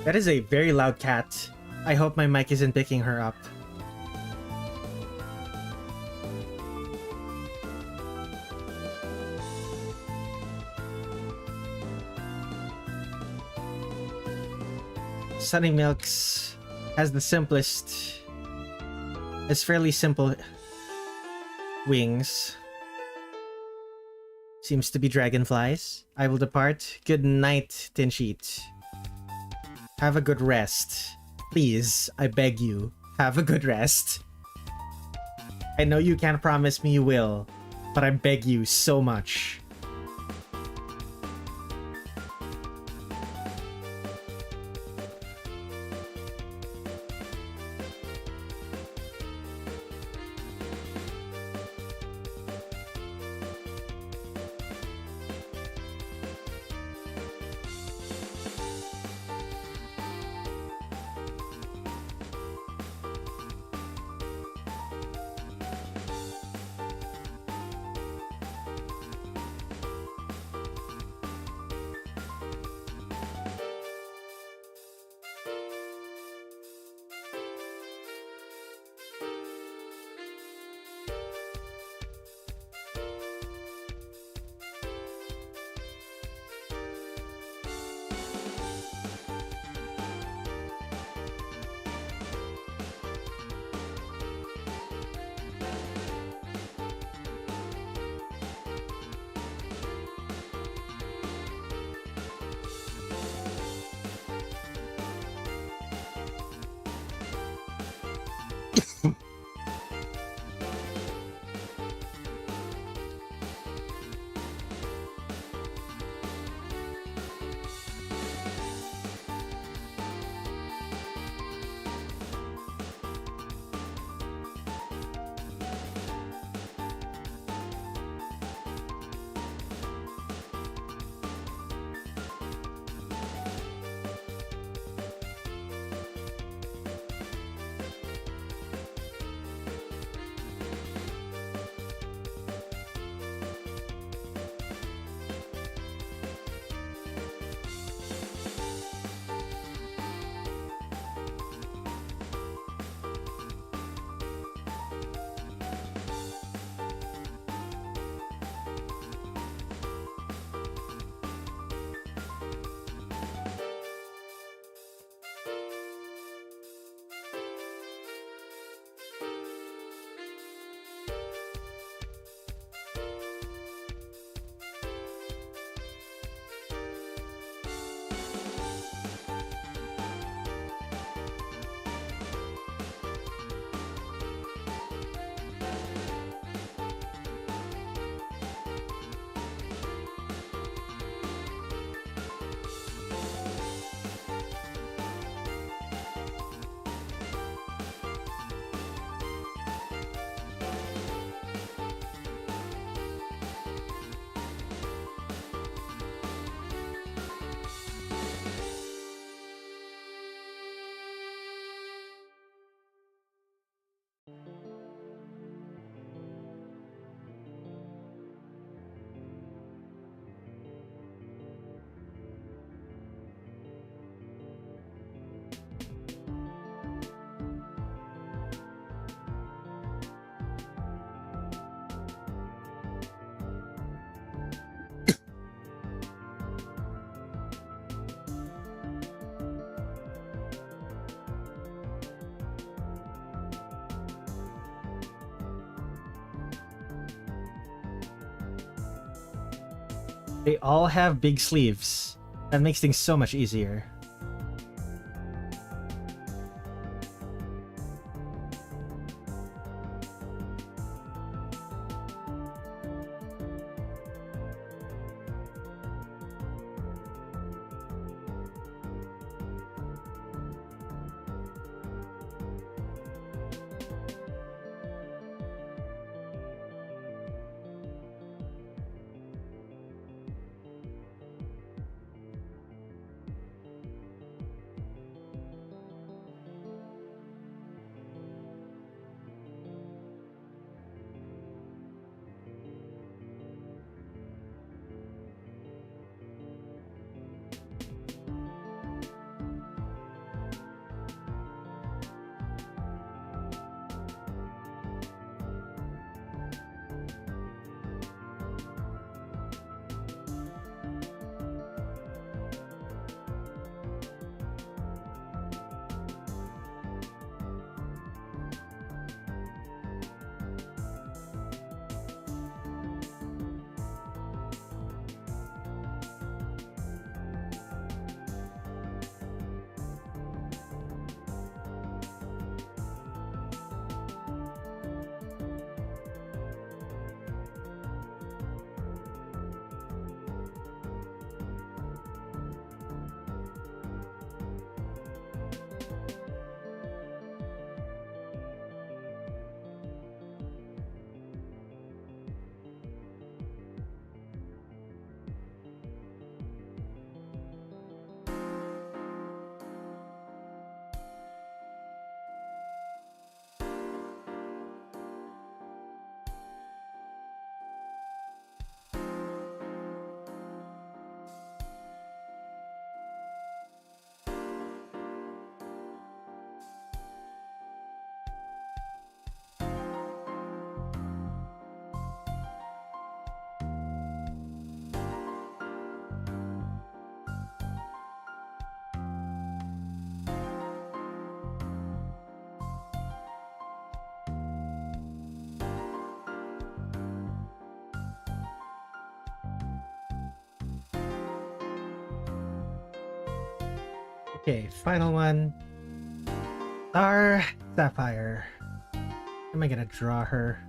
That is a very loud cat. I hope my mic isn't picking her up. Sunny Milks has the simplest... It's fairly simple wings. Seems to be dragonflies. I will depart. Good night, Tin Sheet. Have a good rest. Please, I beg you, have a good rest. I know you can't promise me you will, but I beg you so much. They all have big sleeves. That makes things so much easier. Okay, final one. Star Sapphire. Am I gonna draw her?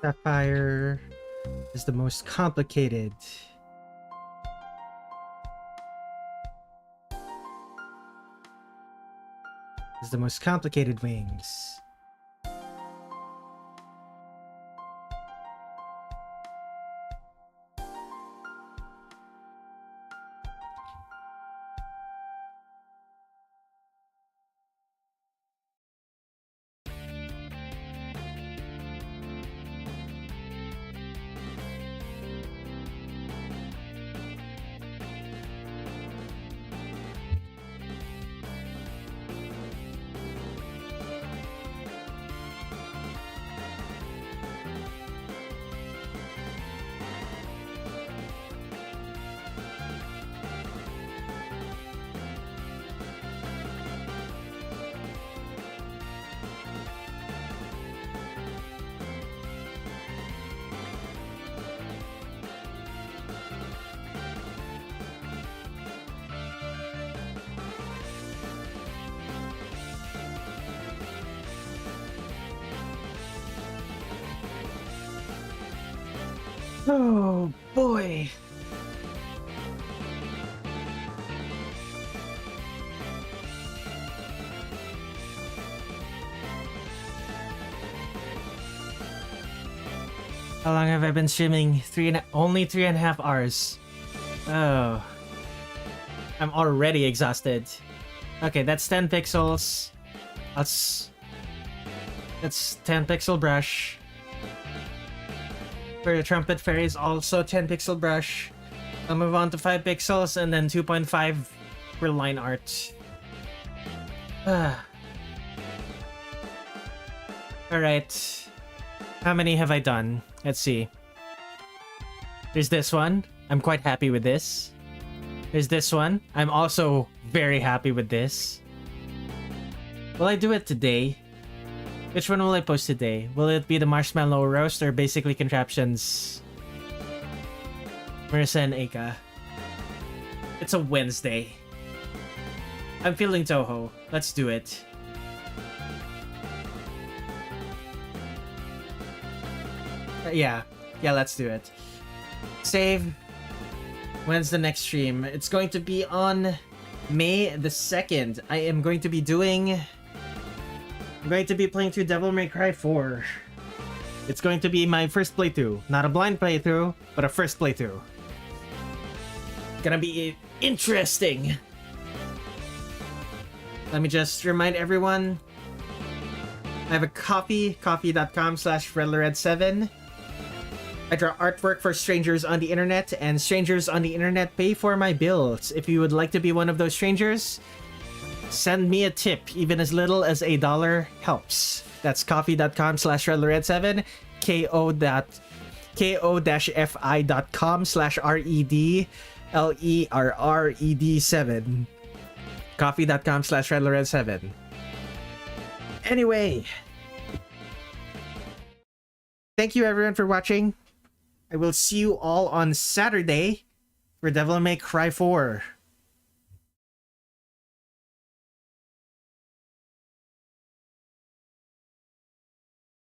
Sapphire is the most complicated. Is the most complicated wings. Oh boy. How long have I been streaming? Only 3.5 hours. Oh. I'm already exhausted. Okay, that's 10 pixels. That's 10 pixel brush. For the trumpet fairies, also 10 pixel brush. I'll move on to 5 pixels and then 2.5 for line art. Alright. How many have I done? Let's see. There's this one. I'm quite happy with this. There's this one. I'm also very happy with this. Will I do it today? Which one will I post today? Will it be the marshmallow roast or basically contraptions? Marissa and Aka. It's a Wednesday. I'm feeling Toho. Let's do it. Yeah, let's do it. Save. When's the next stream? It's going to be on May the 2nd. I'm going to be playing through Devil May Cry 4. It's going to be my first playthrough. Not a blind playthrough, but a first playthrough. Gonna be interesting. Let me just remind everyone. I have a coffee.com/Redler Red7. I draw artwork for strangers on the internet, and strangers on the internet pay for my bills. If you would like to be one of those strangers, send me a tip. Even as little as $1 helps. That's coffee.com/Redler7, ko-fi.com/REDLERRED7. Coffee.com/Redler7. Anyway, thank you everyone for watching. I will see you all on Saturday for Devil May Cry 4.